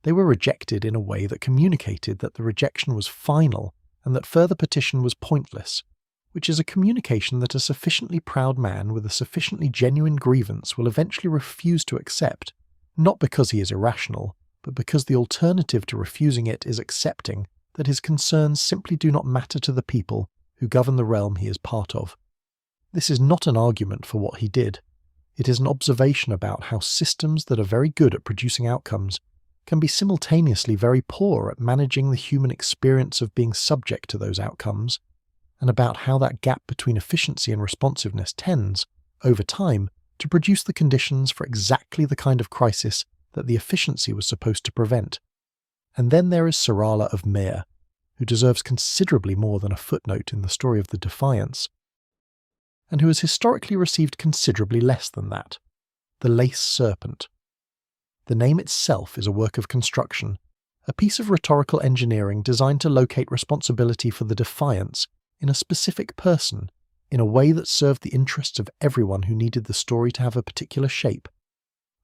they were rejected in a way that communicated that the rejection was final and that further petition was pointless, which is a communication that a sufficiently proud man with a sufficiently genuine grievance will eventually refuse to accept, not because he is irrational, but because the alternative to refusing it is accepting that his concerns simply do not matter to the people who govern the realm he is part of. This is not an argument for what he did. It is an observation about how systems that are very good at producing outcomes can be simultaneously very poor at managing the human experience of being subject to those outcomes, and about how that gap between efficiency and responsiveness tends, over time, to produce the conditions for exactly the kind of crisis that the efficiency was supposed to prevent. And then there is Ser of Myr, who deserves considerably more than a footnote in the story of the Defiance, and who has historically received considerably less than that. The Lace Serpent. The name itself is a work of construction, a piece of rhetorical engineering designed to locate responsibility for the Defiance in a specific person, in a way that served the interests of everyone who needed the story to have a particular shape.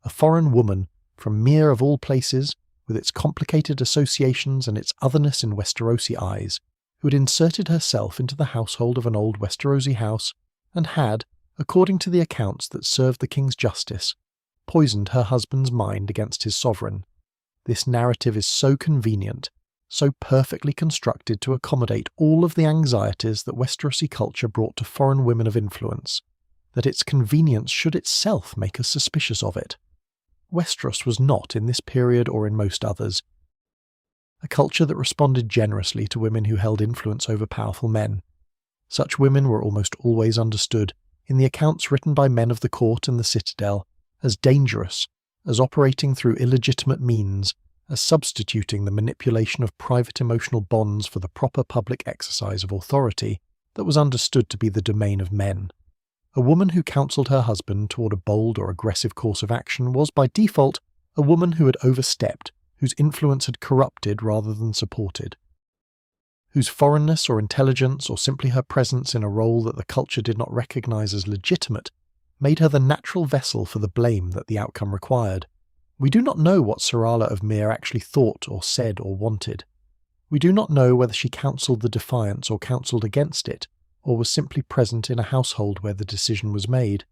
A foreign woman, from Myr of all places, with its complicated associations and its otherness in Westerosi eyes, who had inserted herself into the household of an old Westerosi house, and had, according to the accounts that served the king's justice, poisoned her husband's mind against his sovereign. This narrative is so convenient, so perfectly constructed to accommodate all of the anxieties that Westerosi culture brought to foreign women of influence, that its convenience should itself make us suspicious of it. Westeros was not, in this period or in most others, a culture that responded generously to women who held influence over powerful men. Such women were almost always understood, in the accounts written by men of the court and the citadel, as dangerous, as operating through illegitimate means, as substituting the manipulation of private emotional bonds for the proper public exercise of authority that was understood to be the domain of men. A woman who counselled her husband toward a bold or aggressive course of action was by default a woman who had overstepped, whose influence had corrupted rather than supported, whose foreignness or intelligence or simply her presence in a role that the culture did not recognize as legitimate made her the natural vessel for the blame that the outcome required. We do not know what Ser of Myr actually thought or said or wanted. We do not know whether she counselled the Defiance or counselled against it, or was simply present in a household where the decision was made.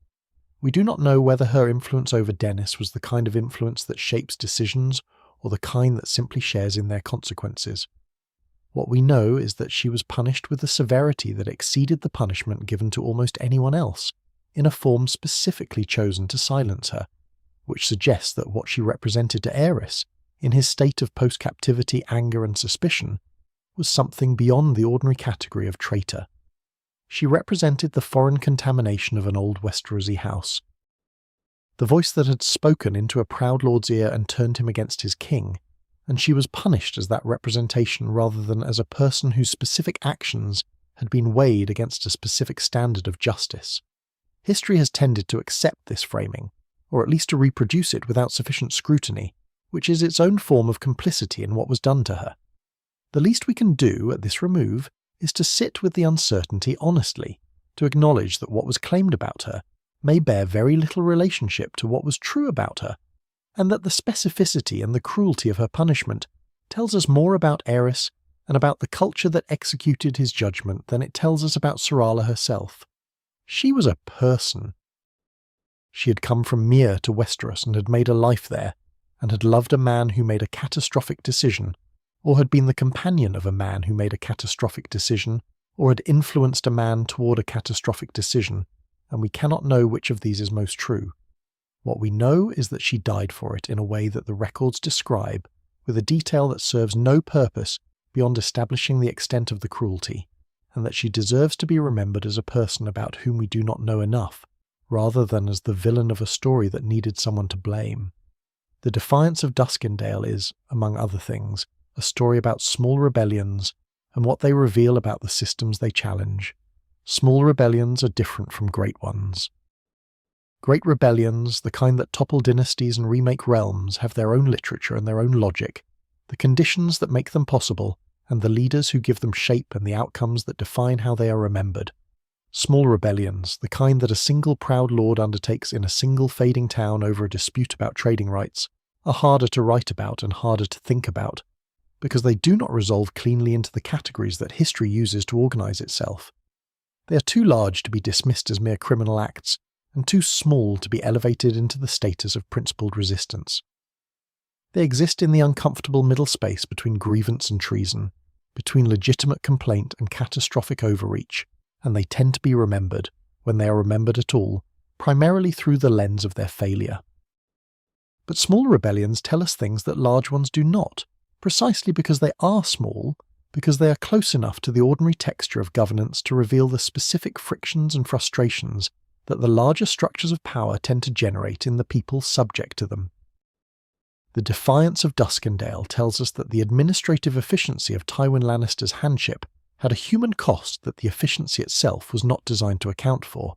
We do not know whether her influence over Denys was the kind of influence that shapes decisions or the kind that simply shares in their consequences. What we know is that she was punished with a severity that exceeded the punishment given to almost anyone else, in a form specifically chosen to silence her, which suggests that what she represented to Aerys, in his state of post-captivity anger and suspicion, was something beyond the ordinary category of traitor. She represented the foreign contamination of an old Westerosi house. The voice that had spoken into a proud lord's ear and turned him against his king, and she was punished as that representation rather than as a person whose specific actions had been weighed against a specific standard of justice. History has tended to accept this framing, or at least to reproduce it without sufficient scrutiny, which is its own form of complicity in what was done to her. The least we can do at this remove is to sit with the uncertainty honestly, to acknowledge that what was claimed about her may bear very little relationship to what was true about her, and that the specificity and the cruelty of her punishment tells us more about Aerys and about the culture that executed his judgment than it tells us about Serala herself. She was a person. She had come from Myr to Westeros and had made a life there, and had loved a man who made a catastrophic decision, or had been the companion of a man who made a catastrophic decision, or had influenced a man toward a catastrophic decision, and we cannot know which of these is most true. What we know is that she died for it in a way that the records describe, with a detail that serves no purpose beyond establishing the extent of the cruelty, and that she deserves to be remembered as a person about whom we do not know enough, rather than as the villain of a story that needed someone to blame. The Defiance of Duskendale is, among other things, a story about small rebellions and what they reveal about the systems they challenge. Small rebellions are different from great ones. Great rebellions, the kind that topple dynasties and remake realms, have their own literature and their own logic, the conditions that make them possible, and the leaders who give them shape and the outcomes that define how they are remembered. Small rebellions, the kind that a single proud lord undertakes in a single fading town over a dispute about trading rights, are harder to write about and harder to think about, because they do not resolve cleanly into the categories that history uses to organise itself. They are too large to be dismissed as mere criminal acts, and too small to be elevated into the status of principled resistance. They exist in the uncomfortable middle space between grievance and treason, between legitimate complaint and catastrophic overreach, and they tend to be remembered, when they are remembered at all, primarily through the lens of their failure. But small rebellions tell us things that large ones do not, precisely because they are small, because they are close enough to the ordinary texture of governance to reveal the specific frictions and frustrations that the larger structures of power tend to generate in the people subject to them. The Defiance of Duskendale tells us that the administrative efficiency of Tywin Lannister's handship had a human cost that the efficiency itself was not designed to account for.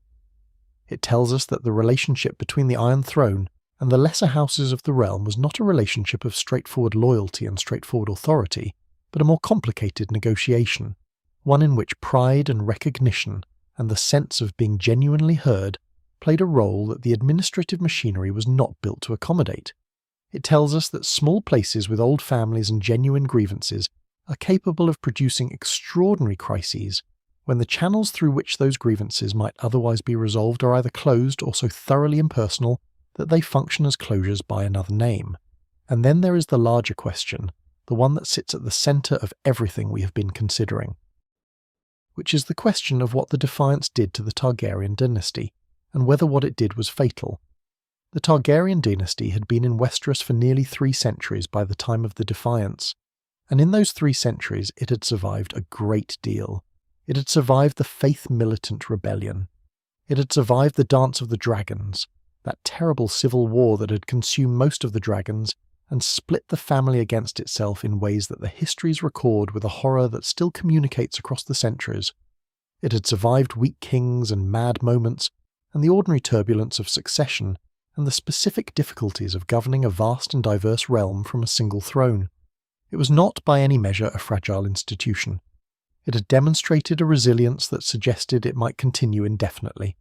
It tells us that the relationship between the Iron Throne and the lesser houses of the realm was not a relationship of straightforward loyalty and straightforward authority, but a more complicated negotiation, one in which pride and recognition and the sense of being genuinely heard played a role that the administrative machinery was not built to accommodate. It tells us that small places with old families and genuine grievances are capable of producing extraordinary crises when the channels through which those grievances might otherwise be resolved are either closed or so thoroughly impersonal that they function as closures by another name. And then there is the larger question, the one that sits at the centre of everything we have been considering, which is the question of what the Defiance did to the Targaryen dynasty, and whether what it did was fatal. The Targaryen dynasty had been in Westeros for nearly 3 centuries by the time of the Defiance, and in those 3 centuries it had survived a great deal. It had survived the faith-militant rebellion. It had survived the Dance of the Dragons, that terrible civil war that had consumed most of the dragons and split the family against itself in ways that the histories record with a horror that still communicates across the centuries. It had survived weak kings and mad moments, and the ordinary turbulence of succession, and the specific difficulties of governing a vast and diverse realm from a single throne. It was not by any measure a fragile institution. It had demonstrated a resilience that suggested it might continue indefinitely.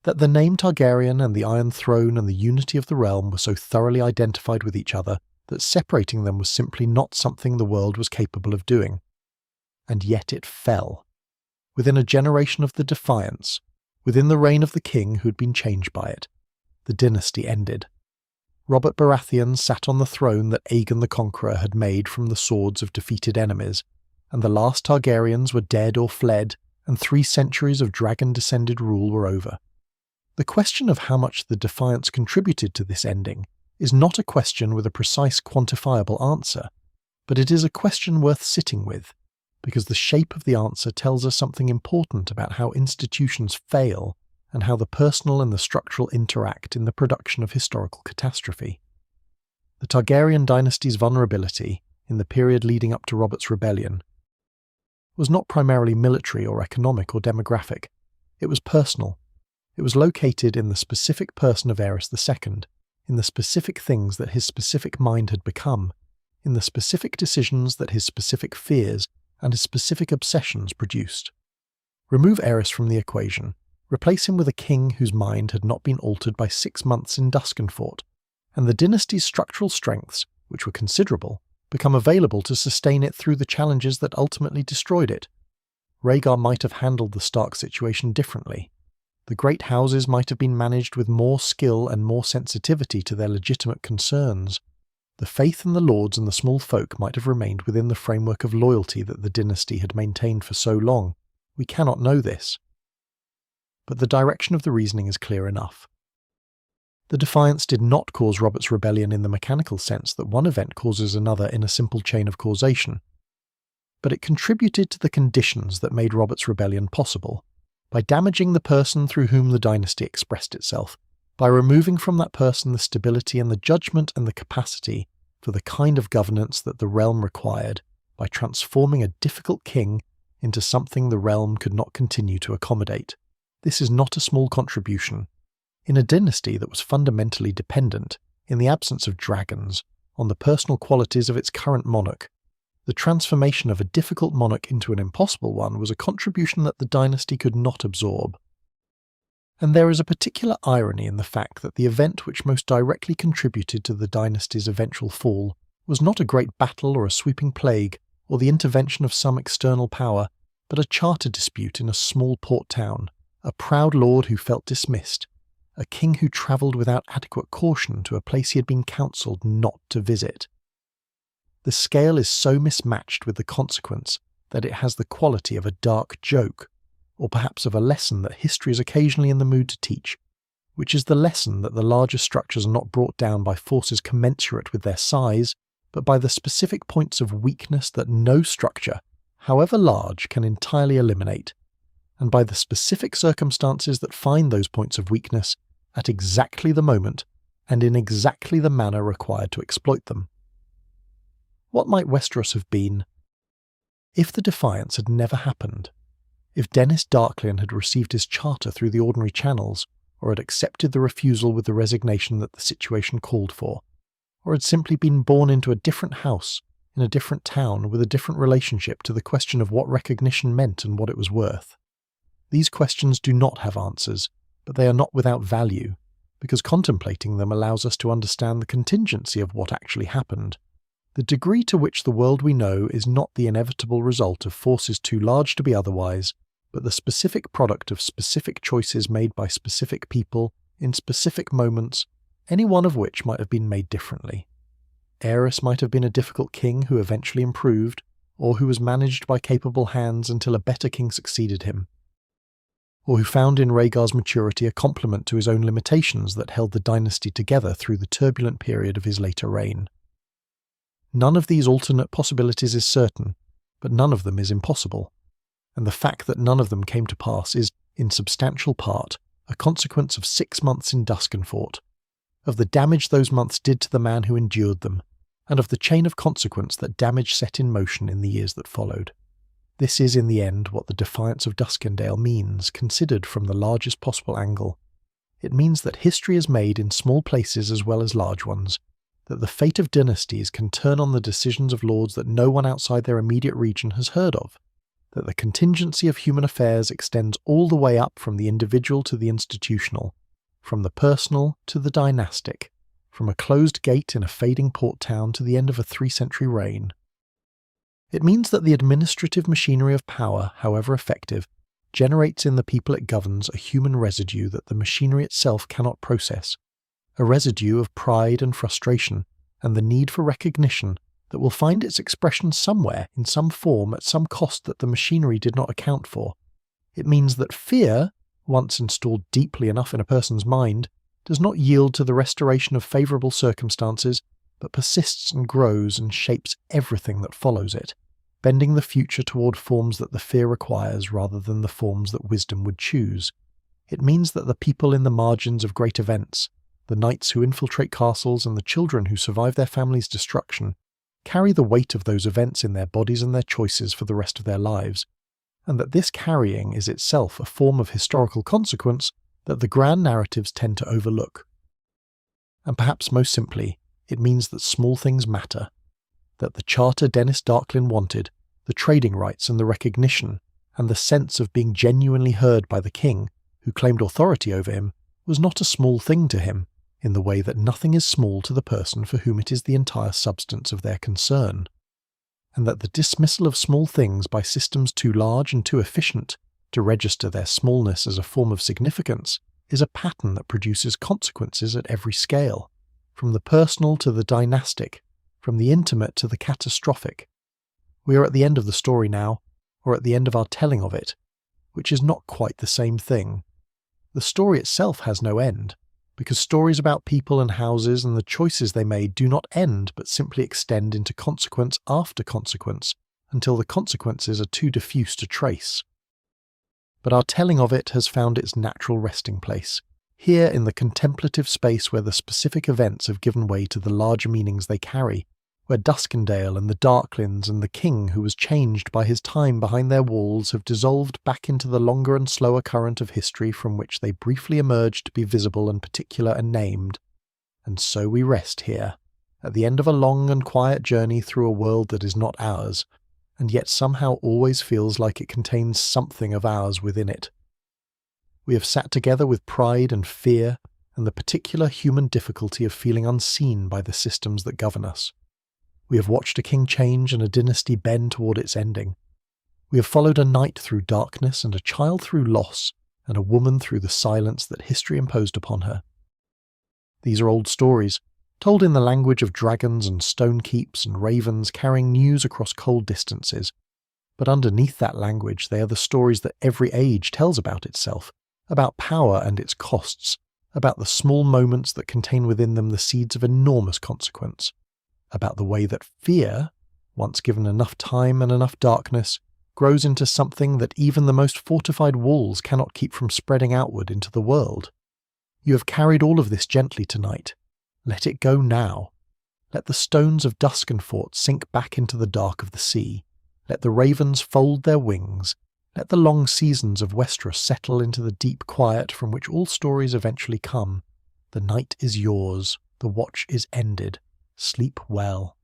That the name Targaryen and the Iron Throne and the unity of the realm were so thoroughly identified with each other that separating them was simply not something the world was capable of doing. And yet it fell. Within a generation of the Defiance, within the reign of the king who had been changed by it, the dynasty ended. Robert Baratheon sat on the throne that Aegon the Conqueror had made from the swords of defeated enemies, and the last Targaryens were dead or fled, and 3 centuries of dragon-descended rule were over. The question of how much the Defiance contributed to this ending is not a question with a precise quantifiable answer. But it is a question worth sitting with, because the shape of the answer tells us something important about how institutions fail and how the personal and the structural interact in the production of historical catastrophe. The Targaryen dynasty's vulnerability, in the period leading up to Robert's rebellion, was not primarily military or economic or demographic. It was personal. It was located in the specific person of Aerys II, in the specific things that his specific mind had become, in the specific decisions that his specific fears and his specific obsessions produced. Remove Aerys from the equation, replace him with a king whose mind had not been altered by 6 months in Duskendale, and the dynasty's structural strengths, which were considerable, become available to sustain it through the challenges that ultimately destroyed it. Rhaegar might have handled the Stark situation differently. The great houses might have been managed with more skill and more sensitivity to their legitimate concerns. The faith in the lords and the small folk might have remained within the framework of loyalty that the dynasty had maintained for so long. We cannot know this. But the direction of the reasoning is clear enough. The Defiance did not cause Robert's rebellion in the mechanical sense that one event causes another in a simple chain of causation. But it contributed to the conditions that made Robert's rebellion possible, by damaging the person through whom the dynasty expressed itself, by removing from that person the stability and the judgment and the capacity for the kind of governance that the realm required, by transforming a difficult king into something the realm could not continue to accommodate. This is not a small contribution. In a dynasty that was fundamentally dependent, in the absence of dragons, on the personal qualities of its current monarch, the transformation of a difficult monarch into an impossible one was a contribution that the dynasty could not absorb. And there is a particular irony in the fact that the event which most directly contributed to the dynasty's eventual fall was not a great battle or a sweeping plague or the intervention of some external power, but a charter dispute in a small port town, a proud lord who felt dismissed, a king who travelled without adequate caution to a place he had been counselled not to visit. The scale is so mismatched with the consequence that it has the quality of a dark joke, or perhaps of a lesson that history is occasionally in the mood to teach, which is the lesson that the larger structures are not brought down by forces commensurate with their size, but by the specific points of weakness that no structure, however large, can entirely eliminate, and by the specific circumstances that find those points of weakness at exactly the moment and in exactly the manner required to exploit them. What might Westeros have been if the Defiance had never happened? If Denys Darklyn had received his charter through the ordinary channels, or had accepted the refusal with the resignation that the situation called for, or had simply been born into a different house, in a different town, with a different relationship to the question of what recognition meant and what it was worth? These questions do not have answers, but they are not without value, because contemplating them allows us to understand the contingency of what actually happened. The degree to which the world we know is not the inevitable result of forces too large to be otherwise, but the specific product of specific choices made by specific people in specific moments, any one of which might have been made differently. Aerys might have been a difficult king who eventually improved, or who was managed by capable hands until a better king succeeded him, or who found in Rhaegar's maturity a complement to his own limitations that held the dynasty together through the turbulent period of his later reign. None of these alternate possibilities is certain, but none of them is impossible, and the fact that none of them came to pass is, in substantial part, a consequence of 6 months in Duskendale, of the damage those months did to the man who endured them, and of the chain of consequence that damage set in motion in the years that followed. This is in the end what the Defiance of Duskendale means, considered from the largest possible angle. It means that history is made in small places as well as large ones, that the fate of dynasties can turn on the decisions of lords that no one outside their immediate region has heard of, that the contingency of human affairs extends all the way up from the individual to the institutional, from the personal to the dynastic, from a closed gate in a fading port town to the end of a 3-century reign. It means that the administrative machinery of power, however effective, generates in the people it governs a human residue that the machinery itself cannot process, a residue of pride and frustration and the need for recognition that will find its expression somewhere in some form at some cost that the machinery did not account for. It means that fear, once installed deeply enough in a person's mind, does not yield to the restoration of favourable circumstances but persists and grows and shapes everything that follows it, bending the future toward forms that the fear requires rather than the forms that wisdom would choose. It means that the people in the margins of great events, the knights who infiltrate castles and the children who survive their family's destruction, carry the weight of those events in their bodies and their choices for the rest of their lives, and that this carrying is itself a form of historical consequence that the grand narratives tend to overlook. And perhaps most simply, it means that small things matter, that the charter Denys Darklyn wanted, the trading rights and the recognition, and the sense of being genuinely heard by the king, who claimed authority over him, was not a small thing to him, in the way that nothing is small to the person for whom it is the entire substance of their concern, and that the dismissal of small things by systems too large and too efficient to register their smallness as a form of significance is a pattern that produces consequences at every scale, from the personal to the dynastic, from the intimate to the catastrophic. We are at the end of the story now, or at the end of our telling of it, which is not quite the same thing. The story itself has no end, because stories about people and houses and the choices they made do not end but simply extend into consequence after consequence until the consequences are too diffuse to trace. But our telling of it has found its natural resting place, here in the contemplative space where the specific events have given way to the larger meanings they carry, where Duskendale and the Darklyns and the king who was changed by his time behind their walls have dissolved back into the longer and slower current of history from which they briefly emerged to be visible and particular and named. And so we rest here, at the end of a long and quiet journey through a world that is not ours, and yet somehow always feels like it contains something of ours within it. We have sat together with pride and fear and the particular human difficulty of feeling unseen by the systems that govern us. We have watched a king change and a dynasty bend toward its ending. We have followed a knight through darkness and a child through loss and a woman through the silence that history imposed upon her. These are old stories, told in the language of dragons and stone keeps and ravens carrying news across cold distances. But underneath that language they are the stories that every age tells about itself, about power and its costs, about the small moments that contain within them the seeds of enormous consequence, about the way that fear, once given enough time and enough darkness, grows into something that even the most fortified walls cannot keep from spreading outward into the world. You have carried all of this gently tonight. Let it go now. Let the stones of Duskendale sink back into the dark of the sea. Let the ravens fold their wings. Let the long seasons of Westeros settle into the deep quiet from which all stories eventually come. The night is yours. The watch is ended. Sleep well.